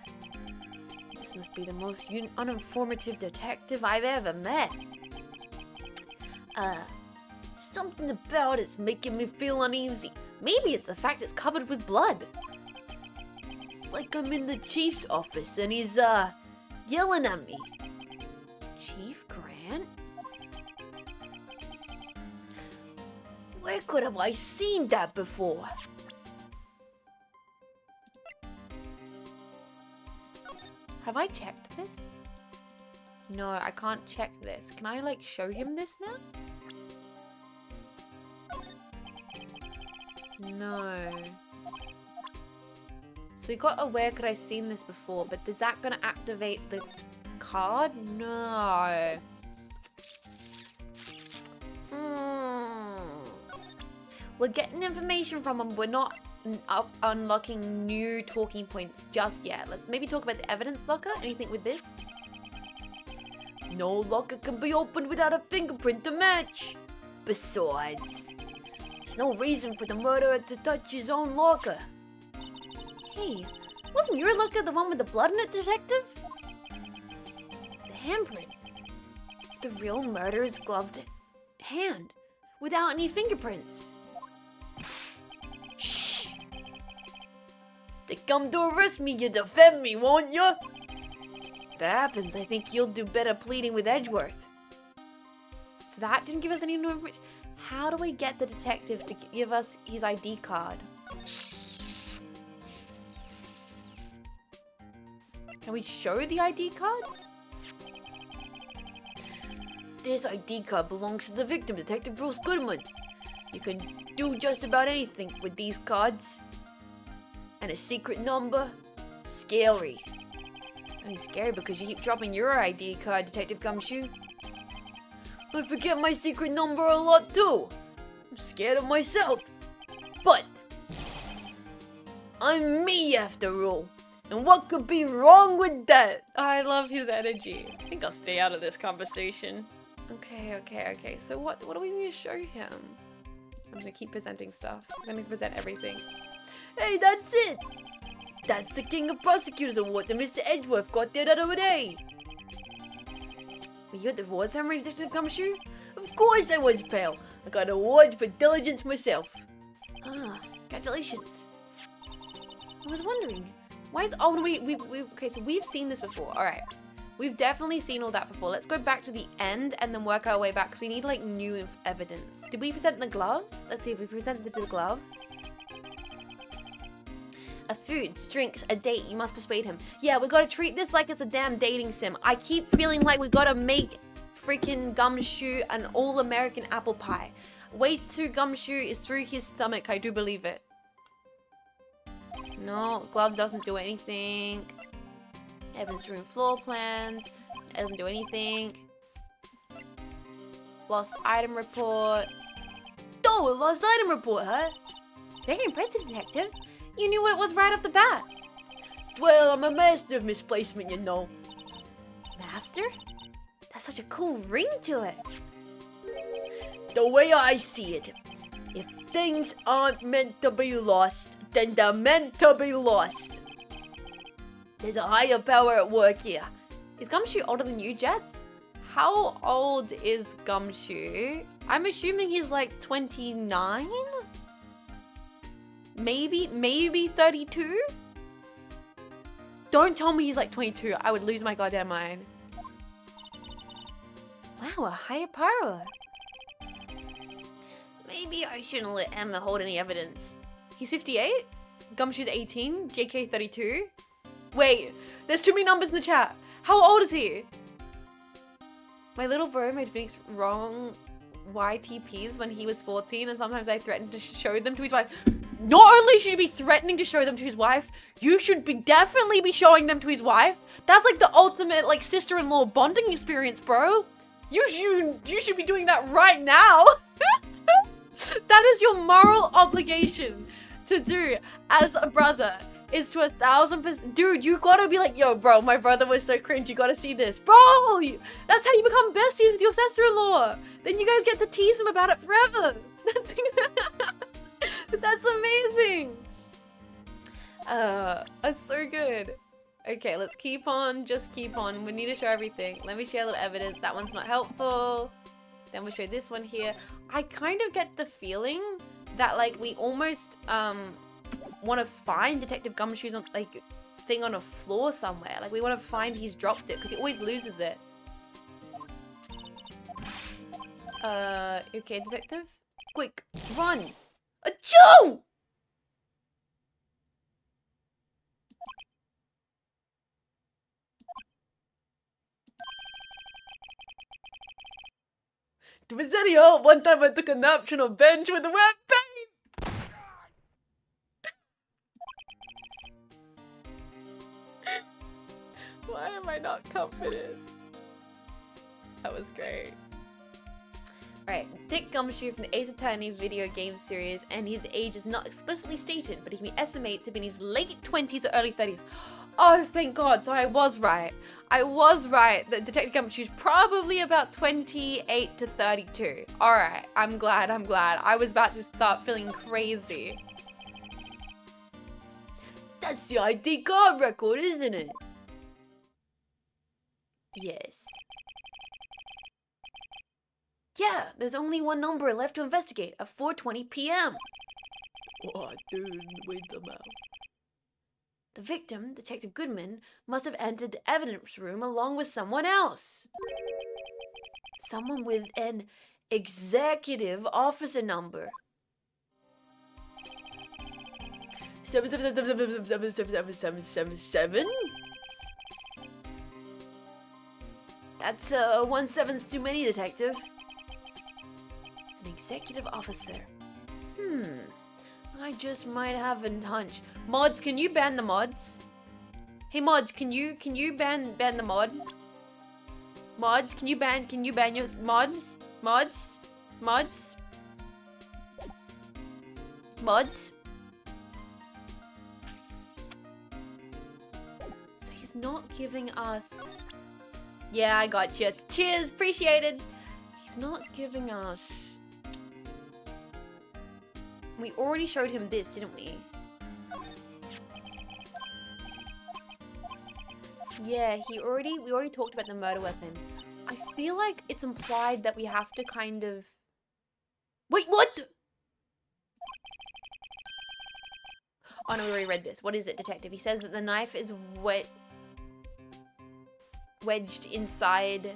This must be the most uninformative detective I've ever met. Something about it's making me feel uneasy. Maybe it's the fact it's covered with blood. It's like I'm in the chief's office and he's, yelling at me. Chief Grant? Where could have I seen that before? Have I checked this? No, I can't check this. Can I, like, show him this now? No. So we got a where could I seen this before, but is that gonna activate the card? No. We're getting information from him. We're not unlocking new talking points just yet. Let's maybe talk about the evidence locker. Anything with this? No locker can be opened without a fingerprint to match. Besides, there's no reason for the murderer to touch his own locker. Hey, wasn't your locker the one with the blood in it, detective? The handprint. The real murderer's gloved hand, without any fingerprints. Shh! They come to arrest me, you defend me, won't you? If that happens, I think you'll do better pleading with Edgeworth. So that didn't give us any new information. How do we get the detective to give us his ID card? Can we show the ID card? This ID card belongs to the victim, Detective Bruce Goodman. You can do just about anything with these cards. And a secret number? Scary. It's only scary because you keep dropping your ID card, Detective Gumshoe. I forget my secret number a lot too. I'm scared of myself. But I'm me after all. And what could be wrong with that? I love his energy. I think I'll stay out of this conversation. Okay. So what do we need to show him? I'm just gonna keep presenting stuff. I'm gonna present everything. Hey, that's it. That's the King of Prosecutors Award that Mr. Edgeworth got the other day. Were you at the award ceremony, Detective Gumshoe? Of course I was, pal. I got an award for diligence myself. Ah, congratulations. I was wondering, why is okay, so we've seen this before. All right, we've definitely seen all that before. Let's go back to the end and then work our way back because we need like new evidence. Did we present the glove? Let's see if we presented the glove. A food, drinks, a date. You must persuade him. Yeah, we gotta treat this like it's a damn dating sim. I keep feeling like we gotta make freaking Gumshoe an all-American apple pie. Way to Gumshoe is through his stomach. I do believe it. No, glove doesn't do anything. Evidence room floor plans. Doesn't do anything. Lost item report. Oh, a lost item report, huh? Very impressive, detective. You knew what it was right off the bat. Well, I'm a master of misplacement, you know. Master? That's such a cool ring to it. The way I see it, if things aren't meant to be lost, then they're meant to be lost. There's a higher power at work here. Is Gumshoe older than you, Jets? How old is Gumshoe? I'm assuming he's like 29? Maybe 32? Don't tell me he's like 22. I would lose my goddamn mind. Wow, a higher power. Maybe I shouldn't let Emma hold any evidence. He's 58? Gumshoe's 18? JK 32? Wait, there's too many numbers in the chat. How old is he? My little bro made Phoenix wrong YTPs when he was 14 and sometimes I threatened to show them to his wife. Not only should you be threatening to show them to his wife, you should definitely be showing them to his wife. That's like the ultimate like sister-in-law bonding experience, bro. You should be doing that right now. That is your moral obligation to do as a brother, is to 1000%. Dude, you gotta be like, yo, bro, my brother was so cringe. You gotta see this. Bro, that's how you become besties with your sister-in-law. Then you guys get to tease him about it forever. That's amazing. That's so good. Okay, let's keep on. Just keep on. We need to show everything. Let me share a little evidence. That one's not helpful. Then we'll show this one here. I kind of get the feeling that like we almost want to find Detective Gumshoe's like thing on a floor somewhere. Like we want to find he's dropped it because he always loses it. Okay, detective. Quick, run! Achoo! To was any help, one time I took a nap on a bench with a wet paint. Why am I not confident? That was great. Alright, Dick Gumshoe from the Ace Attorney video game series, and his age is not explicitly stated, but he can be estimated to be in his late 20s or early 30s. Oh, thank God, so I was right. I was right that Detective Gumshoe is probably about 28 to 32. Alright, I'm glad. I was about to start feeling crazy. That's the ID card record, isn't it? Yes. Yeah, there's only one number left to investigate at 4:20 p.m. What, dude, wait them out. The victim, Detective Goodman, must have entered the evidence room along with someone else. Someone with an executive officer number. 777777777. That's 1/7's too many, Detective. An executive officer. I just might have a hunch. Mods, can you ban the mods? Hey mods, can you ban the mod? Mods, can you ban your mods? Mods? Mods? Mods? So he's not giving us... Yeah, I got you. Cheers, appreciated. He's not giving us... We already showed him this, didn't we? Yeah, we already talked about the murder weapon. I feel like it's implied that we have to kind of... Wait, what? Oh no, we already read this. What is it, Detective? He says that the knife is wedged inside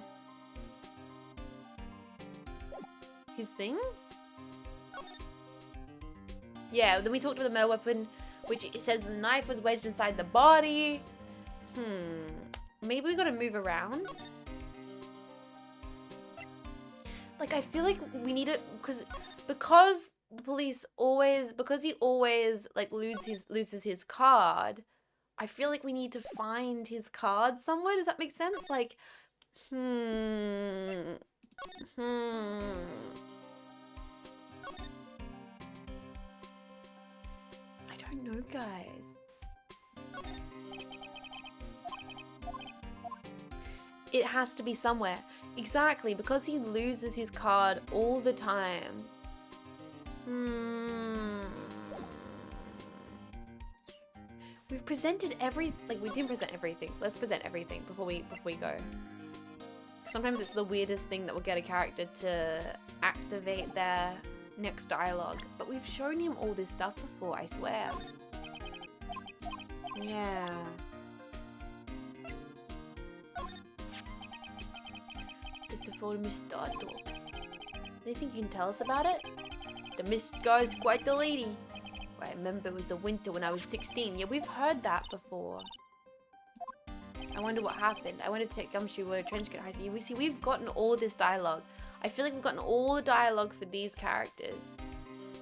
his thing? Yeah, then we talked about the murder weapon, which it says the knife was wedged inside the body. Maybe we gotta move around. Like, I feel like we need it because the police always, because he always like loses his card. I feel like we need to find his card somewhere. Does that make sense? Like, I don't know, guys. It has to be somewhere. Exactly, because he loses his card all the time. We've presented we didn't present everything. Let's present everything before we go. Sometimes it's the weirdest thing that will get a character to activate their next dialogue. But we've shown him all this stuff before, I swear. Yeah. For Mr. Dog. Anything you can tell us about it? The mist guy's quite the lady. I remember it was the winter when I was 16. Yeah, we've heard that before. I wonder what happened. I wonder if Detective Gumshoe wore a trench coat. We see we've gotten all this dialogue. I feel like we've gotten all the dialogue for these characters.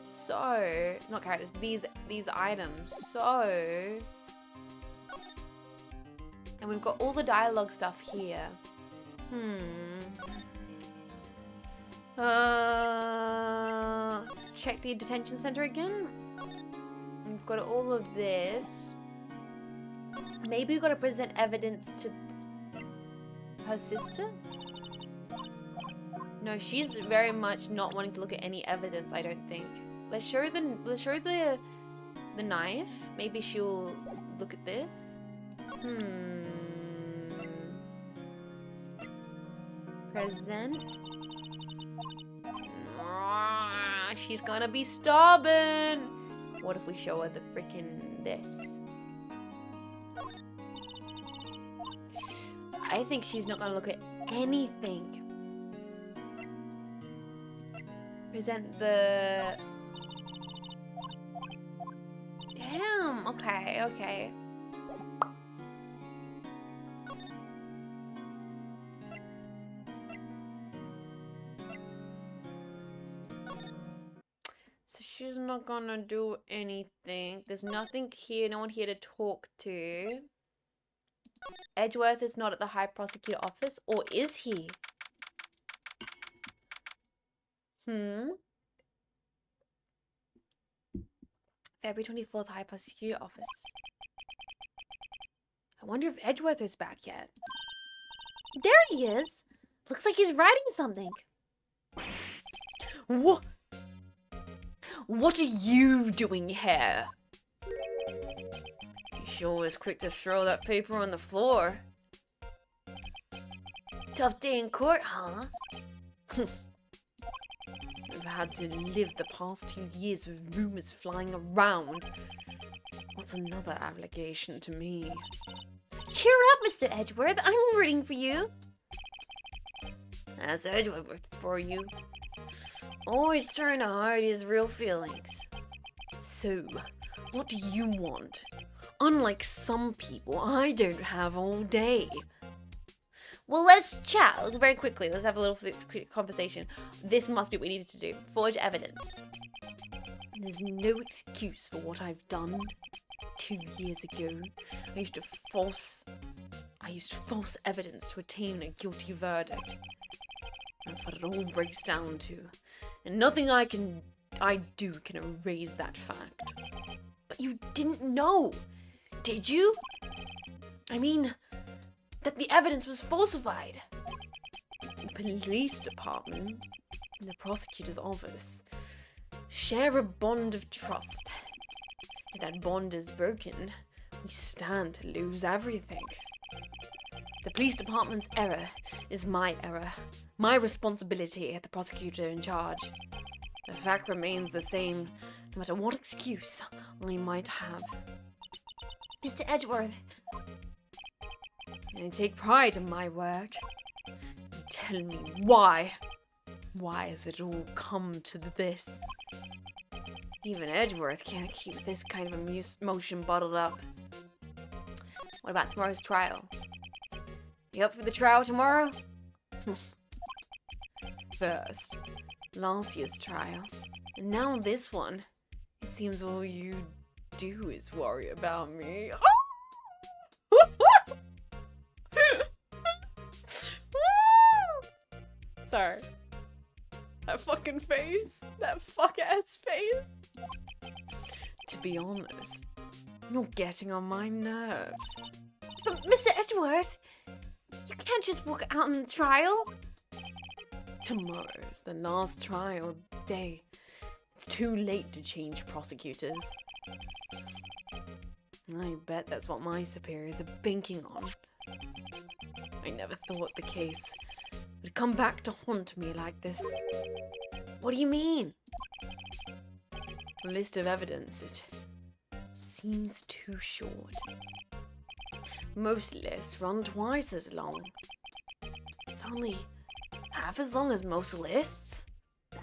So, not characters, these items. So, and we've got all the dialogue stuff here. Check the detention center again. We've got all of this. Maybe we've got to present evidence to her sister. No, she's very much not wanting to look at any evidence. I don't think. Let's show the knife. Maybe she'll look at this. Present. She's gonna be stubborn. What if we show her the freaking this? I think she's not gonna look at anything. Present the... Damn, okay. She's not gonna do anything. There's nothing here, no one here to talk to. Edgeworth is not at the High Prosecutor office, or is he? February 24th, High Prosecutor office. I wonder if Edgeworth is back yet. There he is! Looks like he's writing something. What? What are you doing here? You sure was quick to throw that paper on the floor. Tough day in court, huh? I've had to live the past 2 years with rumors flying around. What What's another allegation to me? Cheer up, Mr. Edgeworth. I'm rooting for you. That's Edgeworth for you. Always trying to hide his real feelings. So, what do you want? Unlike some people, I don't have all day. Well, let's chat very quickly. Let's have a little quick conversation. This must be what we needed to do. Forge evidence. There's no excuse for what I've done. 2 years ago, I used false evidence to attain a guilty verdict. That's what it all breaks down to. And nothing I do can erase that fact. But you didn't know, did you? I mean, that the evidence was falsified. The police department and the prosecutor's office share a bond of trust. If that bond is broken, we stand to lose everything. The police department's error is my error. My responsibility as the prosecutor in charge. The fact remains the same, no matter what excuse I might have. Mr. Edgeworth. And I take pride in my work. Tell me why. Why has it all come to this? Even Edgeworth can't keep this kind of emotion bottled up. What about tomorrow's trial? You up for the trial tomorrow? First, last year's trial, and now this one. It seems all you do is worry about me. Sorry. That fucking face. That fuck-ass face. To be honest, you're getting on my nerves. But Mr. Edgeworth, you can't just walk out on the trial. Tomorrow's the last trial day. It's too late to change prosecutors. I bet that's what my superiors are banking on. I never thought the case would come back to haunt me like this. What do you mean? A list of evidence, it seems too short. Most lists run twice as long. It's only half as long as most lists?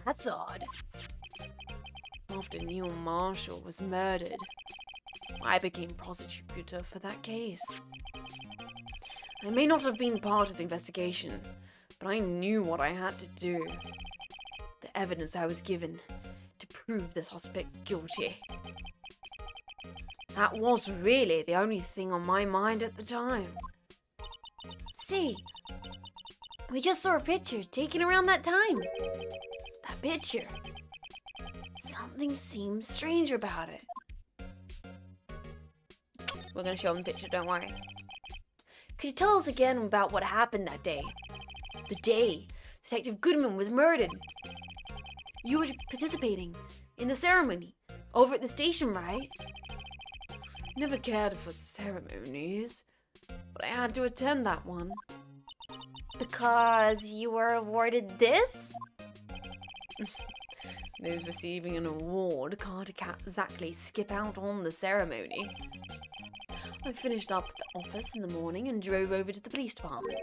That's odd. After Neil Marshall was murdered, I became prosecutor for that case. I may not have been part of the investigation, but I knew what I had to do. The evidence I was given to prove the suspect guilty. That was really the only thing on my mind at the time. See, we just saw a picture taken around that time. That picture. Something seems strange about it. We're gonna show them the picture, don't worry. Could you tell us again about what happened that day? The day Detective Goodman was murdered. You were participating in the ceremony over at the station, right? Never cared for ceremonies, but I had to attend that one. Because you were awarded this? Those receiving an award can't exactly skip out on the ceremony. I finished up at the office in the morning and drove over to the police department.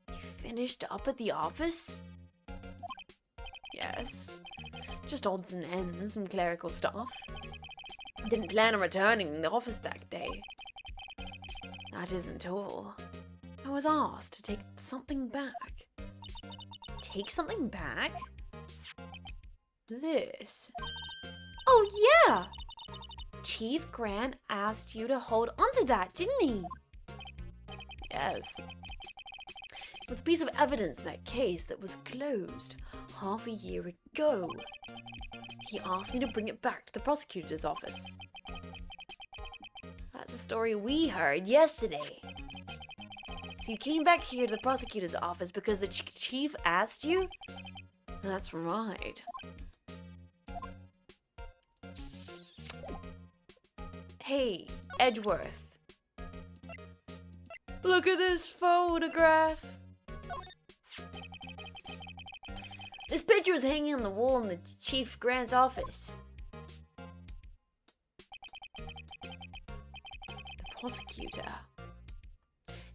You finished up at the office? Yes. Just odds and ends, some clerical stuff. Didn't plan on returning to the office that day. That isn't all. I was asked to take something back. Take something back? This. Oh, yeah! Chief Grant asked you to hold onto that, didn't he? Yes. It was a piece of evidence in that case that was closed half a year ago. He asked me to bring it back to the prosecutor's office. That's a story we heard yesterday. So you came back here to the prosecutor's office because the chief asked you? That's right. Hey, Edgeworth. Look at this photograph. This picture was hanging on the wall in the Chief Grant's office. prosecutor.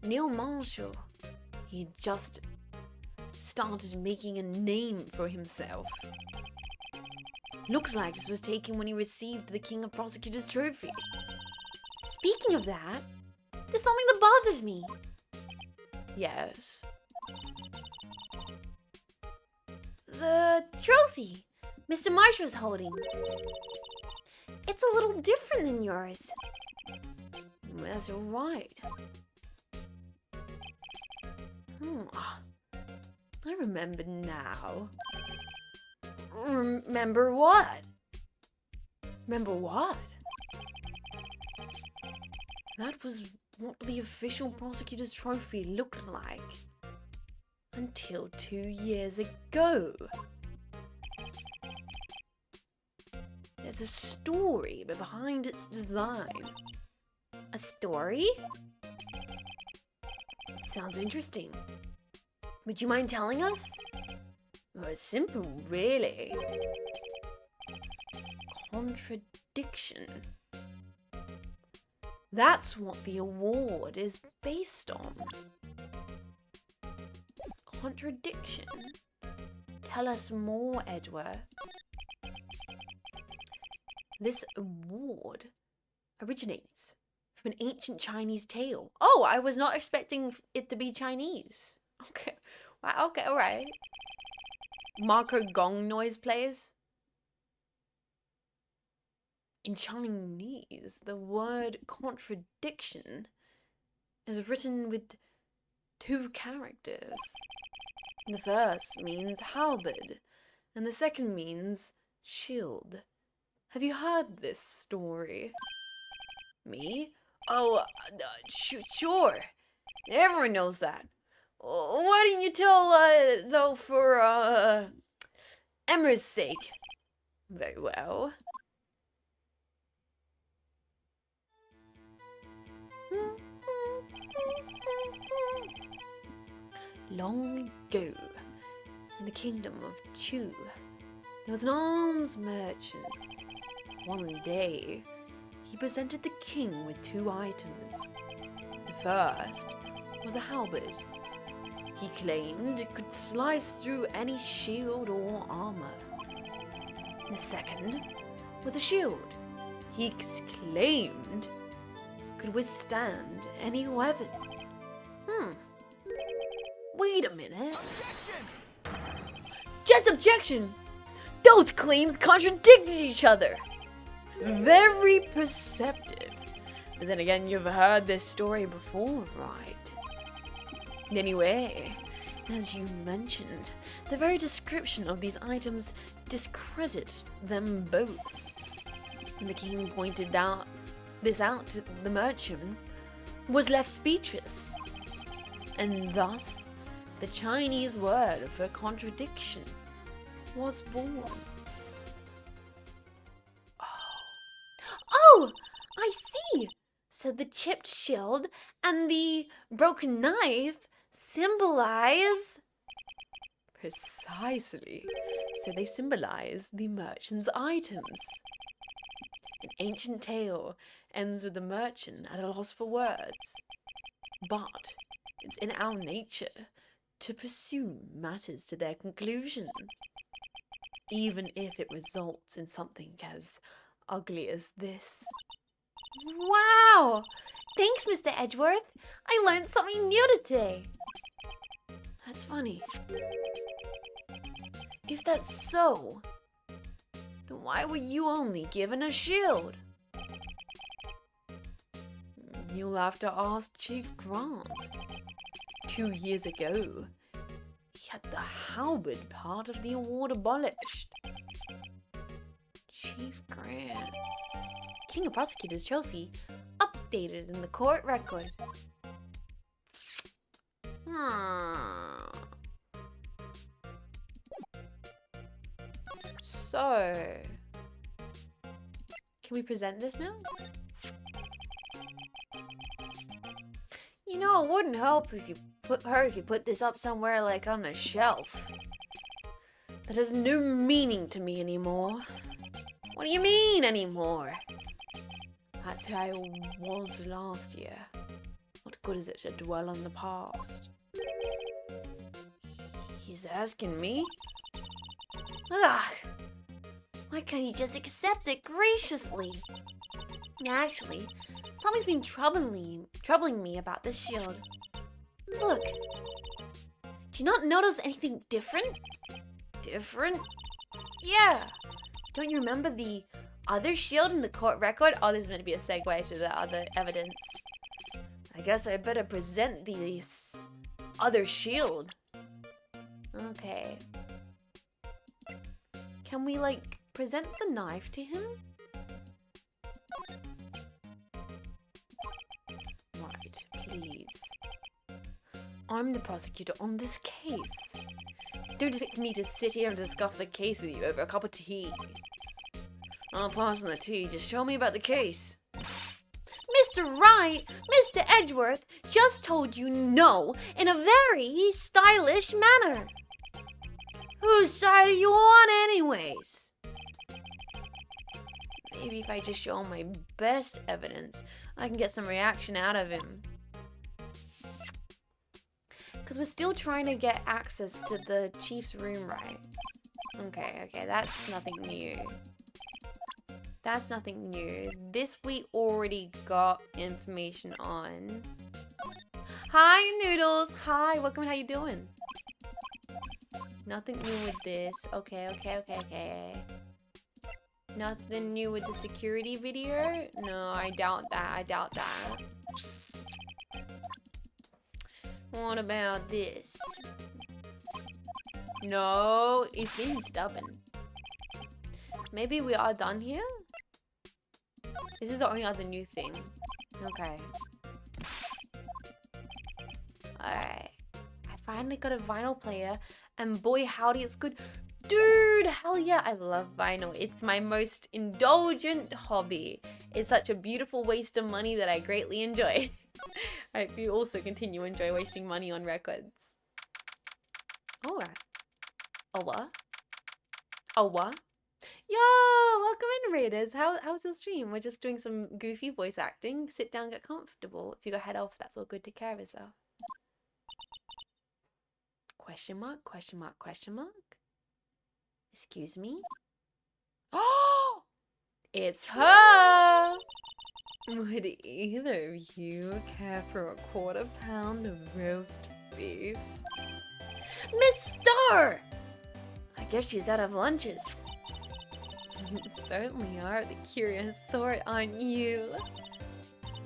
Neil Marshall, he just started making a name for himself. Looks like this was taken when he received the King of Prosecutors trophy. Speaking of that, there's something that bothers me. Yes. The trophy Mr. Marshall's holding. It's a little different than yours. That's right. I remember now. Remember what? Remember what? That was what the official prosecutor's trophy looked like. Until 2 years ago. There's a story behind its design. A story? Sounds interesting. Would you mind telling us? Well, it's simple, really. Contradiction. That's what the award is based on. Contradiction. Tell us more, Edward. This award originates from an ancient Chinese tale. Oh, I was not expecting it to be Chinese. Okay. Wow, okay, alright. Marco gong noise players. In Chinese, the word contradiction is written with 2 characters. The first means halberd, and the second means shield. Have you heard this story? Me? Oh, sure. Everyone knows that. Why didn't you tell, though, for, Emma's sake? Very well. Long ago, in the kingdom of Chu, there was an arms merchant. One day, he presented the king with 2 items. The first was a halberd. He claimed it could slice through any shield or armor. The second was a shield. He claimed could withstand any weapon. Wait a minute. Objection! Just objection! Those claims contradicted each other. Very perceptive. But then again, you've heard this story before, right? Anyway, as you mentioned, the very description of these items discredited them both. And the king pointed this out to the merchant, was left speechless. And thus, the Chinese word for contradiction was born. Oh, I see! So the chipped shield and the broken knife symbolize... Precisely. So they symbolize the merchant's items. An ancient tale ends with the merchant at a loss for words. But it's in our nature to pursue matters to their conclusion, even if it results in something as ugly as this. Wow! Thanks, Mr. Edgeworth. I learned something new today. That's funny. If that's so, then why were you only given a shield? You'll have to ask Chief Grant. 2 years ago, he had the halberd part of the award abolished. Chief Grant. King of Prosecutors trophy updated in the court record. So, can we present this now? You know, it wouldn't help if you put this up somewhere like on a shelf. That has no meaning to me anymore. What do you mean anymore? That's who I was last year. What good is it to dwell on the past? He's asking me? Ugh! Why can't he just accept it graciously? Actually, something's been troubling me about this shield. Look. Do you not notice anything different? Different? Yeah. Don't you remember the other shield in the court record? Oh, this is meant to be a segue to the other evidence. I guess I better present this other shield. Okay. Can we, like, present the knife to him? Right, please. I'm the prosecutor on this case. Don't expect me to sit here and discuss the case with you over a cup of tea. I'll pass on the tea, just show me about the case. Mr. Wright, Mr. Edgeworth just told you no in a very stylish manner. Whose side are you on anyways? Maybe if I just show him my best evidence, I can get some reaction out of him. Because we're still trying to get access to the chief's room, right? Okay, that's nothing new. That's nothing new. This we already got information on. Hi, Noodles. Hi, welcome. How you doing? Nothing new with this. Okay. Nothing new with the security video? No, I doubt that. What about this? No, it's being stubborn. Maybe we are done here? This is the only other new thing. Okay. Alright. I finally got a vinyl player, and boy howdy, it's good. Dude, hell yeah, I love vinyl. It's my most indulgent hobby. It's such a beautiful waste of money that I greatly enjoy. I hope you also continue to enjoy wasting money on records. Alright. Oh what? Oh what? Yo, welcome in, Raiders. How's your stream? We're just doing some goofy voice acting. Sit down, get comfortable. If you got head off, that's all good. Take care of yourself. Question mark, question mark, question mark. Excuse me? Oh! It's her! Would either of you care for a quarter pound of roast beef? Miss Star! I guess she's out of lunches. You certainly are the curious sort, aren't you?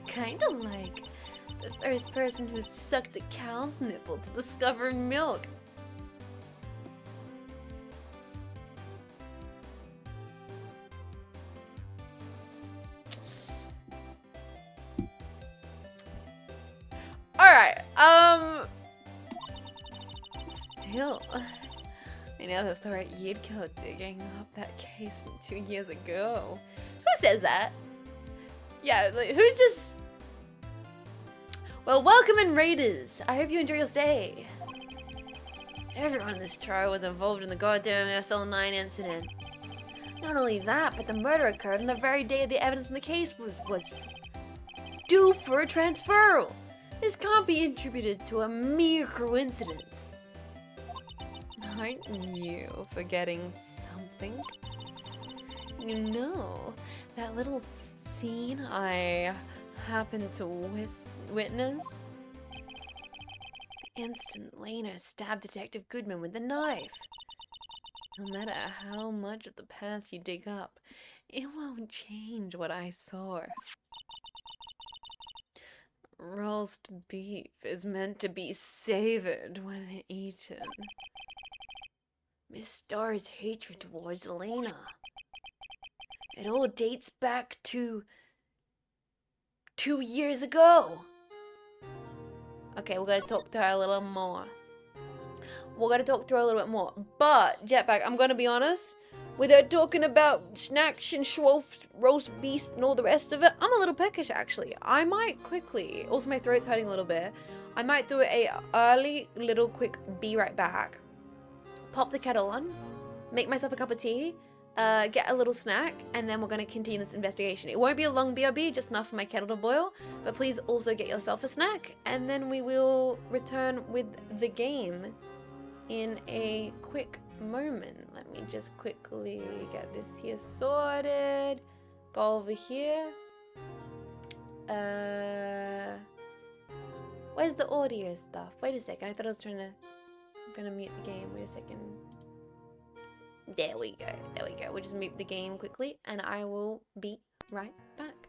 Kinda like the first person who sucked a cow's nipple to discover milk. Alright, still, I never thought you'd go digging up that case from 2 years ago. Who says that? Yeah, like, who just... Well, welcome in, Raiders. I hope you enjoy your stay. Everyone in this trial was involved in the goddamn SL9 incident. Not only that, but the murder occurred on the very day the evidence in the case was due for a transferal. This can't be attributed to a mere coincidence. Aren't you forgetting something? You know, that little scene I happened to witness? The instant Lena stabbed Detective Goodman with the knife. No matter how much of the past you dig up, it won't change what I saw. Roast beef is meant to be savored when eaten. Miss Star's hatred towards Elena. It all dates back to 2 years ago. Okay, we're gonna talk to her a little more. But, Jetpack, I'm gonna be honest. Without talking about snacks and schwolf, roast beef and all the rest of it, I'm a little peckish actually. I might quickly, also my throat's hurting a little bit. I might do a early little quick be right back. Pop the kettle on, make myself a cup of tea, get a little snack, and then we're going to continue this investigation. It won't be a long BRB, just enough for my kettle to boil, but please also get yourself a snack, and then we will return with the game in a quick moment. Let me just quickly get this here sorted. Go over here. Where's the audio stuff? Wait a second, I thought I was trying to... I'm gonna mute the game, wait a second. There we go, there we go. We'll just mute the game quickly, and I will be right back.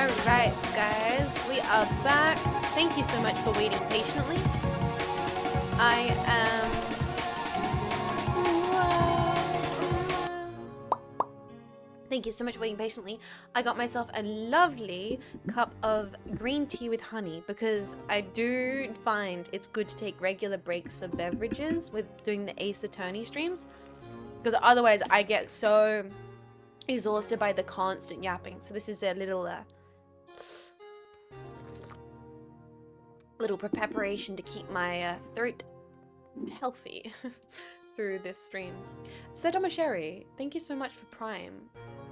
Alright, guys, we are back. Thank you so much for waiting patiently. I am... Thank Thank you so much for waiting patiently. I got myself a lovely cup of green tea with honey because I do find it's good to take regular breaks for beverages with doing the Ace Attorney streams. Because otherwise I get so exhausted by the constant yapping. So this is a little preparation to keep my throat healthy through this stream. Sedama Sherry, thank you so much for Prime.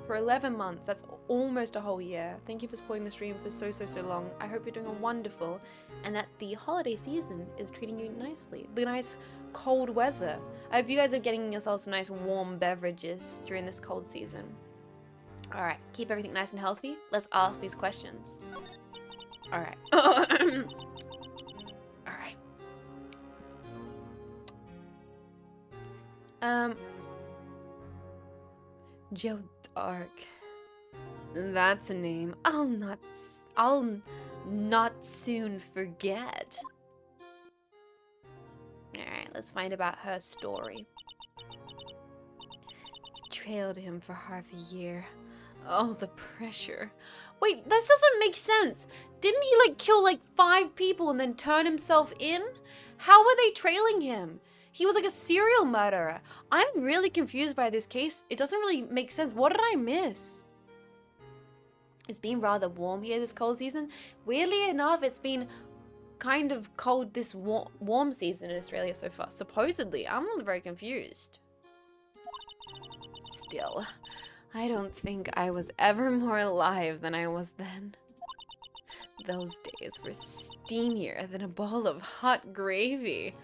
For 11 months, that's almost a whole year. Thank you for supporting the stream for so long. I hope you're doing wonderful and that the holiday season is treating you nicely. The nice cold weather. I hope you guys are getting yourselves some nice warm beverages during this cold season. Alright, keep everything nice and healthy. Let's ask these questions. Alright. Alright. Joe Dark. That's a name I'll not soon forget. Alright, let's find about her story. Trailed him for half a year. Oh, the pressure. Wait, this doesn't make sense. Didn't he like kill like 5 people and then turn himself in? How were they trailing him? He was like a serial murderer. I'm really confused by this case. It doesn't really make sense. What did I miss? It's been rather warm here this cold season. Weirdly enough, it's been kind of cold this warm season in Australia so far. Supposedly. I'm very confused. Still, I don't think I was ever more alive than I was then. Those days were steamier than a bowl of hot gravy.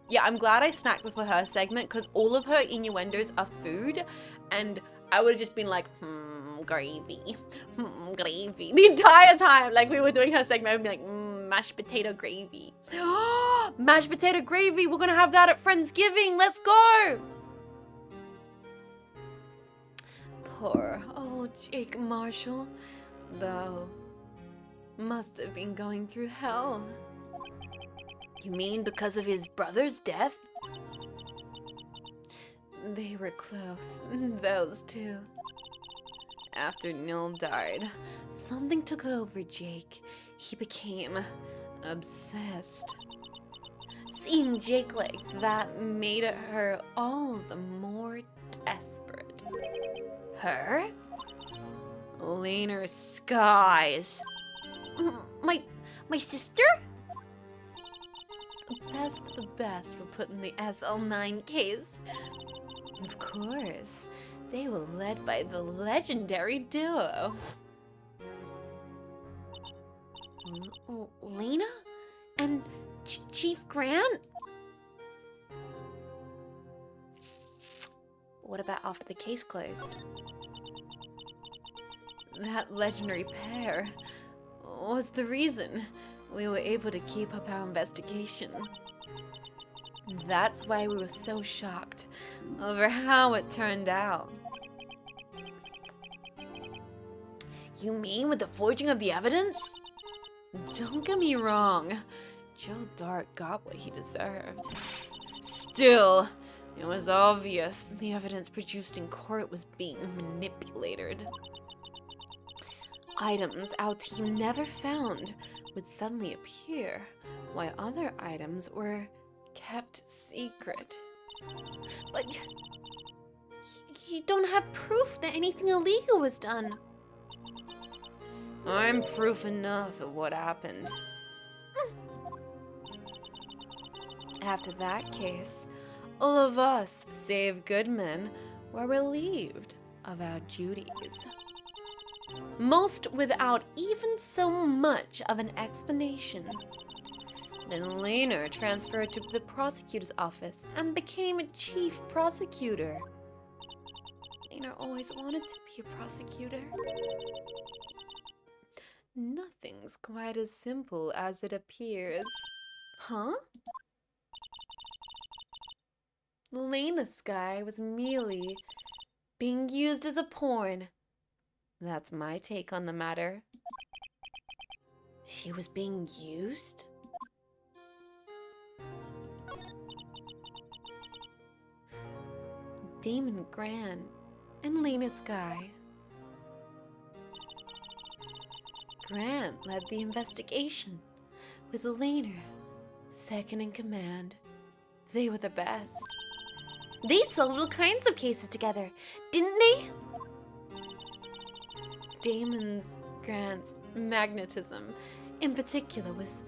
Yeah, I'm glad I snacked before her segment because all of her innuendos are food and I would have just been like, gravy, gravy. The entire time, like we were doing her segment, I would be like, mashed potato gravy. Mashed potato gravy, we're gonna have that at Friendsgiving, let's go! Poor old Jake Marshall, though, must have been going through hell. You mean because of his brother's death? They were close, those two. After Neil died, something took over Jake. He became obsessed. Seeing Jake like that made her all the more desperate. Her? Laner Skies. My sister? The best for putting the SL9 case. Of course, they were led by the legendary duo. Lena? And Chief Grant? What about after the case closed? That legendary pair was the reason we were able to keep up our investigation. That's why we were so shocked over how it turned out. You mean with the forging of the evidence? Don't get me wrong. Joe Dark got what he deserved. Still, it was obvious that the evidence produced in court was being manipulated. Items our team never found would suddenly appear, while other items were kept secret. But you don't have proof that anything illegal was done. I'm proof enough of what happened. After that case, all of us, save Goodman, were relieved of our duties. Most without even so much of an explanation. Then Laner transferred to the prosecutor's office and became a chief prosecutor. Laner always wanted to be a prosecutor. Nothing's quite as simple as it appears. Huh? Lena Sky was merely being used as a pawn. That's my take on the matter. She was being used? Damon Gran and Lena Sky Grant led the investigation, with Lena second in command. They were the best. They solved all kinds of cases together, didn't they? Damon's Grant's magnetism, in particular, was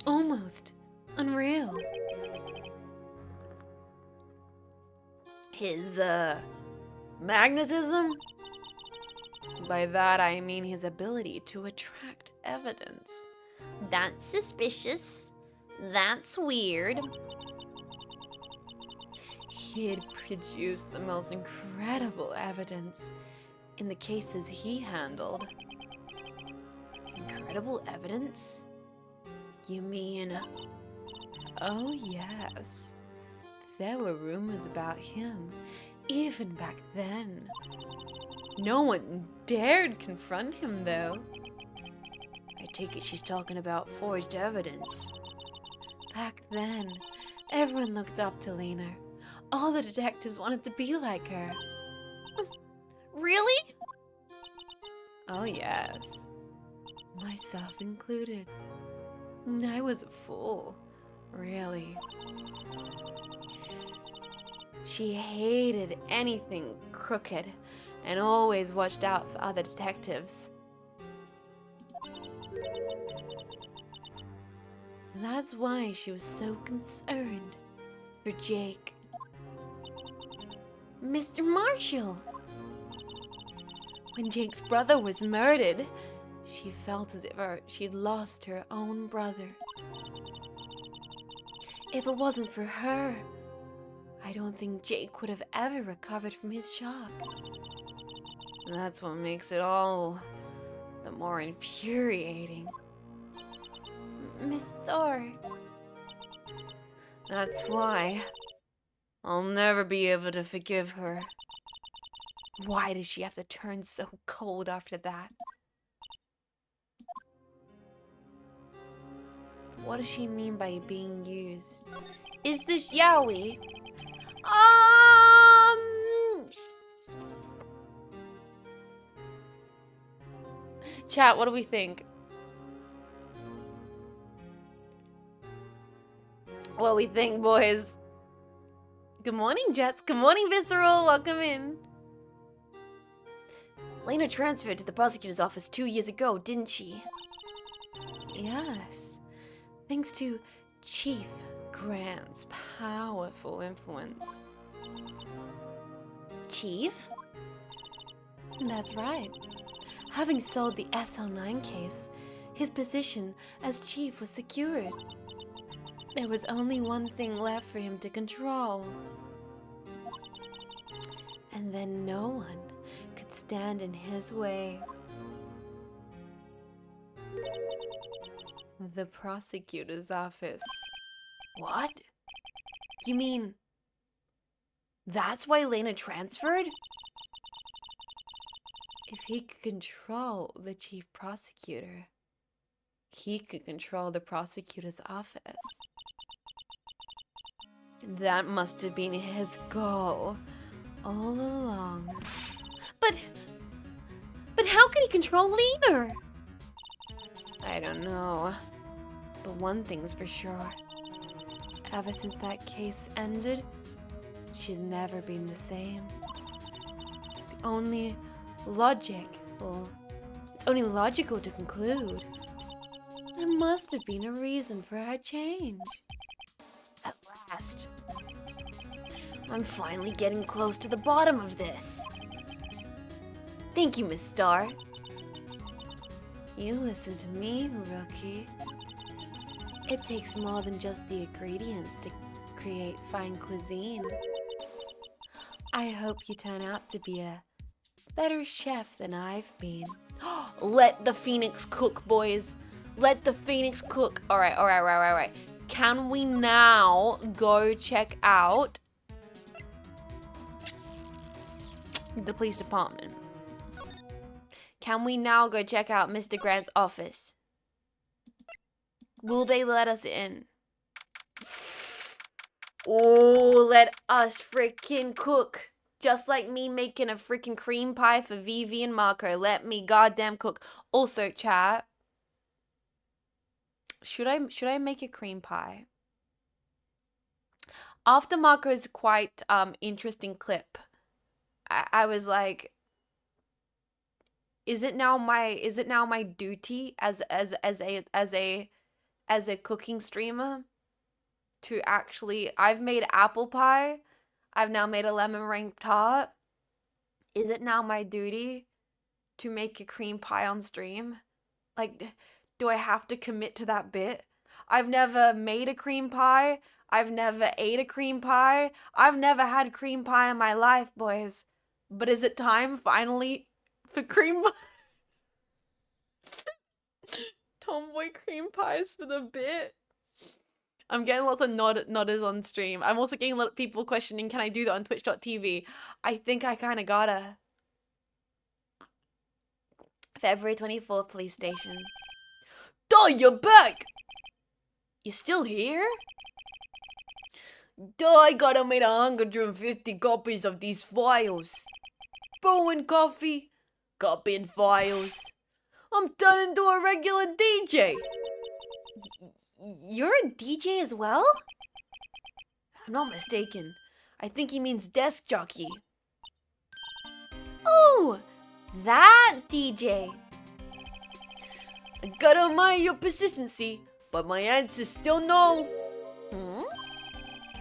almost unreal. His, magnetism? By that I mean his ability to attract evidence. That's suspicious. That's weird. He had produced the most incredible evidence in the cases he handled. Incredible evidence? You mean... Oh, yes. There were rumors about him, even back then. No one dared confront him, though. I take it she's talking about forged evidence. Back then, everyone looked up to Lena. All the detectives wanted to be like her. Really? Oh, yes. Myself included. I was a fool, really. She hated anything crooked and always watched out for other detectives. That's why she was so concerned for Jake. Mr. Marshall! When Jake's brother was murdered, she felt as if she'd lost her own brother. If it wasn't for her, I don't think Jake would have ever recovered from his shock. And that's what makes it all the more infuriating. Miss Thor. That's why I'll never be able to forgive her. Why does she have to turn so cold after that? What does she mean by being used? Is this Yowie? Chat, what do we think? What we think, boys? Good morning, Jets. Good morning, Visceral. Welcome in. Lena transferred to the prosecutor's office 2 years ago, didn't she? Yes. Thanks to Chief Grant's powerful influence. Chief? That's right. Having solved the SL9 case, his position as chief was secured. There was only one thing left for him to control. And then no one could stand in his way. The prosecutor's office. What? You mean... that's why Lena transferred? If he could control the chief prosecutor, he could control the prosecutor's office. That must have been his goal all along. But how could he control Lena? I don't know. But one thing's for sure. Ever since that case ended, she's never been the same. It's only logical to conclude there must have been a reason for her change. At last. I'm finally getting close to the bottom of this. Thank you, Miss Star. You listen to me, rookie. It takes more than just the ingredients to create fine cuisine. I hope you turn out to be a better chef than I've been. Let the Phoenix cook, boys. Let the Phoenix cook. All right. Can we now go check out the police department? Can we now go check out Mr. Grant's office? Will they let us in? Oh, let us freaking cook. Just like me making a freaking cream pie for Vivi and Marco. Let me goddamn cook. Also, chat, should I make a cream pie? After Marco's quite interesting clip, I was like, is it now my duty as a cooking streamer to actually, I've made apple pie, I've now made a lemon meringue tart. Is it now my duty to make a cream pie on stream? Like, do I have to commit to that bit? I've never made a cream pie. I've never ate a cream pie. I've never had cream pie in my life, boys. But is it time finally for cream pie? Tomboy cream pies for the bit. I'm getting lots of nodders on stream. I'm also getting a lot of people questioning, can I do that on twitch.tv? I think I kind of gotta. February 24th, police station. Duh, you're back! You still here? Duh, I gotta make 150 copies of these files. Brewing coffee, copying files. I'm turning into a regular DJ. You're a DJ as well? I'm not mistaken. I think he means desk jockey. Oh, that DJ. I gotta admire your persistency, but my answer's still no.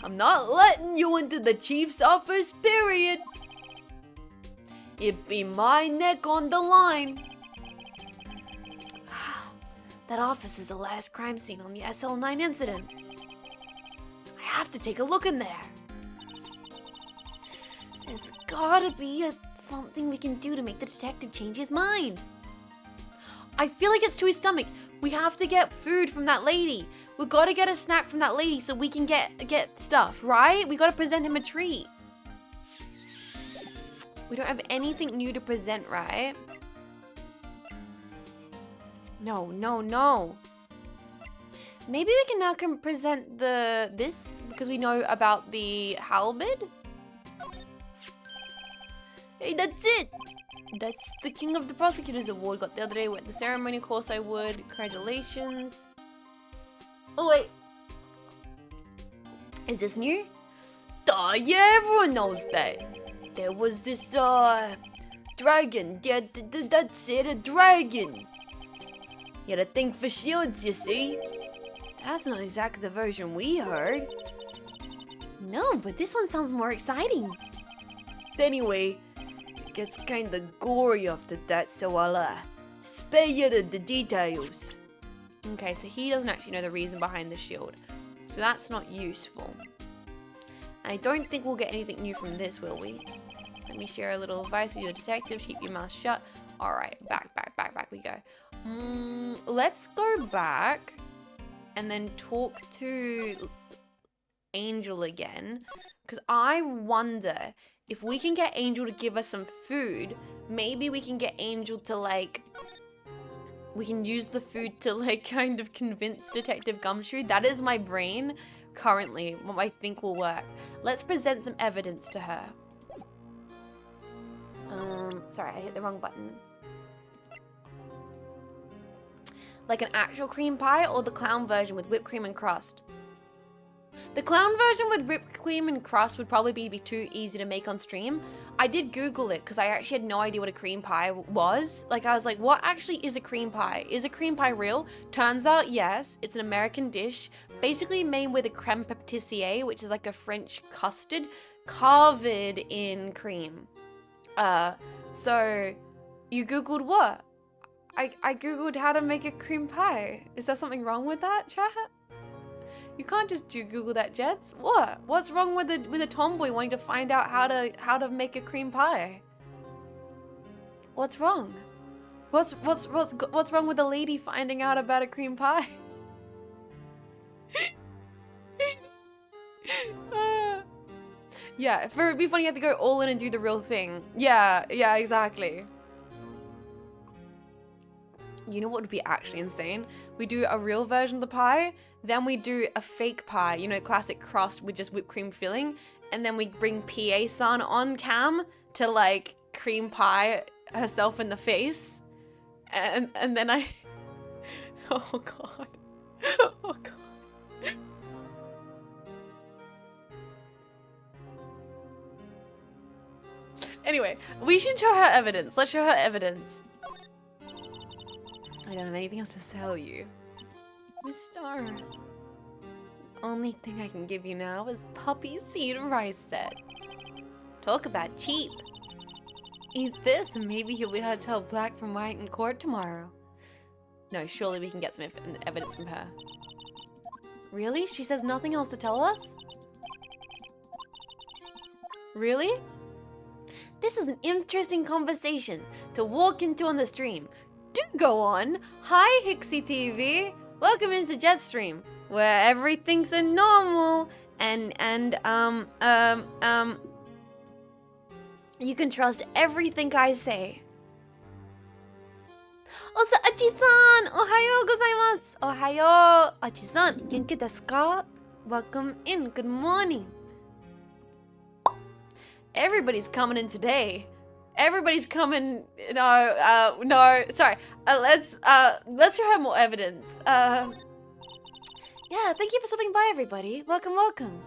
I'm not letting you into the chief's office, period. It'd be my neck on the line. That office is the last crime scene on the SL9 incident. I have to take a look in there. There's gotta be something we can do to make the detective change his mind. I feel like it's to his stomach. We have to get food from that lady. We gotta get a snack from that lady so we can get stuff, right? We gotta present him a treat. We don't have anything new to present, right? No. Maybe we can now present this because we know about the halberd. Hey, that's it. That's the King of the Prosecutors Award got the other day at the ceremony. Of course I would. Congratulations. Oh wait. Is this new? Duh, yeah, everyone knows that. There was this, dragon. Yeah, that's it, a dragon. You had a thing for shields, you see? That's not exactly the version we heard. No, but this one sounds more exciting. Anyway, it gets kinda gory after that, so I'll, spare you the details. Okay, so he doesn't actually know the reason behind the shield. So that's not useful. And I don't think we'll get anything new from this, will we? Let me share a little advice with your detective. Keep your mouth shut. Alright, back we go. Let's go back and then talk to Angel again. Because I wonder if we can get Angel to give us some food. Maybe we can get Angel to, like... We can use the food to, like, kind of convince Detective Gumshoe. That is my brain currently, what I think will work. Let's present some evidence to her. Sorry, I hit the wrong button. Like an actual cream pie or the clown version with whipped cream and crust? The clown version with whipped cream and crust would probably be too easy to make on stream. I did Google it because I actually had no idea what a cream pie was. Like, I was like, what actually is a cream pie? Is a cream pie real? Turns out, yes. It's an American dish, basically made with a creme pâtissier, which is like a French custard, covered in cream. So, you Googled what? I Googled how to make a cream pie. Is there something wrong with that, chat? You can't just Google that, Jets. What? What's wrong with a tomboy wanting to find out how to make a cream pie? What's wrong? What's wrong with a lady finding out about a cream pie? Yeah, for it'd be funny you have to go all in and do the real thing. Yeah, exactly. You know what would be actually insane? We do a real version of the pie, then we do a fake pie, you know, classic crust with just whipped cream filling, and then we bring PA-san on cam to, like, cream pie herself in the face, and then I... Oh, God. Oh god. Anyway, we should show her evidence. Let's show her evidence. I don't have anything else to sell you. Miss Star. Only thing I can give you now is poppy seed rice set. Talk about cheap. Eat this and maybe you'll be able to tell black from white in court tomorrow. No, surely we can get some evidence from her. Really? She says nothing else to tell us? Really? This is an interesting conversation to walk into on the stream. Do go on. Hi, Hixie TV. Welcome into Jetstream, where everything's a normal and you can trust everything I say. Also, Achi-san! Ohayo gozaimasu! Ohayo! Achi-san, genki desu ka? Welcome in. Good morning. Everybody's coming in today. Everybody's coming. No. Sorry. Let's show her more evidence. Yeah. Thank you for stopping by, everybody. Welcome, welcome.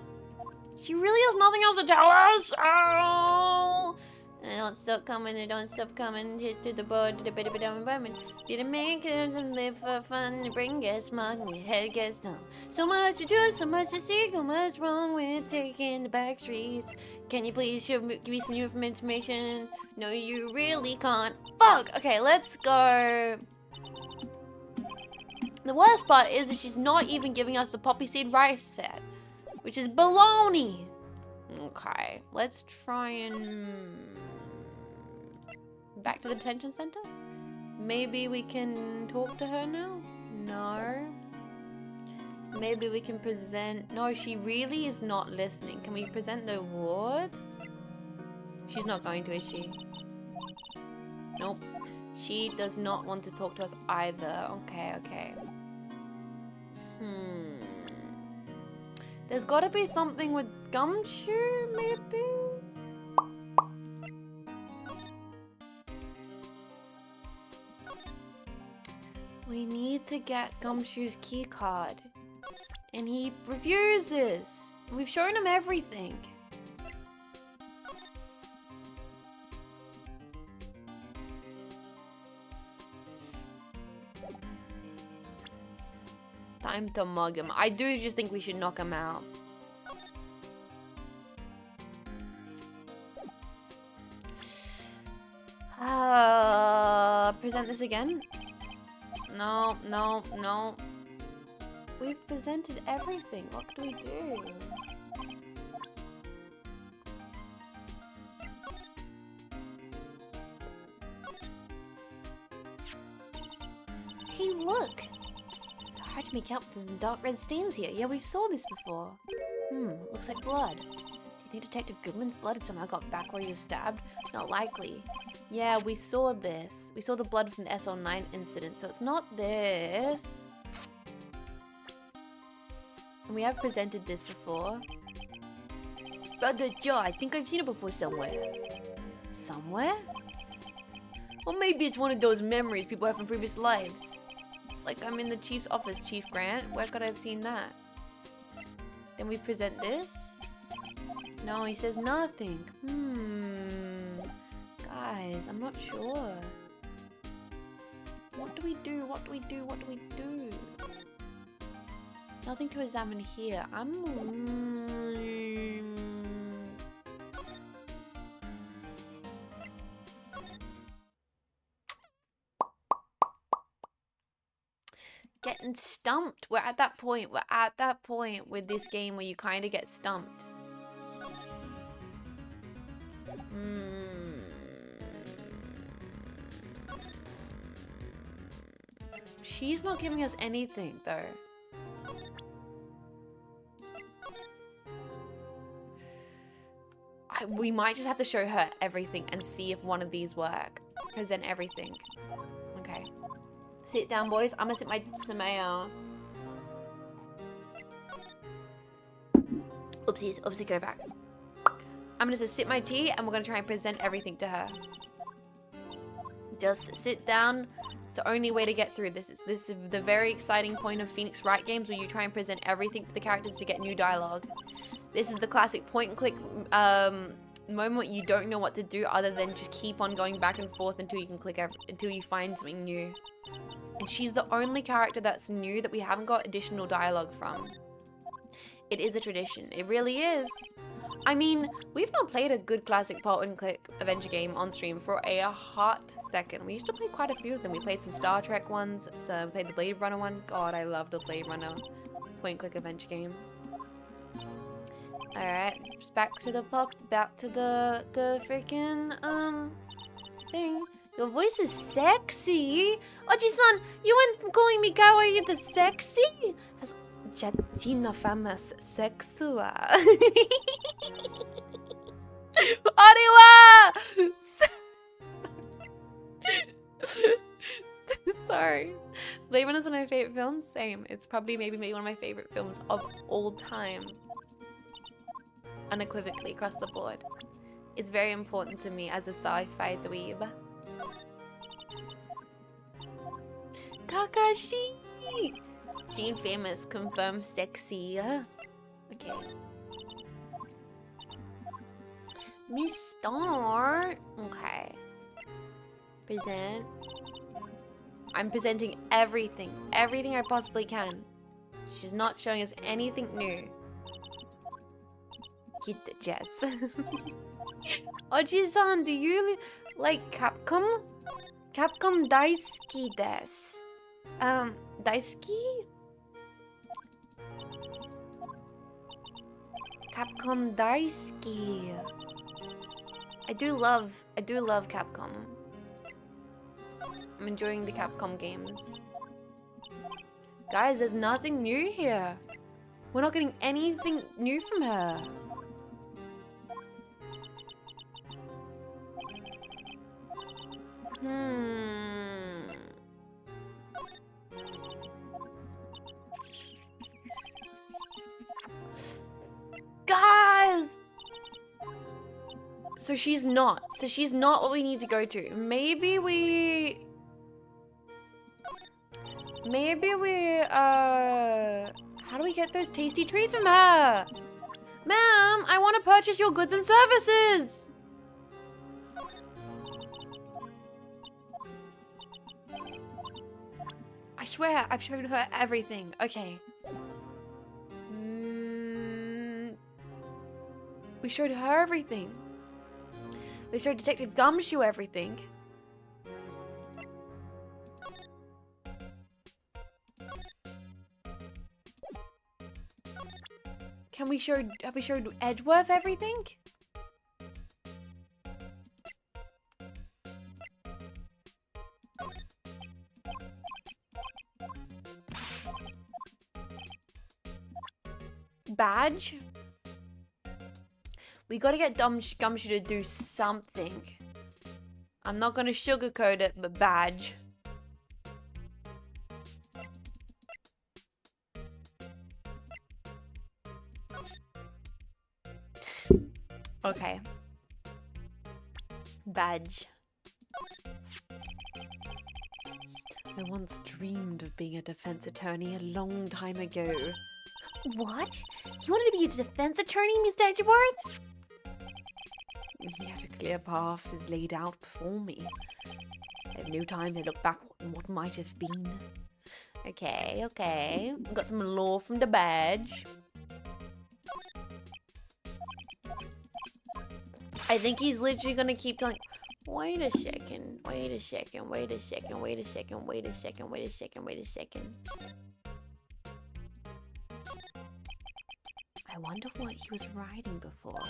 She really has nothing else to tell us. Oh. They don't stop coming. They don't stop coming. Hit to the board. To the bit of a dumb environment. Didn't make it and live for fun. Bring guests, mug me head gets dumb. So much to do, so much to see. Go much wrong with taking the back streets. Can you please give me some new information? No, you really can't. Fuck! Okay, let's go. The worst part is that she's not even giving us the poppy seed rice set, which is baloney. Okay, let's try and... back to the detention center? Maybe we can talk to her now? No. Maybe we can present... No, she really is not listening. Can we present the award? She's not going to, is she? Nope. She does not want to talk to us either. Okay. There's gotta be something with Gumshoe, maybe? We need to get Gumshoe's key card. And he refuses. We've shown him everything. Time to mug him. I do just think we should knock him out. Present this again? No. We've presented everything. What do we do? Hey, look! Hard to make out with some dark red stains here. Yeah, we saw this before. Looks like blood. Do you think Detective Goodman's blood had somehow got back where he was stabbed? Not likely. Yeah, we saw this. We saw the blood from the SL9 incident, so it's not this. And we have presented this before. Brother Joe, I think I've seen it before somewhere. Somewhere? Well, maybe it's one of those memories people have from previous lives. It's like I'm in the Chief's office, Chief Grant. Where could I have seen that? Then we present this? No, he says nothing. Guys, I'm not sure. What do we do? Nothing to examine here. Getting stumped. We're at that point with this game where you kind of get stumped. She's not giving us anything though. We might just have to show her everything and see if one of these work. Present everything. Okay. Sit down, boys. I'm gonna sit my Samaya. Oopsie, go back. I'm gonna sit my tea and we're gonna try and present everything to her. Just sit down It's the only way to get through this. This is the very exciting point of Phoenix Wright games, where you try and present everything to the characters to get new dialogue. This is the classic point and click moment you don't know what to do other than just keep on going back and forth until you can until you find something new. And she's the only character that's new that we haven't got additional dialogue from. It is a tradition. It really is. I mean, we've not played a good classic point and click adventure game on stream for a hot second. We used to play quite a few of them. We played some Star Trek ones, so we played the Blade Runner one. God, I love the Blade Runner point and click adventure game. Alright, just back to the freaking thing. Your voice is sexy. Oji-san, you went from calling me kawaii to sexy? As Jean Faymas sexua. Ariwa! Sorry. Blade Runner is one of my favorite films. Same. It's probably maybe one of my favorite films of all time. Unequivocally across the board. It's very important to me as a sci-fi dweeb. Takashi! Jean Faymas confirmed sexy. Okay. Miss Star. Okay. Present. I'm presenting everything. Everything I possibly can. She's not showing us anything new. Get the jets. Oji-san, do you like Capcom? Capcom daisuki desu. Daisuki? Capcom daisuki. I do love Capcom. I'm enjoying the Capcom games. Guys, there's nothing new here. We're not getting anything new from her. Guys! So she's not what we need to go to. Maybe we, how do we get those tasty treats from her? Ma'am, I want to purchase your goods and services. I swear, I've shown her everything. Okay. We showed her everything. We showed Detective Gumshoe everything. Have we showed Edgeworth everything? Badge? We gotta get Gumshoe to do something. I'm not gonna sugarcoat it, but Badge. Okay. Badge. I once dreamed of being a defense attorney a long time ago. What? You wanted to be a defense attorney, Mr. Edgeworth? Yet a clear path is laid out before me. I have no time to look back on what might have been. Okay, okay. We've got some lore from the badge. I think he's literally gonna keep telling. Wait a second. Wait a second. Wait a second. Wait a second. Wait a second. Wait a second. Wait a second. I wonder what he was riding before.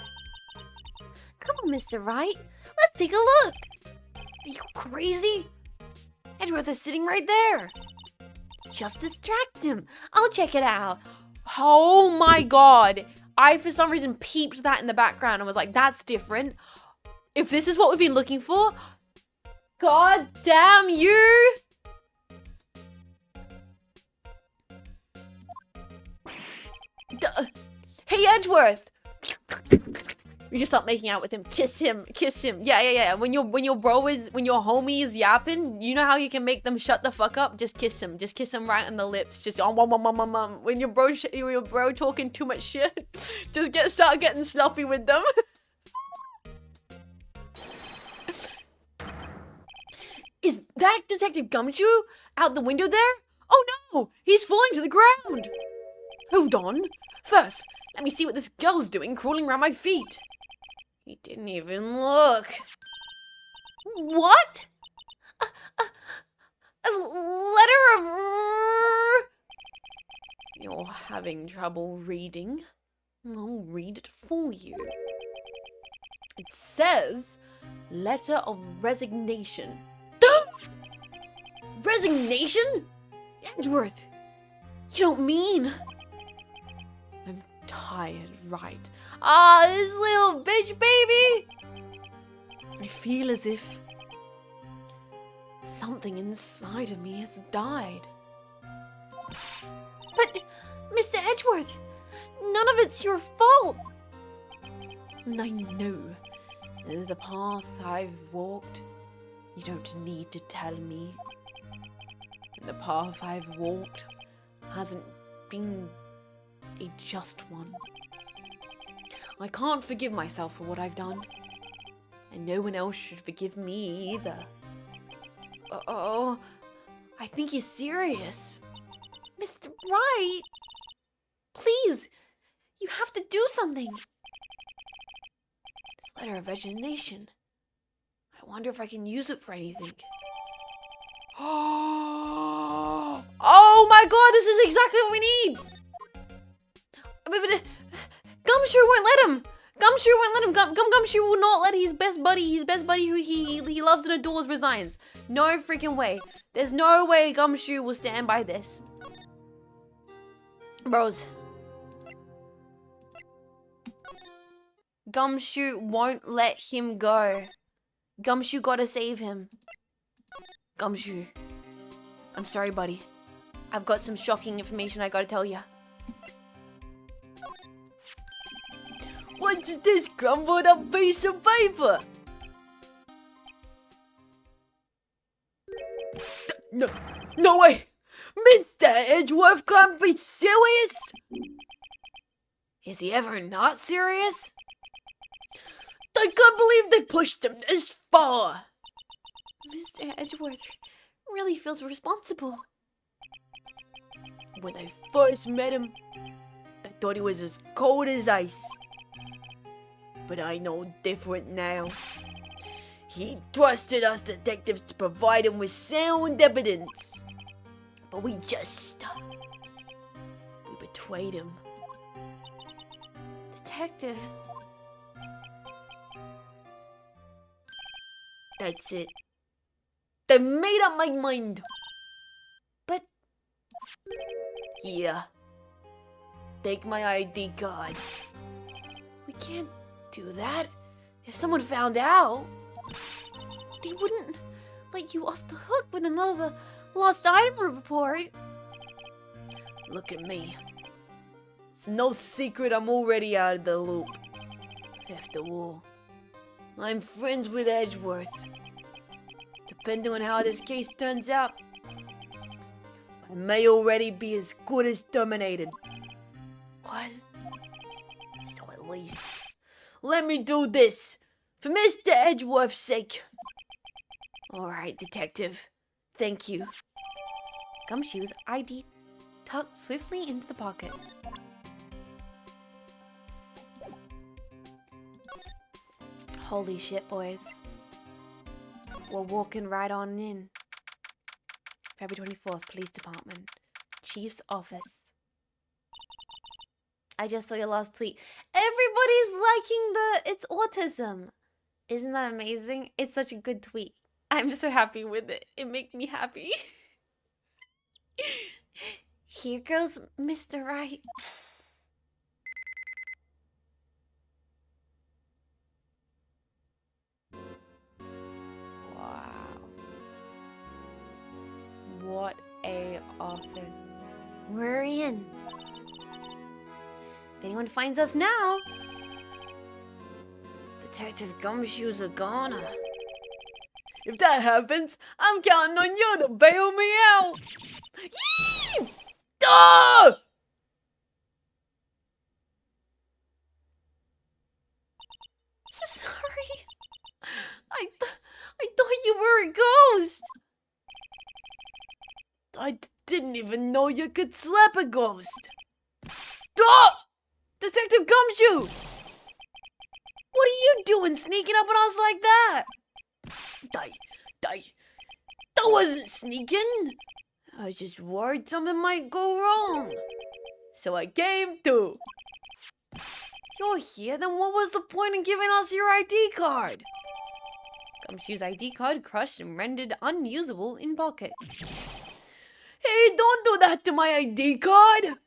Come on, Mr. Wright. Let's take a look. Are you crazy? Edgeworth is sitting right there. Just distract him. I'll check it out. Oh my god. I, for some reason, peeped that in the background and was like, that's different. If this is what we've been looking for, god damn you. Hey, Edgeworth. You just start making out with him. Kiss him. Kiss him. Yeah. When your homie is yapping, you know how you can make them shut the fuck up? Just kiss him. Just kiss him right on the lips. Just when your bro talking too much shit, just start getting sloppy with them. Is that Detective Gumshoe out the window there? Oh no! He's falling to the ground! Hold on. First, let me see what this girl's doing crawling around my feet. He didn't even look. What? A letter of... You're having trouble reading? I'll read it for you. It says, letter of resignation. Resignation? Edgeworth, you don't mean... I'm tired, right? Ah, this little bitch baby! I feel as if something inside of me has died. But, Mr. Edgeworth, none of it's your fault. I know the path I've walked. You don't need to tell me. The path I've walked hasn't been a just one. I can't forgive myself for what I've done, and no one else should forgive me either. Uh-oh, I think he's serious. Mr. Wright, please, you have to do something. This letter of resignation, I wonder if I can use it for anything. Oh my god, this is exactly what we need! But Gumshoe won't let him! Gumshoe won't let him! Gumshoe will not let his best buddy who he loves and adores resigns. No freaking way. There's no way Gumshoe will stand by this. Bros. Gumshoe won't let him go. Gumshoe gotta save him. Gumshoe. I'm sorry, buddy. I've got some shocking information I gotta tell ya. What's this crumbled up piece of paper? No way! Mr. Edgeworth can't be serious! Is he ever not serious? I can't believe they pushed him this far! Mr. Edgeworth really feels responsible. When I first met him, I thought he was as cold as ice. But I know different now. He trusted us detectives to provide him with sound evidence. But we betrayed him. Detective. That's it. I made up my mind. But... Yeah. Take my ID card. We can't do that. If someone found out, they wouldn't let you off the hook with another lost item report. Look at me. It's no secret I'm already out of the loop. After all, I'm friends with Edgeworth. Depending on how this case turns out, I may already be as good as terminated. What? So at least, let me do this, for Mr. Edgeworth's sake. Alright, detective. Thank you. Gumshoe's ID tucked swiftly into the pocket. Holy shit, boys. We're walking right on in. February 24th, Police Department. Chief's Office. I just saw your last tweet. Everybody's liking it's autism. Isn't that amazing? It's such a good tweet. I'm so happy with it. It makes me happy. Here goes Mr. Wright. Wow. What a office. We're in. If anyone finds us now, Detective Gumshoe's a goner. If that happens, I'm counting on you to bail me out. Yee! Ah! Sorry. I thought you were a ghost. I didn't even know you could slap a ghost. Ah! Detective Gumshoe! What are you doing sneaking up on us like that? That wasn't sneaking. I was just worried something might go wrong. So I came too. You're here, then what was the point in giving us your ID card? Gumshoe's ID card crushed and rendered unusable in pocket. Hey, don't do that to my ID card!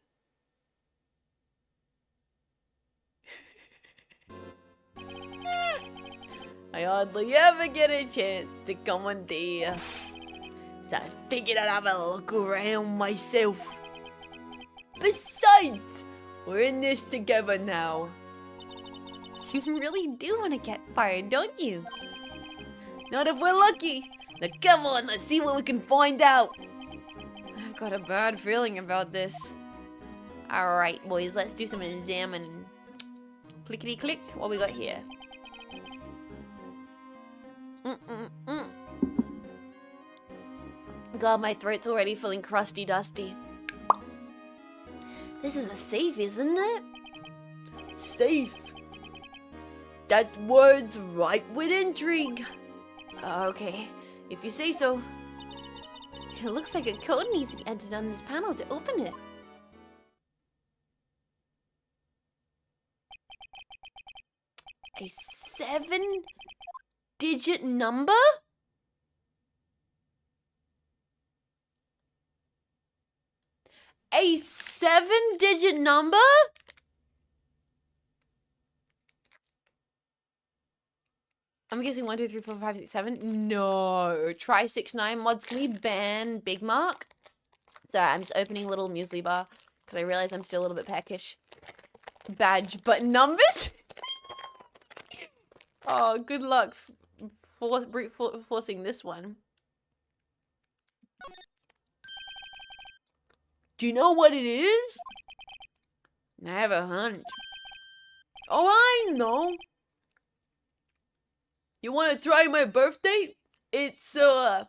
I hardly ever get a chance to come on there. So I figured I'd have a look around myself. Besides, we're in this together now. You really do want to get fired, don't you? Not if we're lucky. Now come on, let's see what we can find out. I've got a bad feeling about this. Alright, boys, let's do some examining. Clickety click, what we got here? God, my throat's already feeling crusty dusty. This is a safe, isn't it? Safe. That word's ripe with intrigue. Okay, if you say so. It looks like a code needs to be entered on this panel to open it. A 7-digit number? A 7-digit number? I'm guessing 1, 2, 3, 4, 5, 6, 7. No. Try 6, 9 mods. Can we ban Big Mark? Sorry, I'm just opening a little muesli bar because I realize I'm still a little bit peckish. Badge, but numbers? Oh, good luck forcing this one. Do you know what it is? I have a hunch. Oh, I know. You want to try my birthday? It's, I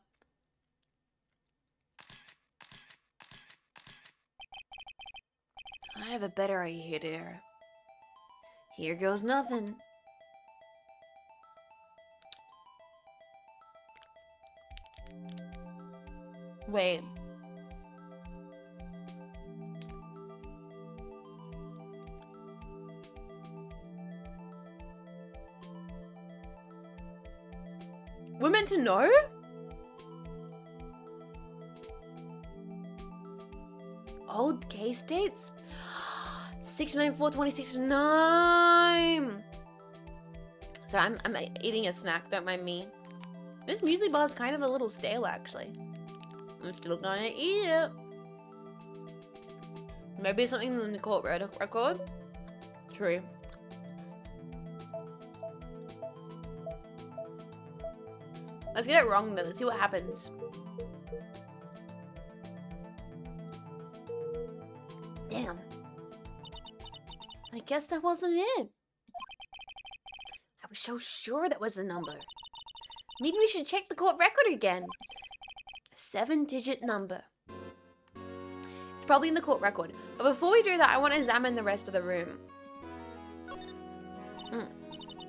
have a better idea there. Here goes nothing. Wait. We're meant to know? Old case dates? 694-2069. So I'm eating a snack, don't mind me. This muesli bar is kind of a little stale, actually. I'm still gonna eat it. Maybe something in the court record? True. Let's get it wrong though, let's see what happens. Damn. I guess that wasn't it. I was so sure that was the number. Maybe we should check the court record again. A 7-digit number. It's probably in the court record. But before we do that, I want to examine the rest of the room.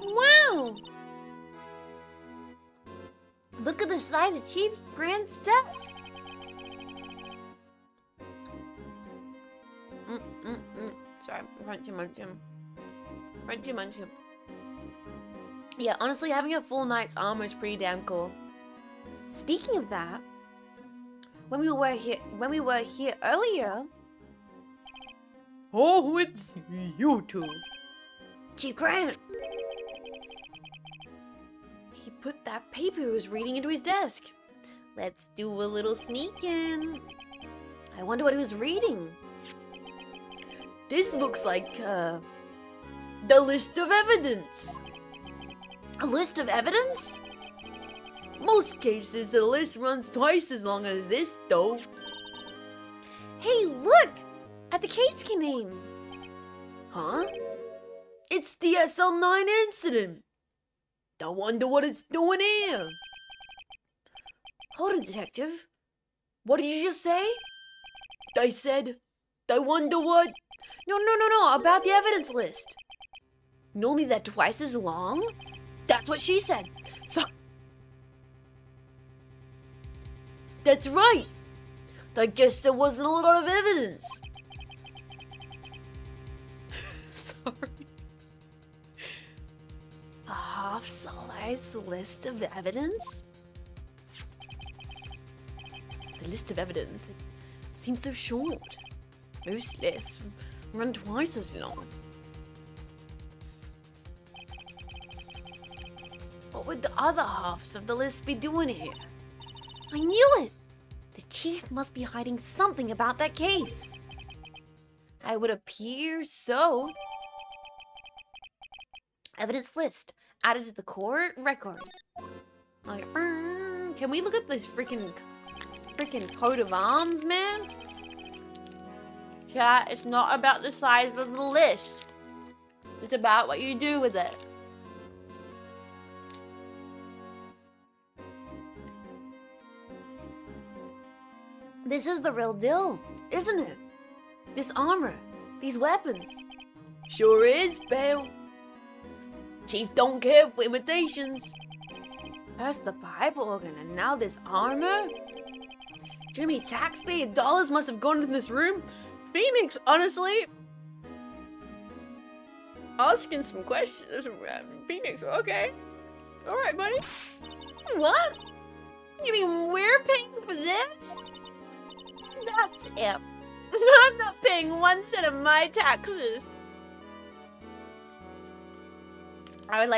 Wow! Look at the size of Chief Grant's desk. Sorry, Crunchy. Yeah, honestly, having a full knight's armor is pretty damn cool. Speaking of that, when we were here earlier, Oh, it's you two. Chief Grant, he put that paper he was reading into his desk. Let's do a little sneak-in. I wonder what he was reading. This looks like, the list of evidence. A list of evidence? Most cases, the list runs twice as long as this, though. Hey, look! At the case key name. Huh? It's the SL9 incident. I wonder what it's doing here. Hold it, Detective. What did you just say? I said, I wonder what... No, about the evidence list. Normally they're twice as long? That's what she said. So... That's right. I guess there wasn't a lot of evidence. Sorry. A half-size list of evidence? The list of evidence seems so short. Most lists run twice as long. What would the other halves of the list be doing here? I knew it! The chief must be hiding something about that case. I would appear so. Evidence list added to the court record. Like, can we look at this freaking coat of arms, man? Chat, it's not about the size of the list. It's about what you do with it. This is the real deal, isn't it? This armor, these weapons. Sure is, pal. Chief don't care for imitations. First the pipe organ and now this armor? Do you know how many taxpayer dollars must have gone into this room? Phoenix, honestly, asking some questions. Phoenix, okay. All right, buddy. What? You mean we're paying for this? That's it. I'm not paying 1 cent of my taxes. I would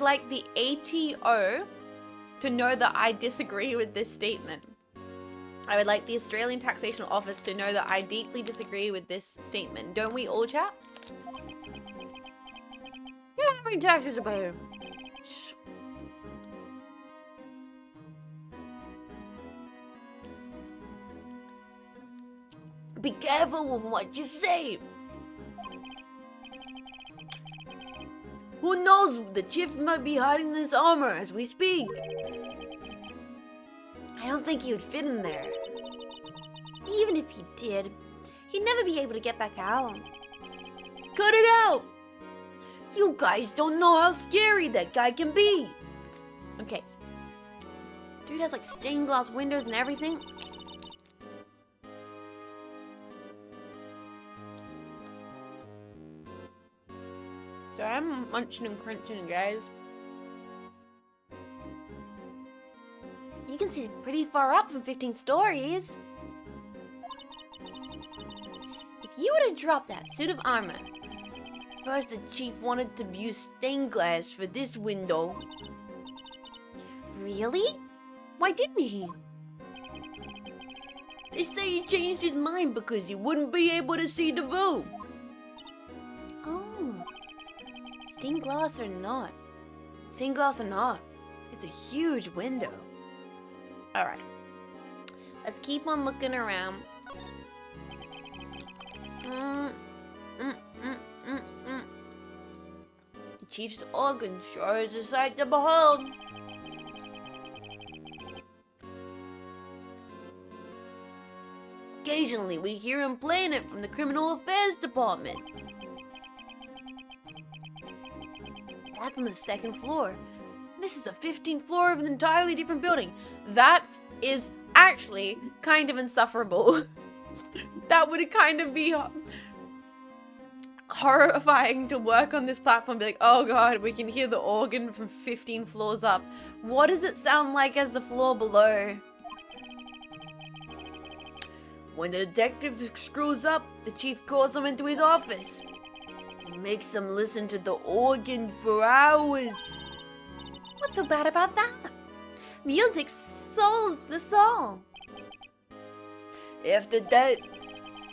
like the ATO to know that I disagree with this statement. I would like the Australian Taxation Office to know that I deeply disagree with this statement. Don't we all, chat? Yeah, how many taxes are paid? Be careful with what you say. Who knows? The chief might be hiding this armor as we speak. I don't think he would fit in there. Even if he did, he'd never be able to get back out. Cut it out! You guys don't know how scary that guy can be. Okay. Dude has like stained glass windows and everything. So I'm munching and crunching, guys. You can see pretty far up from 15 stories. If you were to drop that suit of armor, First, the chief wanted to use stained glass for this window. really? Why didn't he? They say he changed his mind because he wouldn't be able to see the view. Oh, stained glass or not? Stained glass or not? It's a huge window. All right, let's keep on looking around. The chief's organ sure is a sight to behold. Occasionally, we hear him playing it from the Criminal Affairs Department. That's on the 2nd floor. This is the 15th floor of an entirely different building. That is actually kind of insufferable. That would kind of be horrifying to work on this platform. Be like, oh god, we can hear the organ from 15 floors up. What does it sound like as the floor below? When the detective screws up, the chief calls him into his office. He makes him listen to the organ for hours. What's so bad about that? Music solves the soul. After that,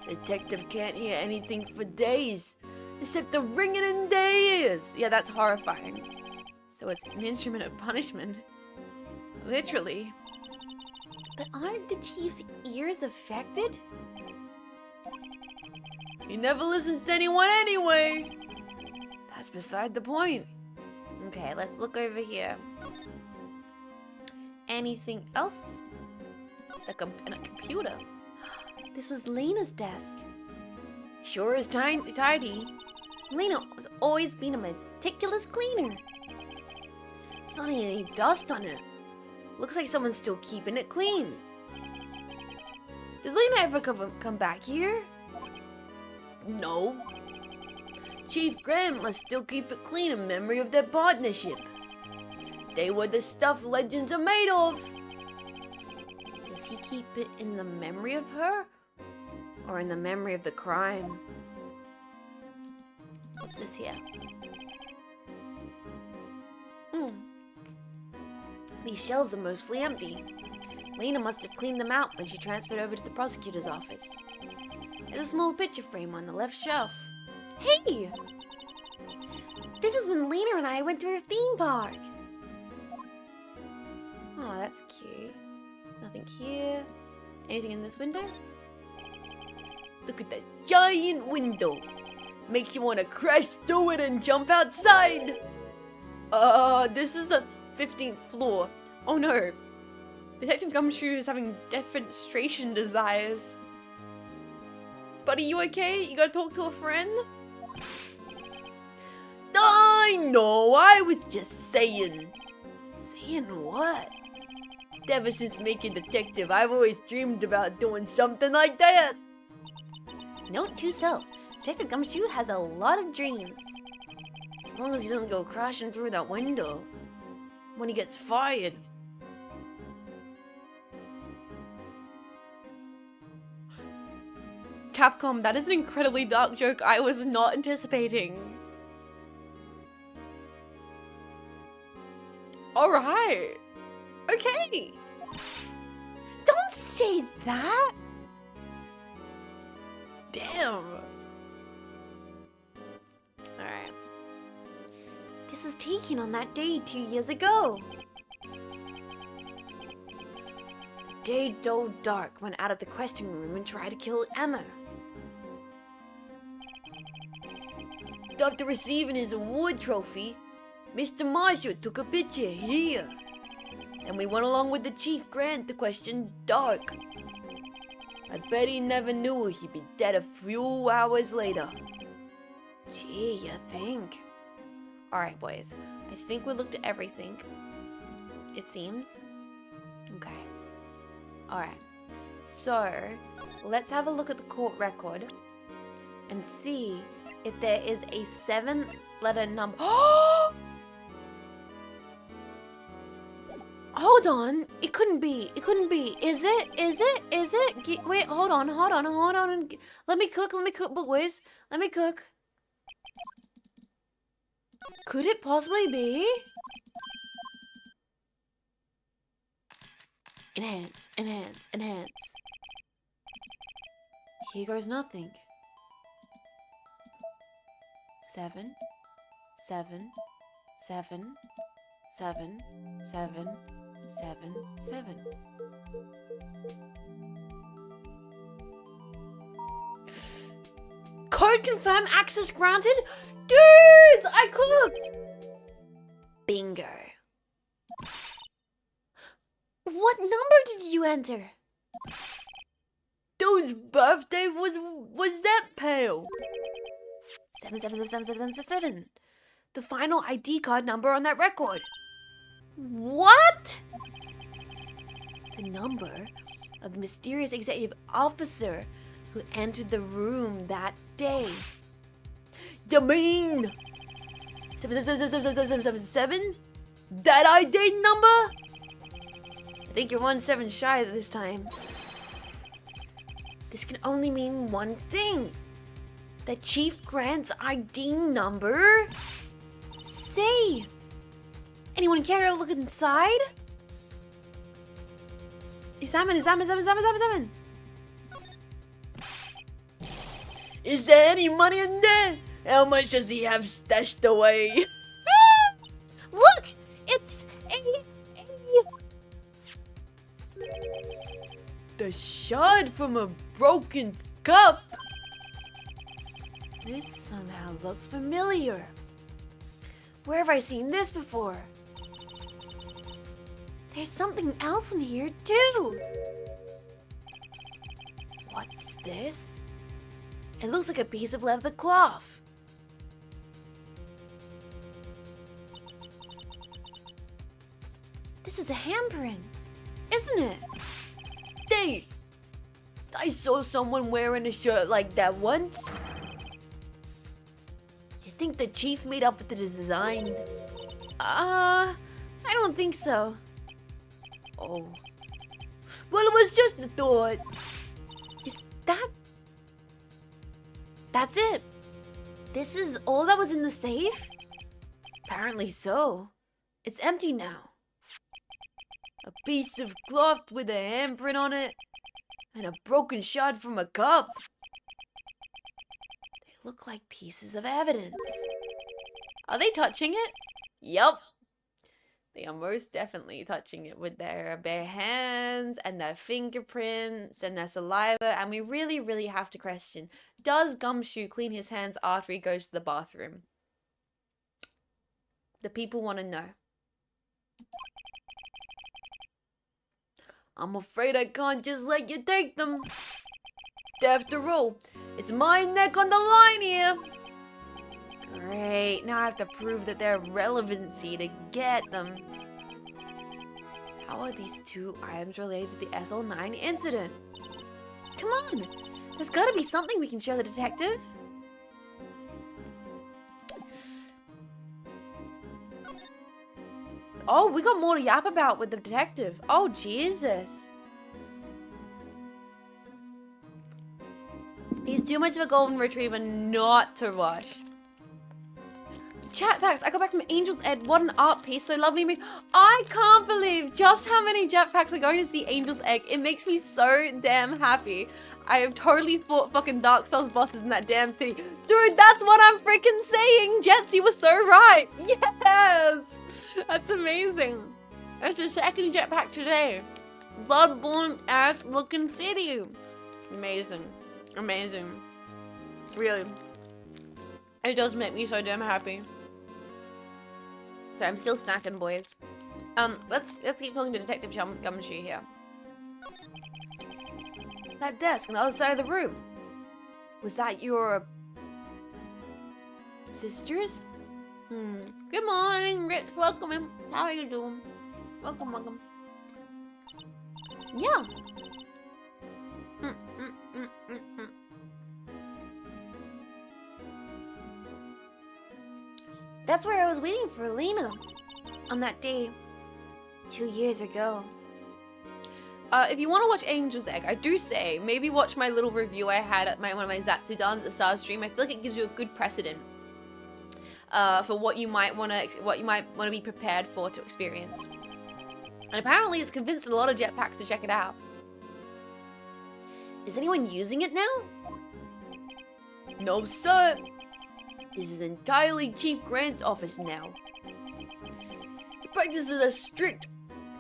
the detective can't hear anything for days, except the ringing in their ears. Yeah, that's horrifying. So it's an instrument of punishment. Literally. But aren't the chief's ears affected? He never listens to anyone anyway. That's beside the point. Okay, let's look over here. Anything else? A computer. This was Lena's desk. Sure is tidy. Lena has always been a meticulous cleaner. It's not any dust on it. Looks like someone's still keeping it clean. Does Lena ever come back here? No. Chief Grant must still keep it clean in memory of their partnership. They were the stuff legends are made of. Does he keep it in the memory of her? Or in the memory of the crime? What's this here? These shelves are mostly empty. Lena must have cleaned them out when she transferred over to the prosecutor's office. There's a small picture frame on the left shelf. Hey! This is when Lena and I went to her theme park. Oh, that's cute. Nothing here. Anything in this window? Look at that giant window. Makes you want to crash through it and jump outside. This is the 15th floor. Oh no. Detective Gumshoe is having defenestration desires. Buddy, you okay? You gotta talk to a friend? I know, I was just saying. Saying what? Ever since making detective, I've always dreamed about doing something like that. Note to self, Detective Gumshoe has a lot of dreams. As long as he doesn't go crashing through that window. When he gets fired. Capcom, that is an incredibly dark joke I was not anticipating. Alright. Okay. Don't say that! Damn. Alright. This was taken on that day 2 years ago. The day dove dark went out of the questing room and tried to kill Emma. After receiving his award trophy, Mr. Marshall took a picture here. And we went along with the Chief Grant to question Dark. I bet he never knew he'd be dead a few hours later. Gee, you think? Alright, boys. I think we looked at everything. It seems. Okay. Alright. So, let's have a look at the court record and see if there is a 7-letter number. Hold on. It couldn't be. It couldn't be. Is it? Is it? Is it? Wait, hold on. Hold on. Hold on. Let me cook. Let me cook, boys. Let me cook. Could it possibly be? Enhance. Enhance. Enhance. Here goes nothing. 7, 7, 7, 7, 7, 7, 7. Code confirm, access granted? Dudes, I cooked! Bingo. What number did you enter? Whose birthday was that pale? 7777777. The final ID card number on that record. What? The number of the mysterious executive officer who entered the room that day. You mean 77777? That ID number? I think you're 1 7 shy this time. This can only mean one thing. That Chief Grant's ID number? Say! Anyone care to look inside? Examine. Is there any money in there? How much does he have stashed away? Look! The shard from a broken cup? This somehow looks familiar. Where have I seen this before? There's something else in here too. What's this? It looks like a piece of leather cloth. This is a handprint, isn't it? Dang! I saw someone wearing a shirt like that once. You think the chief made up with the design? I don't think so. Oh. Well, it was just a thought. Is that... That's it? This is all that was in the safe? Apparently so. It's empty now. A piece of cloth with a handprint on it. And a broken shard from a cup. They look like pieces of evidence. Are they touching it? Yup. They are most definitely touching it with their bare hands and their fingerprints and their saliva. And we really, really have to question, does Gumshoe clean his hands after he goes to the bathroom? The people want to know. I'm afraid I can't just let you take them. After all, it's my neck on the line here. Great, now I have to prove that they're relevancy to get them. How are these two items related to the SL9 incident? Come on! There's gotta be something we can show the detective. Oh, we got more to yap about with the detective. Oh, Jesus. He's too much of a golden retriever not to rush. Jetpacks. I got back from Angel's Egg. What an art piece. So lovely. I can't believe just how many jetpacks are going to see Angel's Egg. It makes me so damn happy. I have totally fought fucking Dark Souls bosses in that damn city. Dude, that's what I'm freaking saying. Jets, you were so right. Yes. That's amazing. That's the second jetpack today. Bloodborne ass looking city. Amazing. Amazing. Really. It does make me so damn happy. So I'm still snacking, boys. Let's keep talking to Detective Gumshoe here. That desk on the other side of the room. Was that your... sister's? Good morning, Rich. Welcome in. How are you doing? Welcome, welcome. Yeah. That's where I was waiting for Lena. On that day. 2 years ago. If you want to watch Angel's Egg, I do say maybe watch my little review I had at one of my Zatsu Dans at the start of the stream. I feel like it gives you a good precedent for what you might want to be prepared for to experience. And apparently, it's convinced a lot of jetpacks to check it out. Is anyone using it now? No, sir. This is entirely Chief Grant's office now. He practices a strict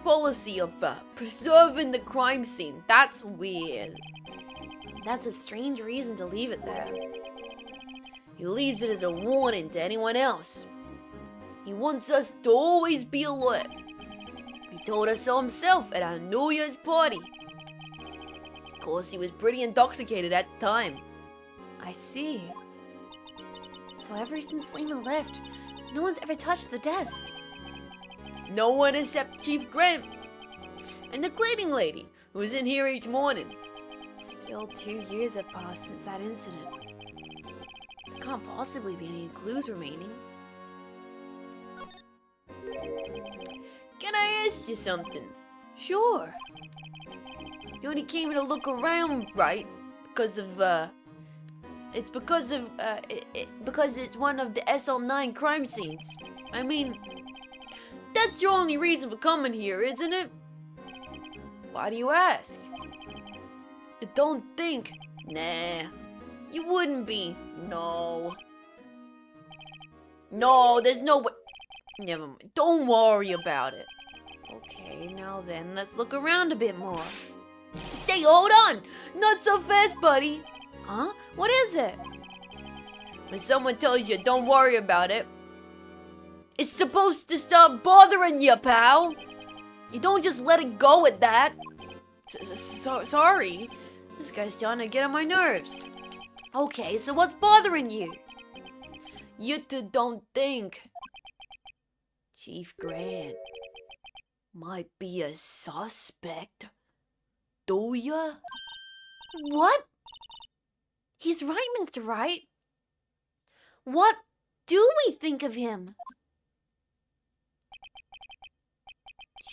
policy of preserving the crime scene. That's weird. That's a strange reason to leave it there. He leaves it as a warning to anyone else. He wants us to always be alert. He told us so himself at our New Year's party. Of course, he was pretty intoxicated at the time. I see. So ever since Lena left, no one's ever touched the desk. No one except Chief Grant and the cleaning lady who was in here each morning. Still 2 years have passed since that incident. There can't possibly be any clues remaining. Can I ask you something? Sure. You only came here to look around, right? Because of, because it's one of the SL9 crime scenes. I mean, that's your only reason for coming here, isn't it? Why do you ask? You don't think? Nah, you wouldn't be. No. No, there's no way. Never mind. Don't worry about it. Okay, now then, let's look around a bit more. Dang Hey, hold on! Not so fast, buddy! Huh? What is it? When someone tells you don't worry about it, it's supposed to stop bothering you, pal! You don't just let it go at that. Sorry. This guy's starting to get on my nerves. Okay, so what's bothering you? You two don't think Chief Grant might be a suspect, do ya? What? He's right, Mr. Wright. What do we think of him?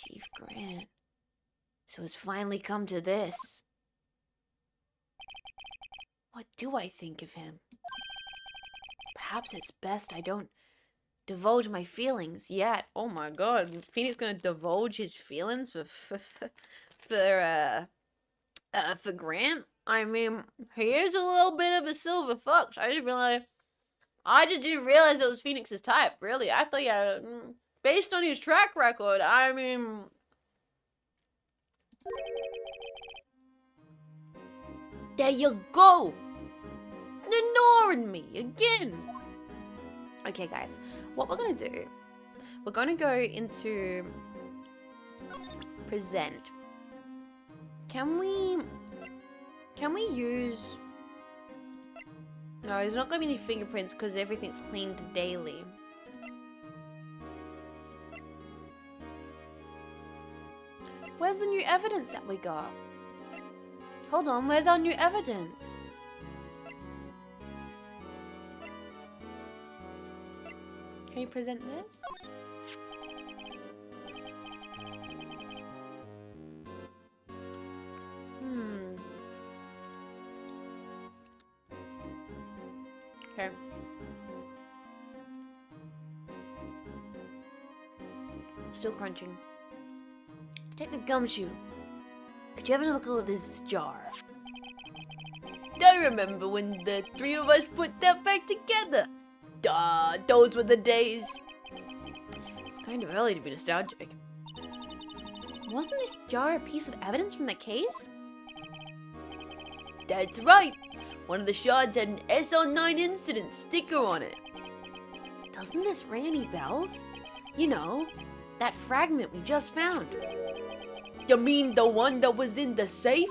Chief Grant. So it's finally come to this. What do I think of him? Perhaps it's best I don't divulge my feelings yet. Oh my god, Phoenix gonna divulge his feelings for Grant? I mean, he is a little bit of a silver fox. I just didn't realize it was Phoenix's type, really. I thought, yeah, based on his track record, I mean... There you go! Ignoring me again! Okay, guys, what we're gonna do, we're gonna go into present. Can we use... No, there's not gonna be any fingerprints because everything's cleaned daily. Where's the new evidence that we got? Hold on, where's our new evidence? Can you present this? Okay. Still crunching. Detective Gumshoe, could you have another look at this jar? I remember when the three of us put that back together. Duh, those were the days. It's kind of early to be nostalgic. Wasn't this jar a piece of evidence from the case? That's right. One of the shards had an SL9 incident sticker on it. Doesn't this ring any bells? You know, that fragment we just found. You mean the one that was in the safe?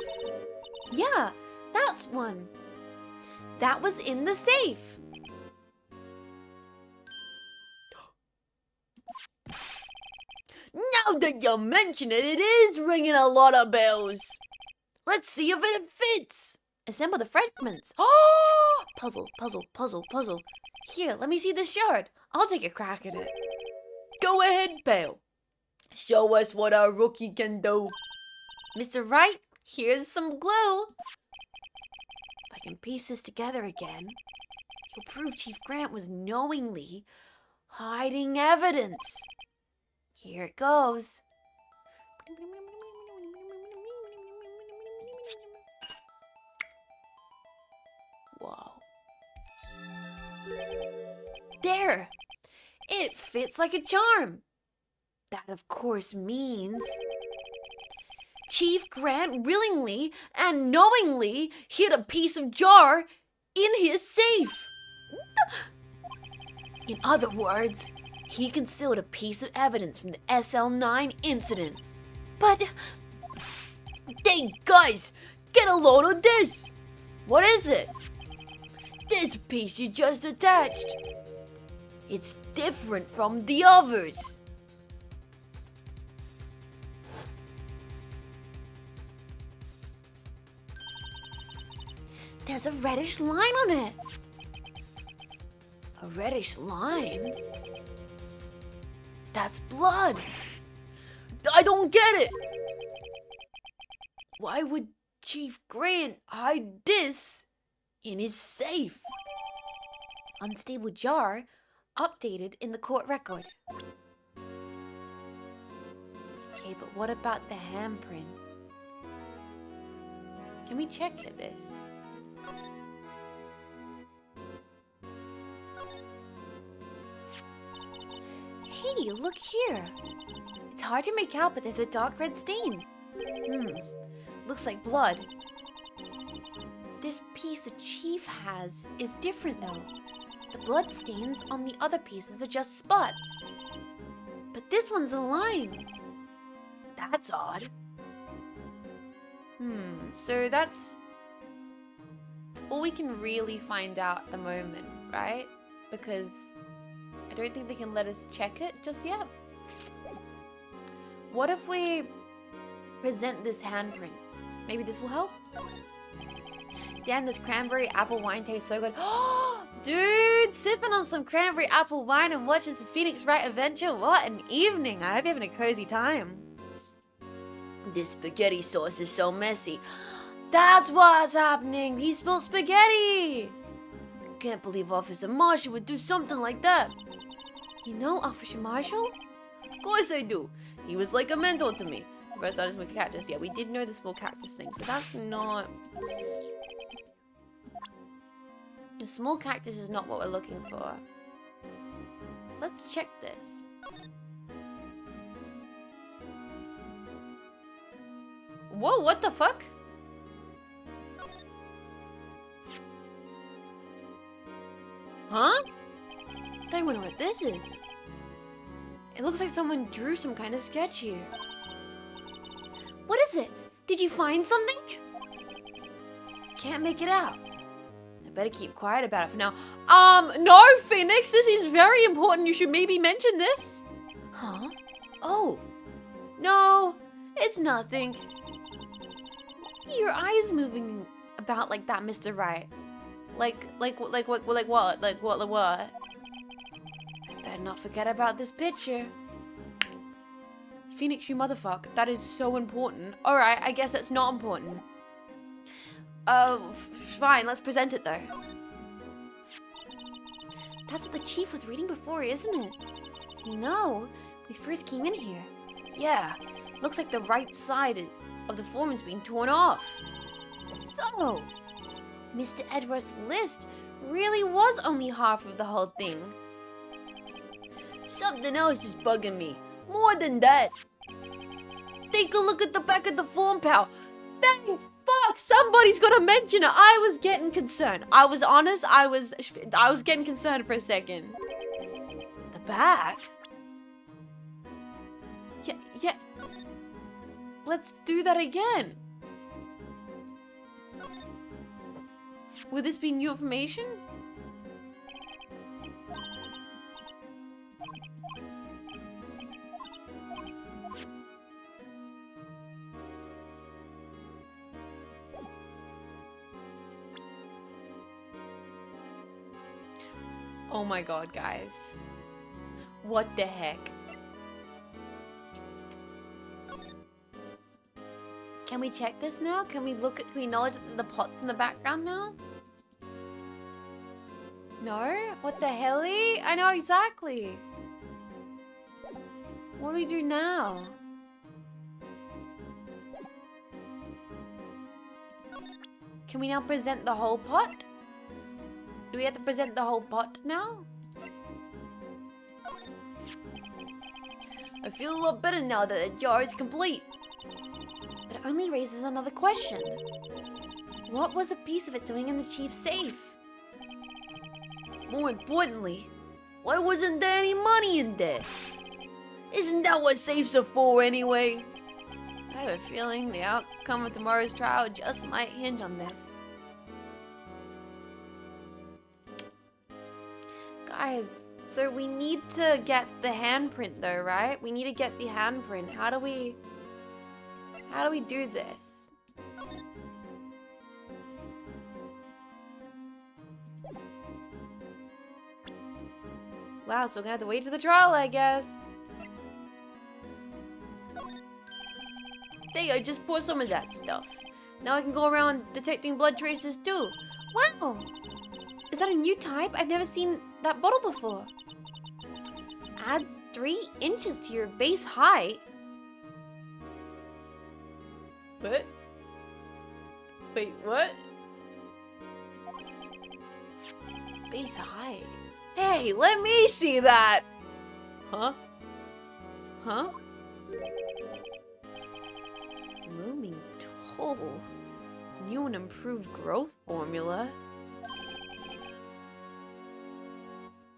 Yeah, that's one. That was in the safe. Now that you mention it, it is ringing a lot of bells. Let's see if it fits. Assemble the fragments. Oh! Puzzle, puzzle, puzzle, puzzle. Here, let me see this shard. I'll take a crack at it. Go ahead, pal. Show us what our rookie can do. Mr. Wright, here's some glue. If I can piece this together again, you'll prove Chief Grant was knowingly hiding evidence. Here it goes. Whoa. There! It fits like a charm. That, of course, means Chief Grant willingly and knowingly hid a piece of jar in his safe. In other words, he concealed a piece of evidence from the SL9 incident. But, hey guys, get a load of this. What is it? This piece you just attached. It's different from the others. there's a reddish line on it. A reddish line? That's blood. I don't get it. Why would Chief Grant hide this in his safe? Unstable jar, updated in the court record. Okay, but what about the handprint? Can we check this? Hey, look here. It's hard to make out, but there's a dark red stain. looks like blood. This piece the chief has is different though. The blood stains on the other pieces are just spots. But this one's a line. That's odd. So that's all we can really find out at the moment, right? Because I don't think they can let us check it just yet. What if we present this handprint? Maybe this will help? Damn, this cranberry apple wine tastes so good. Dude, sipping on some cranberry apple wine and watching some Phoenix Wright adventure. What an evening. I hope you're having a cozy time. This spaghetti sauce is so messy. That's what's happening. He spilled spaghetti. Can't believe Officer Marshall would do something like that. You know Officer Marshall? Of course I do. He was like a mentor to me. First artist with cactus. Yeah, we did know the small cactus thing, so that's not... The small cactus is not what we're looking for. Let's check this. Whoa, what the fuck? Huh? Don't wonder what this is. It looks like someone drew some kind of sketch here. What is it? Did you find something? Can't make it out. I better keep quiet about it for now. No, Phoenix, this seems very important. You should maybe mention this. Huh? Oh. No, it's nothing. Why are your eyes moving about like that, Mr. Wright? Like what? Like what? I better not forget about this picture. Phoenix, you motherfucker. That is so important. Alright, I guess it's not important. Fine, let's present it though. That's what the chief was reading before, isn't it? You know, we first came in here. Yeah, looks like the right side of the form is being torn off. So, Mr. Edward's list really was only half of the whole thing. Something else is bugging me. More than that. Take a look at the back of the form, pal. Thank fuck, somebody's gotta mention it. I was getting concerned. I was honest, I was getting concerned for a second. The back? Yeah. Let's do that again. Will this be new information? Oh my god, guys. What the heck? Can we check this now? Can we acknowledge the pots in the background now? No? What the helly? I know exactly. What do we do now? Can we now present the whole pot? Do we have to present the whole pot now? I feel a lot better now that the jar is complete. But it only raises another question. What was a piece of it doing in the chief's safe? More importantly, why wasn't there any money in there? Isn't that what safes are for anyway? I have a feeling the outcome of tomorrow's trial just might hinge on this. Guys, so we need to get the handprint though, right? We need to get the handprint. How do we do this? Wow, so we're gonna have to wait to the trial, I guess. There you go, just pour some of that stuff. Now I can go around detecting blood traces too. Wow! Is that a new type? I've never seen that bottle before. Add 3 inches to your base height. What? Wait, what? Base height. Hey, let me see that! Huh? Huh? Looming Oh, new and improved growth formula.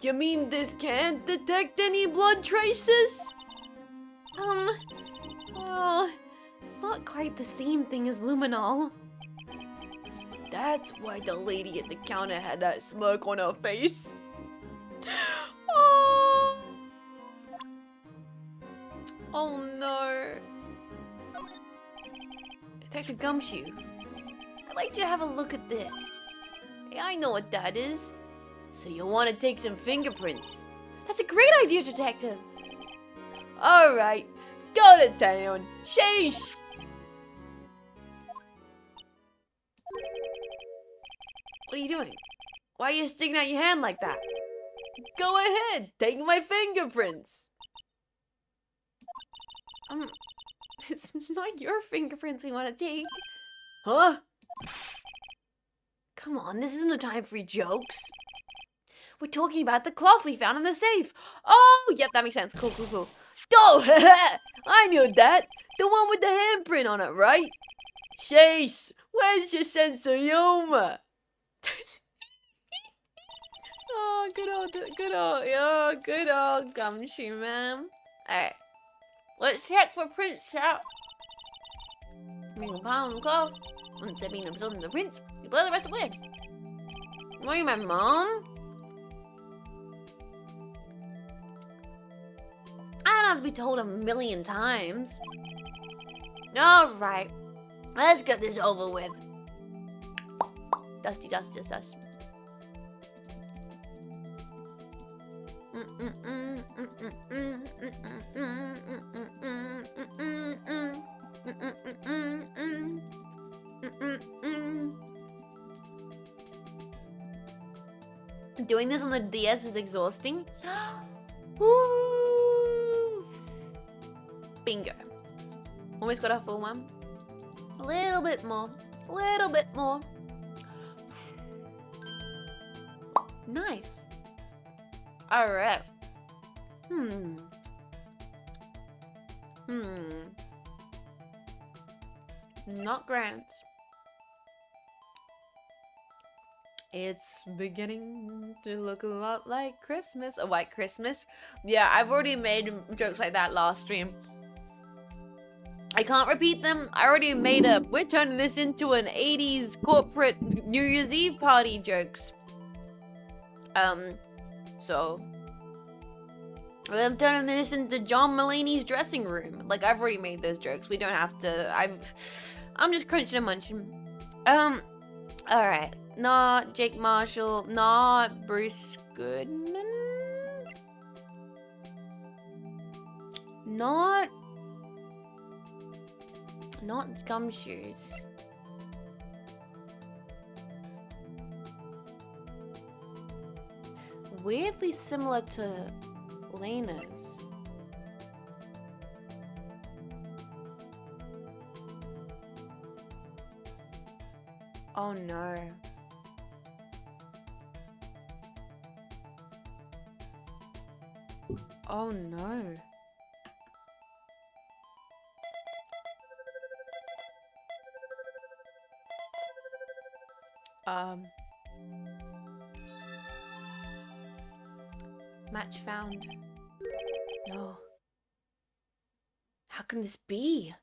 You mean this can't detect any blood traces? Well, it's not quite the same thing as luminol. So that's why the lady at the counter had that smirk on her face. Oh. Oh no. Detective Gumshoe, I'd like you to have a look at this. Hey, I know what that is. So you want to take some fingerprints? That's a great idea, Detective. Alright, go to town. Sheesh! What are you doing? Why are you sticking out your hand like that? Go ahead, take my fingerprints. It's not your fingerprints we want to take. Huh? Come on, this isn't a time for jokes. We're talking about the cloth we found in the safe. Oh, yep, that makes sense. Cool, cool, cool. Oh, I knew that. The one with the handprint on it, right? Chase, where's your sense of humor? Oh, good old Gumshoe, man. Alright. Let's check for prints, chat. Make a pile on the cloth. Once they've been absorbed in the prints, you blow the rest away. What are you, my mom? I don't have to be told 1,000,000 times. Alright. Let's get this over with. Dusty, dust, dust, dust. Doing this on the DS is exhausting. Woo! Bingo. Almost got a full one. A little bit more. A little bit more. Nice. Alright. Not grants. It's beginning to look a lot like Christmas. A white Christmas. Yeah, I've already made jokes like that last stream. I can't repeat them. I already made we're turning this into an 80s corporate New Year's Eve party jokes. So I'm turning this into John Mulaney's dressing room. Like, I've already made those jokes. We don't have to. I'm just crunching and munching. Alright. Not Jake Marshall. Not Bruce Goodman. Not Gumshoes. Weirdly similar to Lena's. Oh no. Oh no. Match found. No. How can this be?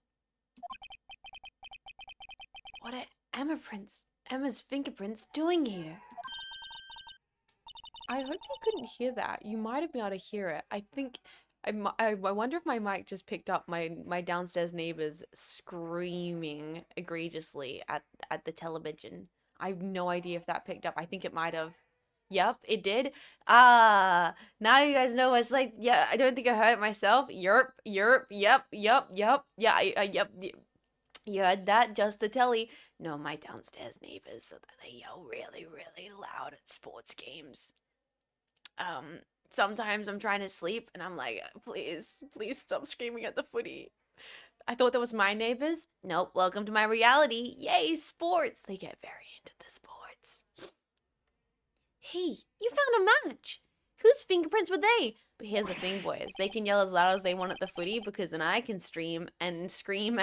What are Emma's fingerprints doing here? I hope you couldn't hear that. You might have been able to hear it. I think I wonder if my mic just picked up my downstairs neighbors screaming egregiously at the television. I have no idea if that picked up. I think it might have. Yep, it did. Now you guys know what it's like. Yeah, I don't think I heard it myself. Yep. Yeah, yep. You heard that? Just the telly. No, my downstairs neighbors, so that they yell really, really loud at sports games. Sometimes I'm trying to sleep and I'm like, please stop screaming at the footy. I thought that was my neighbors. Nope, welcome to my reality. Yay, sports. They get very into the sports. Hey, you found a match. Whose fingerprints were they? But here's the thing, boys. They can yell as loud as they want at the footy because then I can stream and scream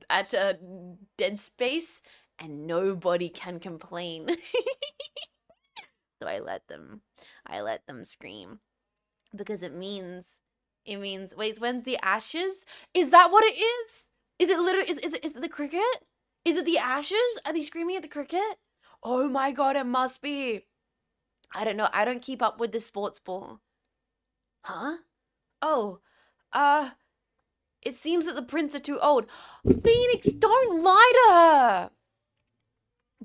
at a dead space and nobody can complain. So I let them scream because it means, wait, when's the Ashes? Is that what it is? Is it literally, is it the cricket? Is it the Ashes? Are they screaming at the cricket? Oh my God, it must be. I don't know. I don't keep up with the sports ball. Huh? Oh, it seems that the prints are too old. Phoenix, don't lie to her.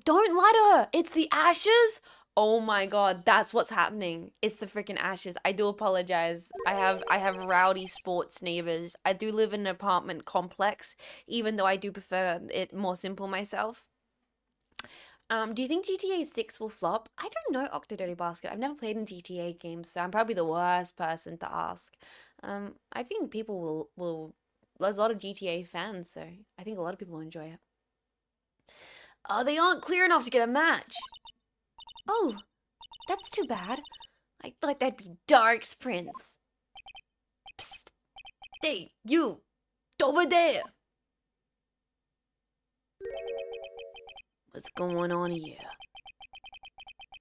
Don't lie to her. It's the Ashes. Oh my God, that's what's happening. It's the freaking Ashes. I do apologize. I have rowdy sports neighbors. I do live in an apartment complex, even though I do prefer it more simple myself. Do you think GTA 6 will flop? I don't know, Octodirty Basket. I've never played in GTA games, so I'm probably the worst person to ask. I think people will there's a lot of GTA fans, so I think a lot of people will enjoy it. Oh, they aren't clear enough to get a match. Oh, that's too bad. I thought that'd be Dark's Prince. Psst. Hey, you! Over there! What's going on here?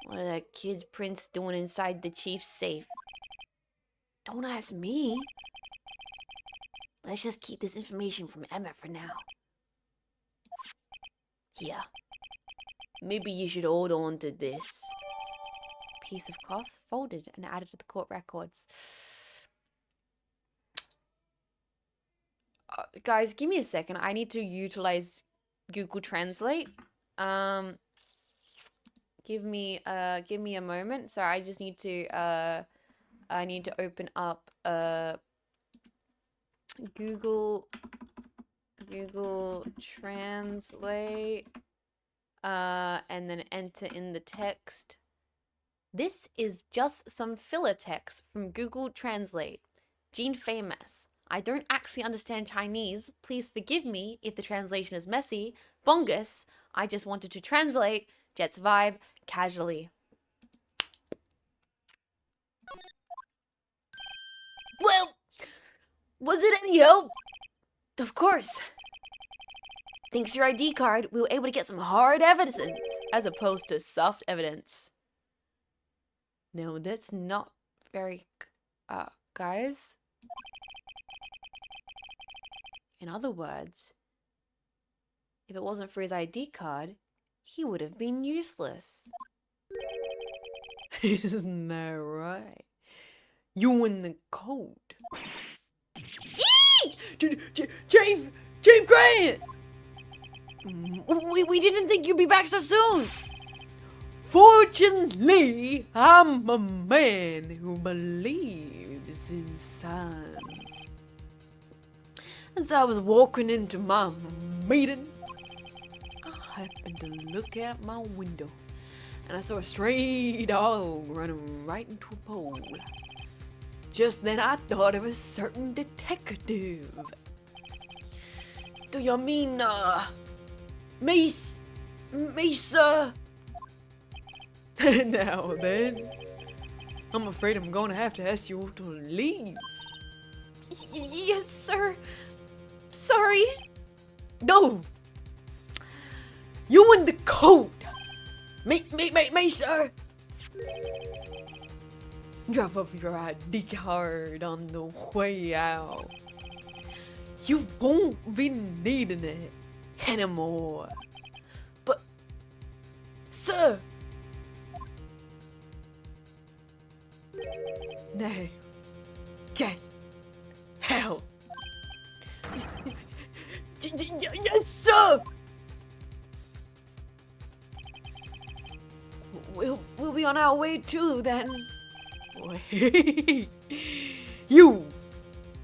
What are that kid's prince doing inside the chief's safe? Don't ask me. Let's just keep this information from Emma for now. Yeah. Maybe you should hold on to this. Piece of cloth folded and added to the court records. Guys, give me a second. I need to utilize Google Translate. Give me a moment. So I just need to I need to open up Google Translate and then enter in the text. This is just some filler text from Google Translate. Jean Faymas. I don't actually understand Chinese. Please forgive me if the translation is messy. Bongus. I just wanted to translate Jet's vibe casually. Well, was it any help? Of course. Thanks to your ID card, we were able to get some hard evidence as opposed to soft evidence. No, that's not very, guys. In other words, if it wasn't for his ID card, he would have been useless. Isn't that right? You in the code. Chief Grant! We didn't think you'd be back so soon. Fortunately, I'm a man who believes in signs. As I was walking into my meeting, I happened to look out my window and I saw a stray dog running right into a pole. Just then I thought of a certain detective. Do you mean, Mace, sir? Now then, I'm afraid I'm gonna have to ask you to leave. Yes, sir. Sorry. No. You in the code. Me, sir. Drop off your ID card on the way out. You won't be needing it anymore. But, sir. Nay. Get help. Yes, sir. We'll be on our way too then. Wait. You,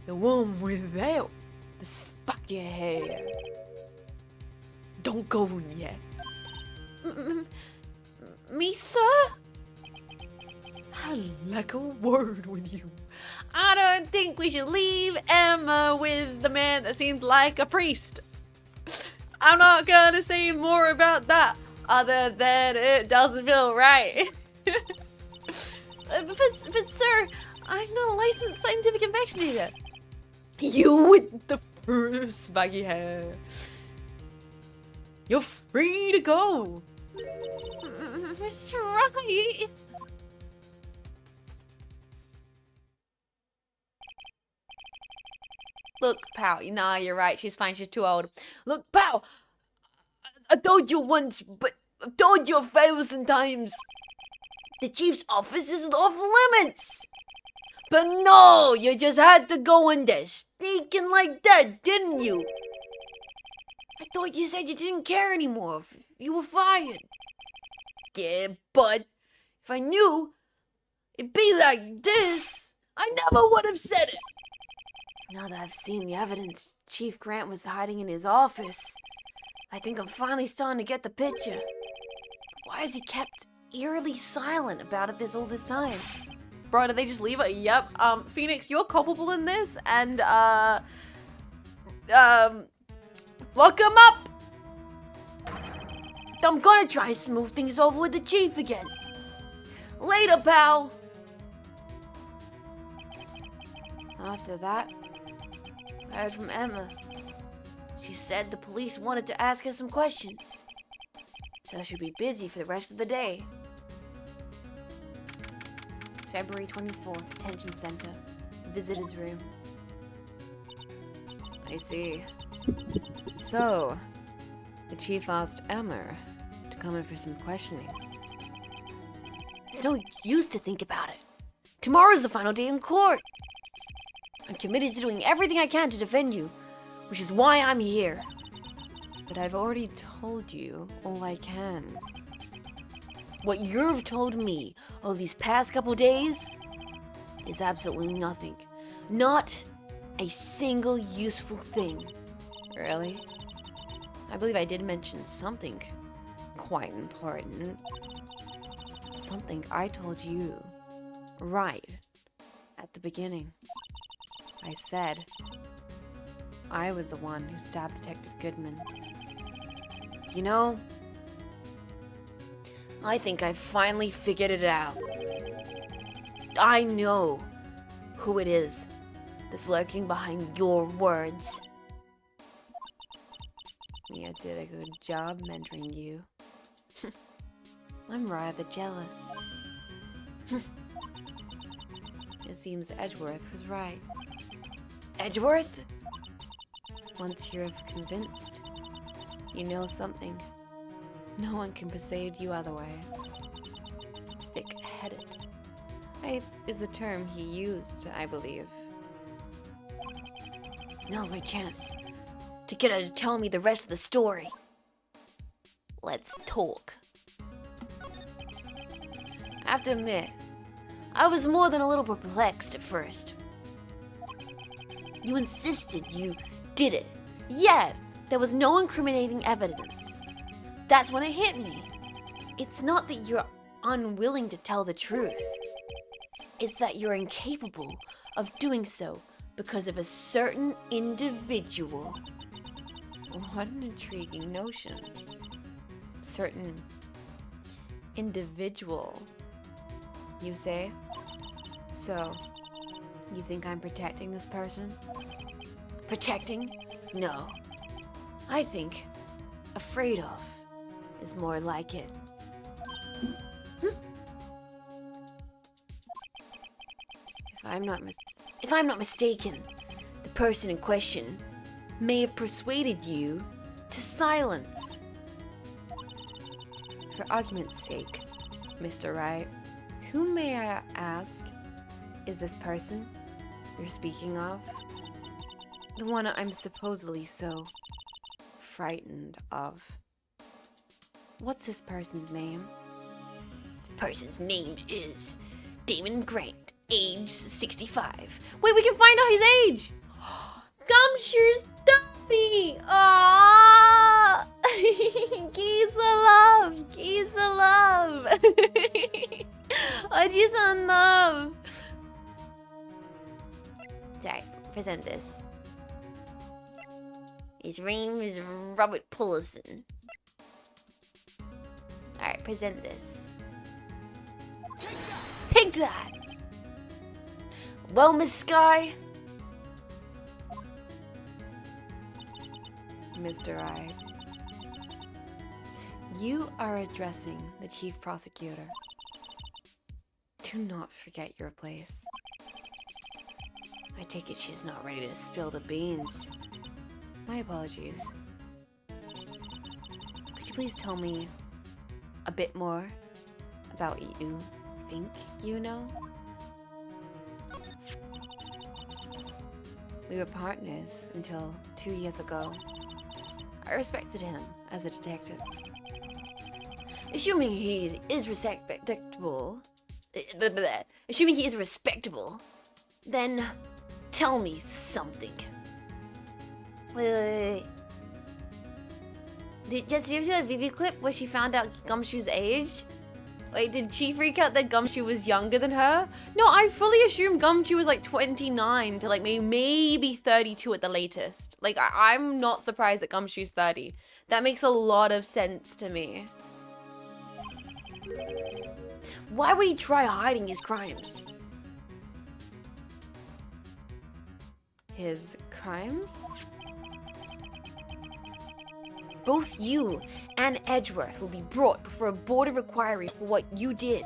the one without the spiky hair. Don't go yet. Me, sir? I'd like a word with you. I don't think we should leave Emma with the man that seems like a priest. I'm not gonna say more about that other than it doesn't feel right. But sir, I'm not a licensed scientific investigator. You with the baggy hair. You're free to go. Mr. Wright. Look, pal. Nah, you're right. She's fine. She's too old. Look, pal, I told you once, but I've told you 1,000 times. The chief's office is off limits. But no, you just had to go in there sneaking like that, didn't you? I thought you said you didn't care anymore if you were fired. Yeah, but if I knew it'd be like this, I never would have said it. Now that I've seen the evidence Chief Grant was hiding in his office, I think I'm finally starting to get the picture. Why has he kept eerily silent about it all this time? Bro, did they just leave her? Yep. Phoenix, you're culpable in this, and lock him up. I'm gonna try and smooth things over with the chief again. Later, pal. After that, I heard from Emma. She said the police wanted to ask her some questions, so she'll be busy for the rest of the day. February 24th, Detention Center, Visitor's Room. I see. So, the chief asked Emma to come in for some questioning. It's no use to think about it. Tomorrow's the final day in court. I'm committed to doing everything I can to defend you, which is why I'm here. But I've already told you all I can. What you've told me over these past couple days is absolutely nothing. Not a single useful thing. Really? I believe I did mention something quite important. Something I told you right at the beginning. I said I was the one who stabbed Detective Goodman. You know, I think I finally figured it out. I know who it is that's lurking behind your words. Mia did a good job mentoring you. I'm rather jealous. It seems Edgeworth was right. Edgeworth? Once you're convinced you know something, no one can persuade you otherwise. Thick-headed is the term he used, I believe. Now's my chance to get her to tell me the rest of the story. Let's talk. I have to admit, I was more than a little perplexed at first. You insisted you did it, yet there was no incriminating evidence. That's when it hit me. It's not that you're unwilling to tell the truth. It's that you're incapable of doing so because of a certain individual. What an intriguing notion. Certain individual, you say? So, you think I'm protecting this person? Protecting? No. I think afraid of is more like it. If I'm not mistaken, the person in question may have persuaded you to silence. For argument's sake, Mr. Wright, who may I ask is this person you're speaking of? The one I'm supposedly so frightened of. What's this person's name? This person's name is Damon Grant, age 65. Wait, we can find out his age! Gumshoe's Daddy! Aww! Geese love! Geese love! I just love! Sorry, present this. His name is Robert Pullison. Alright, present this. Take that! Well, Miss Sky. Mr. Wright, you are addressing the chief prosecutor. Do not forget your place. I take it she's not ready to spill the beans. My apologies. Could you please tell me a bit more about what you think you know? We were partners until 2 years ago. I respected him as a detective. Assuming he is respectable, assuming he is respectable, then tell me something. Wait. Did you see the Vivi clip where she found out Gumshoe's age? Wait, did she freak out that Gumshoe was younger than her? No, I fully assumed Gumshoe was like 29 to like maybe 32 at the latest. Like, I'm not surprised that Gumshoe's 30. That makes a lot of sense to me. Why would he try hiding his crimes? His crimes? Both you and Edgeworth will be brought before a board of inquiry for what you did.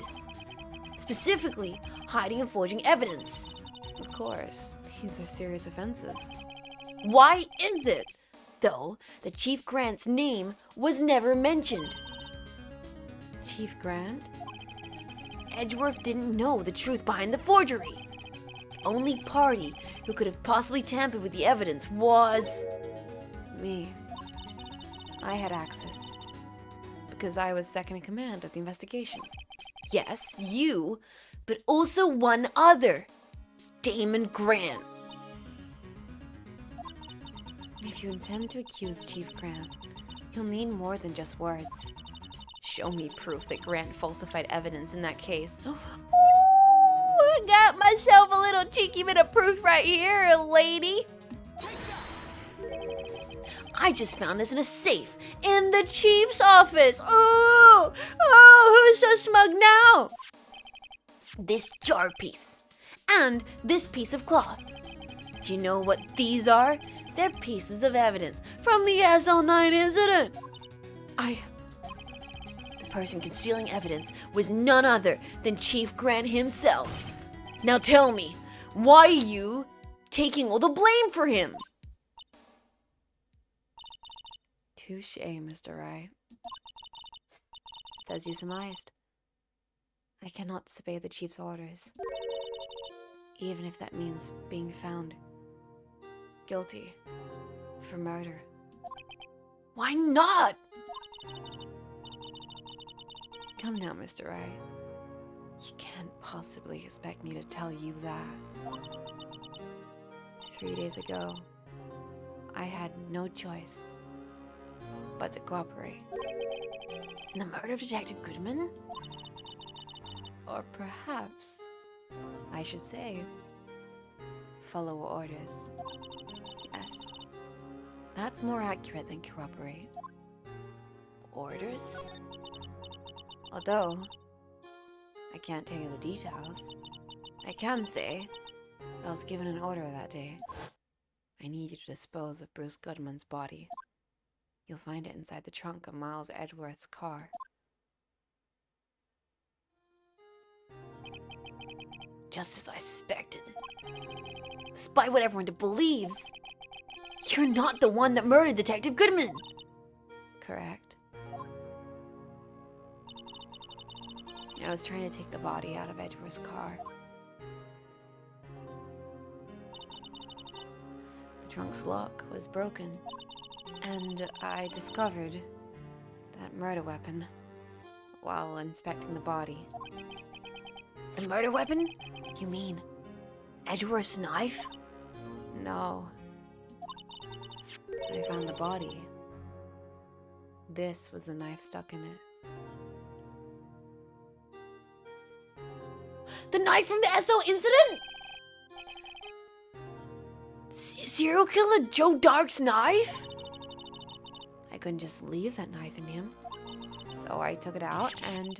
Specifically, hiding and forging evidence. Of course, these are serious offenses. Why is it, though, that Chief Grant's name was never mentioned? Chief Grant? Edgeworth didn't know the truth behind the forgery. The only party who could have possibly tampered with the evidence was... me. I had access. Because I was second in command of the investigation. Yes, you, but also one other. Damon Grant. If you intend to accuse Chief Grant, you'll need more than just words. Show me proof that Grant falsified evidence in that case. Ooh, got myself a little cheeky bit of proof right here, lady. I just found this in a safe in the chief's office. Oh, who's so smug now? This jar piece and this piece of cloth. Do you know what these are? They're pieces of evidence from the SO9 incident. The person concealing evidence was none other than Chief Grant himself. Now tell me, why are you taking all the blame for him? Touche, Mr. Wright. It's as you surmised. I cannot disobey the chief's orders. Even if that means being found guilty for murder. Why not? Come now, Mr. Wright. You can't possibly expect me to tell you that. 3 days ago, I had no choice but to cooperate. In the murder of Detective Goodman? Or perhaps, I should say, follow orders. Yes, that's more accurate than cooperate. Orders? Although, I can't tell you the details. I can say I was given an order that day. I need you to dispose of Bruce Goodman's body. You'll find it inside the trunk of Miles Edgeworth's car. Just as I suspected. Despite what everyone believes, you're not the one that murdered Detective Goodman. Correct. I was trying to take the body out of Edgeworth's car. The trunk's lock was broken, and I discovered that murder weapon while inspecting the body. The murder weapon? You mean Edgeworth's knife? No. When I found the body, this was the knife stuck in it. The knife from the SO incident? Serial killer Joe Dark's knife? I couldn't just leave that knife in him, so I took it out and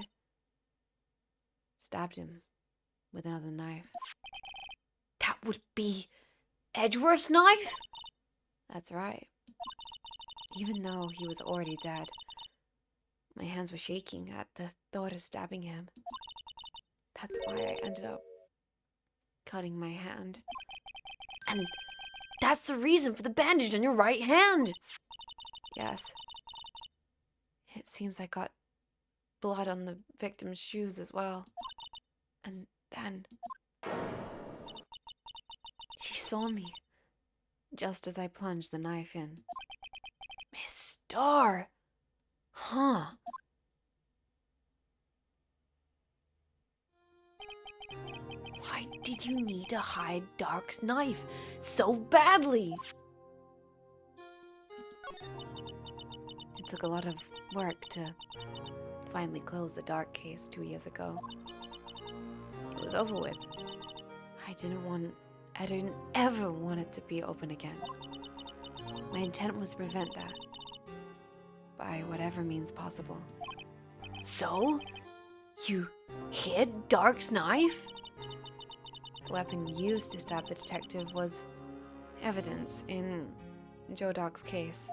stabbed him with another knife. would be Edgeworth's knife? That's right. Even though he was already dead, my hands were shaking at the thought of stabbing him. That's why I ended up cutting my hand. And that's the reason for the bandage on your right hand. Yes. It seems I got blood on the victim's shoes as well. And then she saw me just as I plunged the knife in. Miss Starr. Huh. Why did you need to hide Dark's knife so badly? It took a lot of work to finally close the Dark case 2 years ago. It was over with. I didn't ever want it to be open again. My intent was to prevent that. By whatever means possible. So? You hid Dark's knife? The weapon used to stab the detective was evidence in Joe Doc's case.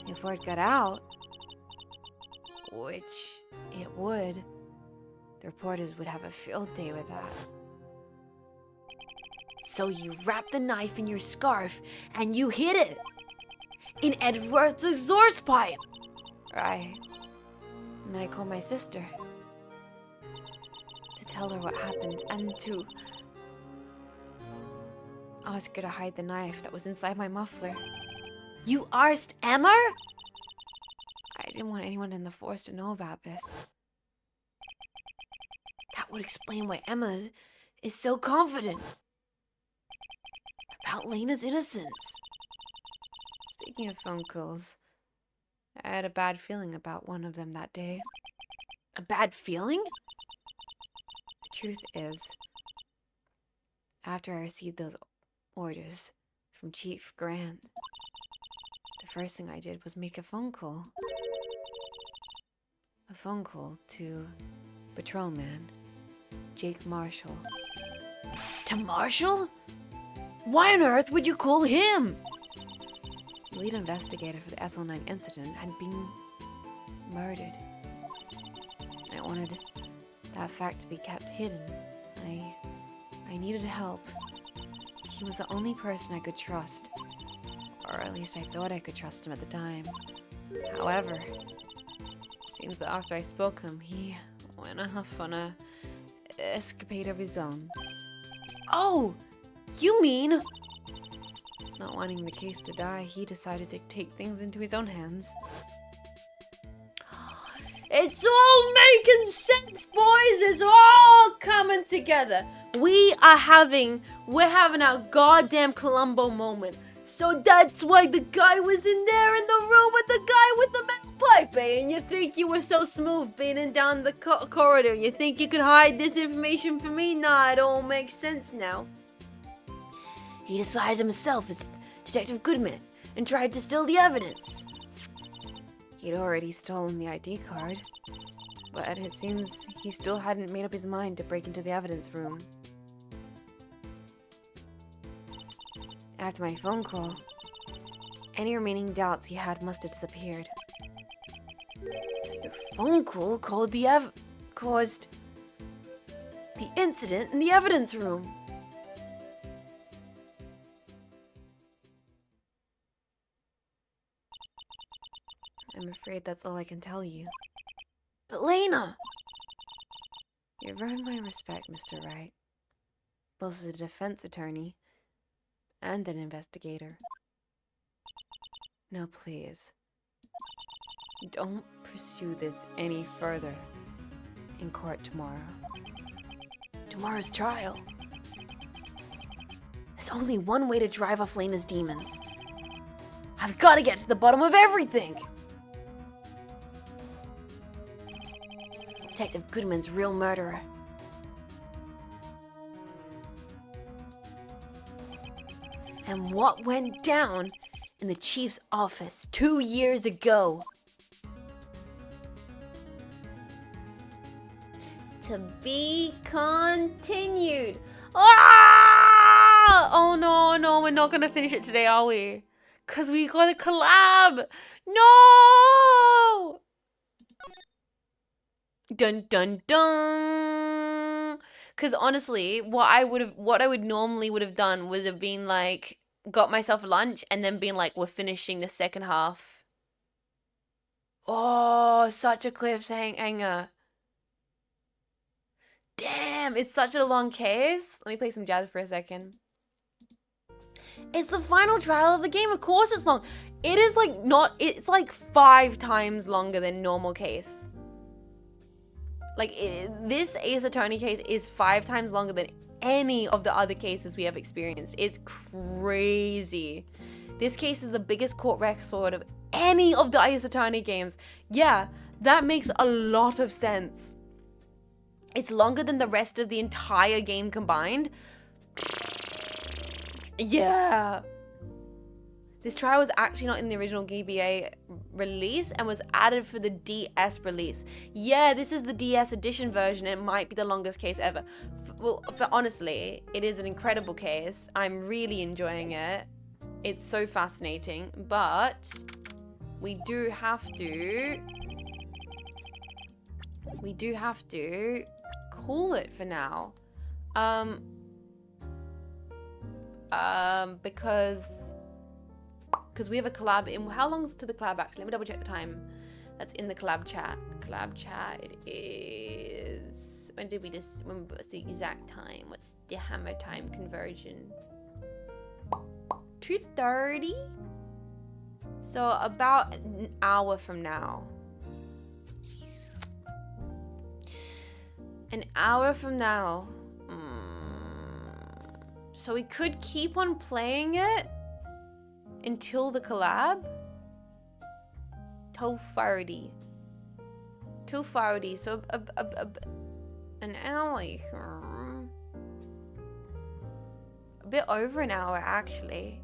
If word got out, which it would, the reporters would have a field day with that. So you wrapped the knife in your scarf and you hid it in Edgeworth's exhaust pipe. Right. And then I called my sister to tell her what happened and to ask her to hide the knife that was inside my muffler. You arsed Emma? I didn't want anyone in the force to know about this. That would explain why Emma is so confident about Lena's innocence. Speaking of phone calls, I had a bad feeling about one of them that day. A bad feeling? The truth is, after I received those orders from Chief Grant, the first thing I did was make a phone call. A phone call to patrolman Jake Marshall. To Marshall? Why on earth would you call him? The lead investigator for the SL9 incident had been murdered. I wanted that fact to be kept hidden. I needed help. He was the only person I could trust. Or at least I thought I could trust him at the time. However, it seems that after I spoke to him, he went off on a escapade of his own. Oh, you mean... Not wanting the case to die, he decided to take things into his own hands. It's all making sense, boys. It's all coming together. We're having our goddamn Columbo moment. So that's why the guy was in there in the room with the guy with the metal pipe, eh? And you think you were so smooth beating down the corridor? You think you could hide this information from me? Nah, it all makes sense now. He disguised himself as Detective Goodman and tried to steal the evidence. He'd already stolen the ID card, but it seems he still hadn't made up his mind to break into the evidence room. After my phone call, any remaining doubts he had must have disappeared. So your phone call caused the incident in the evidence room. I'm afraid that's all I can tell you. But Lena! You've earned my respect, Mr. Wright, both as a defense attorney and an investigator. Now please, don't pursue this any further in court tomorrow. Tomorrow's trial. There's only one way to drive off Lena's demons. I've got to get to the bottom of everything! Detective Goodman's real murderer. And what went down in the chief's office 2 years ago. To be continued. Ah! Oh no, no, we're not gonna finish it today, are we? Cause we got a collab. No. Dun dun dun. Cause honestly, what I would normally would have done would have been like got myself lunch and then been like, we're finishing the second half. Oh, such a cliffhanger. Damn, it's such a long case. Let me play some jazz for a second. It's the final trial of the game. Of course it's long. It is like it's like 5 times longer than normal case. Like this Ace Attorney case is 5 times longer than any of the other cases we have experienced. It's crazy. This case is the biggest court record of any of the Ace Attorney games. Yeah, that makes a lot of sense. It's longer than the rest of the entire game combined. Yeah. This trial was actually not in the original GBA release and was added for the DS release. Yeah, this is the DS edition version. It might be the longest case ever. Honestly, it is an incredible case. I'm really enjoying it. It's so fascinating, but we do have to cool it for now. Because we have a collab in, how long's to the collab actually? Let me double check the time. That's in the collab chat. Collab chat, it is, what's the exact time? What's the hammer time conversion? 2:30? So about an hour from now. An hour from now. So we could keep on playing it until the collab. 2:30. 2:30. So an hour. A bit over an hour actually.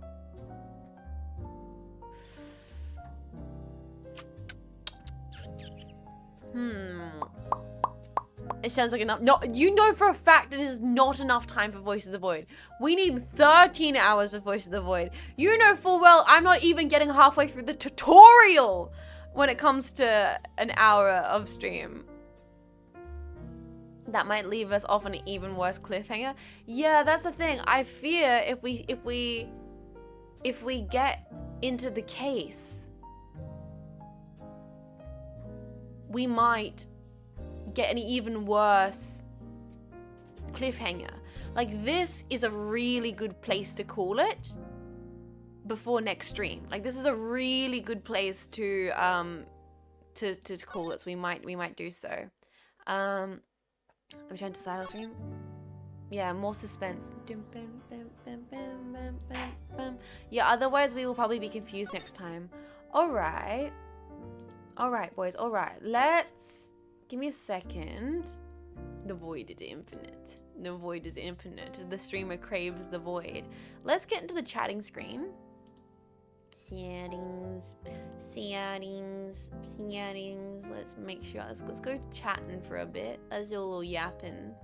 It sounds like enough. No, you know for a fact it is not enough time for Voice of the Void. We need 13 hours for Voice of the Void. You know full well I'm not even getting halfway through the tutorial when it comes to an hour of stream. That might leave us off on an even worse cliffhanger. Yeah, that's the thing. I fear if we get into the case, we might get an even worse cliffhanger. Like, this is a really good place to call it before next stream. Like, this is a really good place to call it. So we might do so. Return to Saddle stream. Yeah, more suspense. Yeah, otherwise we will probably be confused next time. Alright, boys, alright. Let's... Give me a second. The void is infinite. The void is infinite. The streamer craves the void. Let's get into the chatting screen. Settings. Let's make sure. Let's go chatting for a bit. Let's do a little yapping.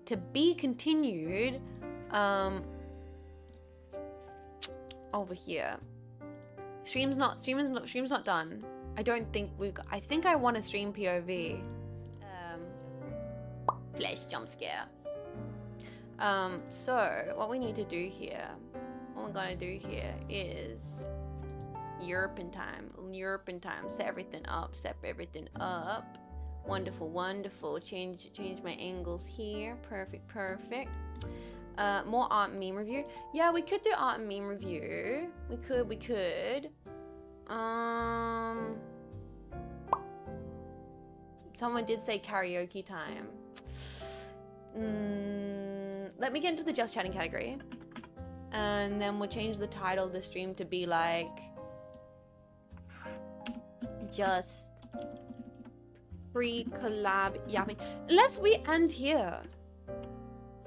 To be continued. Over here. Stream's not done. I don't think we've got, I think I want to stream POV. Flesh jump scare. So what we need to do here, what we're gonna do here is European time. Set everything up. Wonderful. Change my angles here. Perfect. More art and meme review. Yeah, we could do art and meme review. We could. Someone did say karaoke time. Let me get into the just chatting category. And then we'll change the title of the stream to be like just pre-collab yapping. Unless we end here.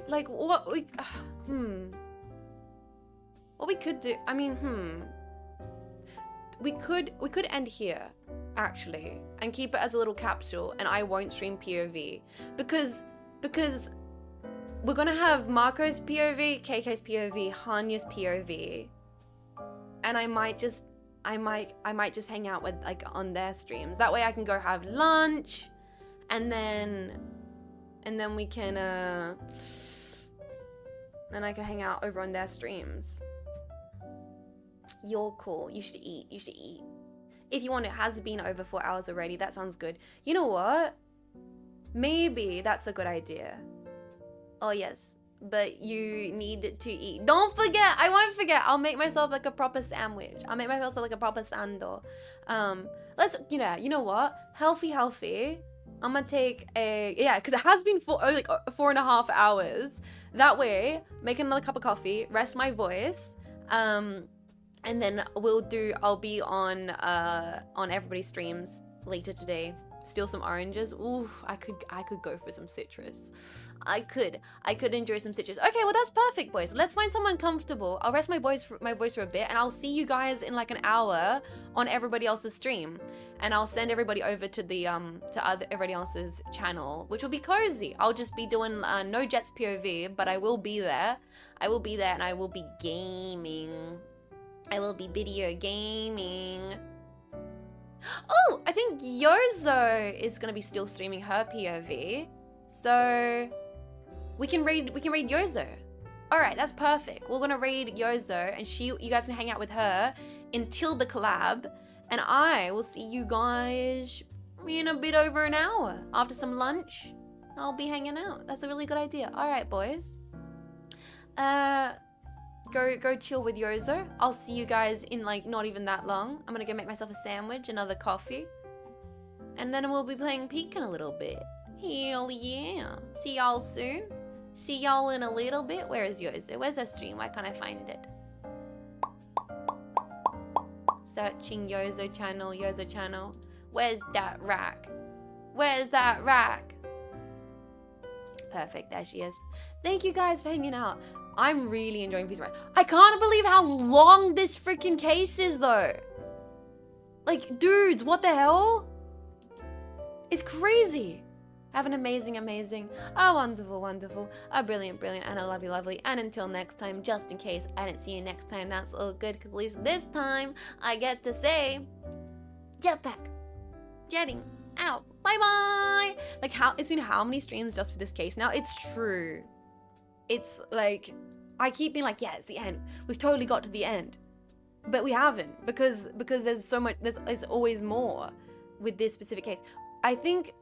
Like, what we... What we could do... I mean, We could end here, actually, and keep it as a little capsule, and I won't stream POV. Because because we're gonna have Marco's POV, KK's POV, Hanya's POV, and I might just hang out with like on their streams. That way I can go have lunch, and then we can then I can hang out over on their streams. You're cool. You should eat. You should eat. If you want, it has been over 4 hours already. That sounds good. You know what? Maybe that's a good idea. Oh, yes. But you need to eat. Don't forget. I won't forget. I'll make myself like a proper sandwich. I'll make myself like a proper sando. Let's, you know what? Healthy. I'm gonna take because it has been 4.5 hours. That way, make another cup of coffee, rest my voice, and then I'll be on everybody's streams later today. Steal some oranges. Oof, I could go for some citrus. I could enjoy some citrus. Okay, well that's perfect, boys. Let's find someone comfortable. I'll rest my voice for a bit, and I'll see you guys in like an hour on everybody else's stream. And I'll send everybody over to the everybody else's channel, which will be cozy. I'll just be doing no Jets POV, but I will be there. I will be there, and I will be gaming. I will be video gaming. Oh, I think Yozo is gonna be still streaming her POV, so we can raid Yozo. All right, that's perfect. We're gonna raid Yozo, and you guys can hang out with her until the collab, and I will see you guys in a bit over an hour after some lunch. I'll be hanging out. That's a really good idea. All right, boys. Go chill with Yozo. I'll see you guys in like not even that long. I'm gonna go make myself a sandwich, another coffee, and then we'll be playing Peek in a little bit. Hell yeah. See y'all soon. See y'all in a little bit. Where is Yozo? Where's her stream? Why can't I find it? Searching Yozo channel. Where's that rack? Where's that rack? Perfect, there she is. Thank you guys for hanging out. I'm really enjoying Peace of Mind. I can't believe how long this freaking case is, though. Like, dudes, what the hell? It's crazy. Have an amazing, a wonderful, a brilliant, and a lovely. And until next time, just in case I didn't see you next time, that's all good, because at least this time I get to say, jetpack, jetting out, bye-bye. Like, it's been how many streams just for this case now? It's true. It's like, I keep being like, yeah, it's the end. We've totally got to the end. But we haven't, because there's so much, there's always more with this specific case. I think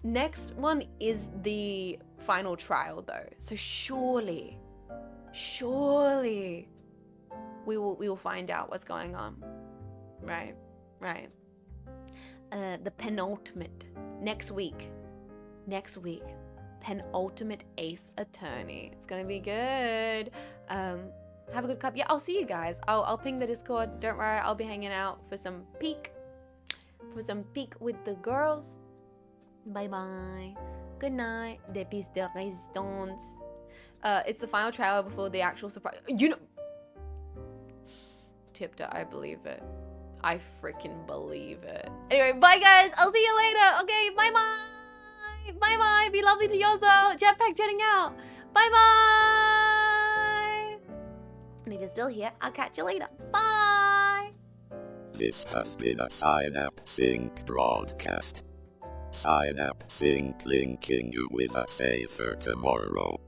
next one is the final trial though. So surely we will find out what's going on. Right. The penultimate, next week. Penultimate Ace Attorney. It's gonna be good. Have a good club. Yeah, I'll see you guys. I'll ping the Discord. Don't worry, I'll be hanging out for some peek with the girls. Bye bye. Good night. Des pistes de résistance. It's the final trial before the actual surprise. You know, Tipta, I believe it. I freaking believe it. Anyway, bye guys. I'll see you later. Okay, bye bye. Bye bye. Be lovely to Yozo. Jetpack jetting out. Bye bye. And if you're still here, I'll catch you later. Bye. This has been a Cynapse Inc. broadcast. Cynapse Inc. linking you with a safer tomorrow.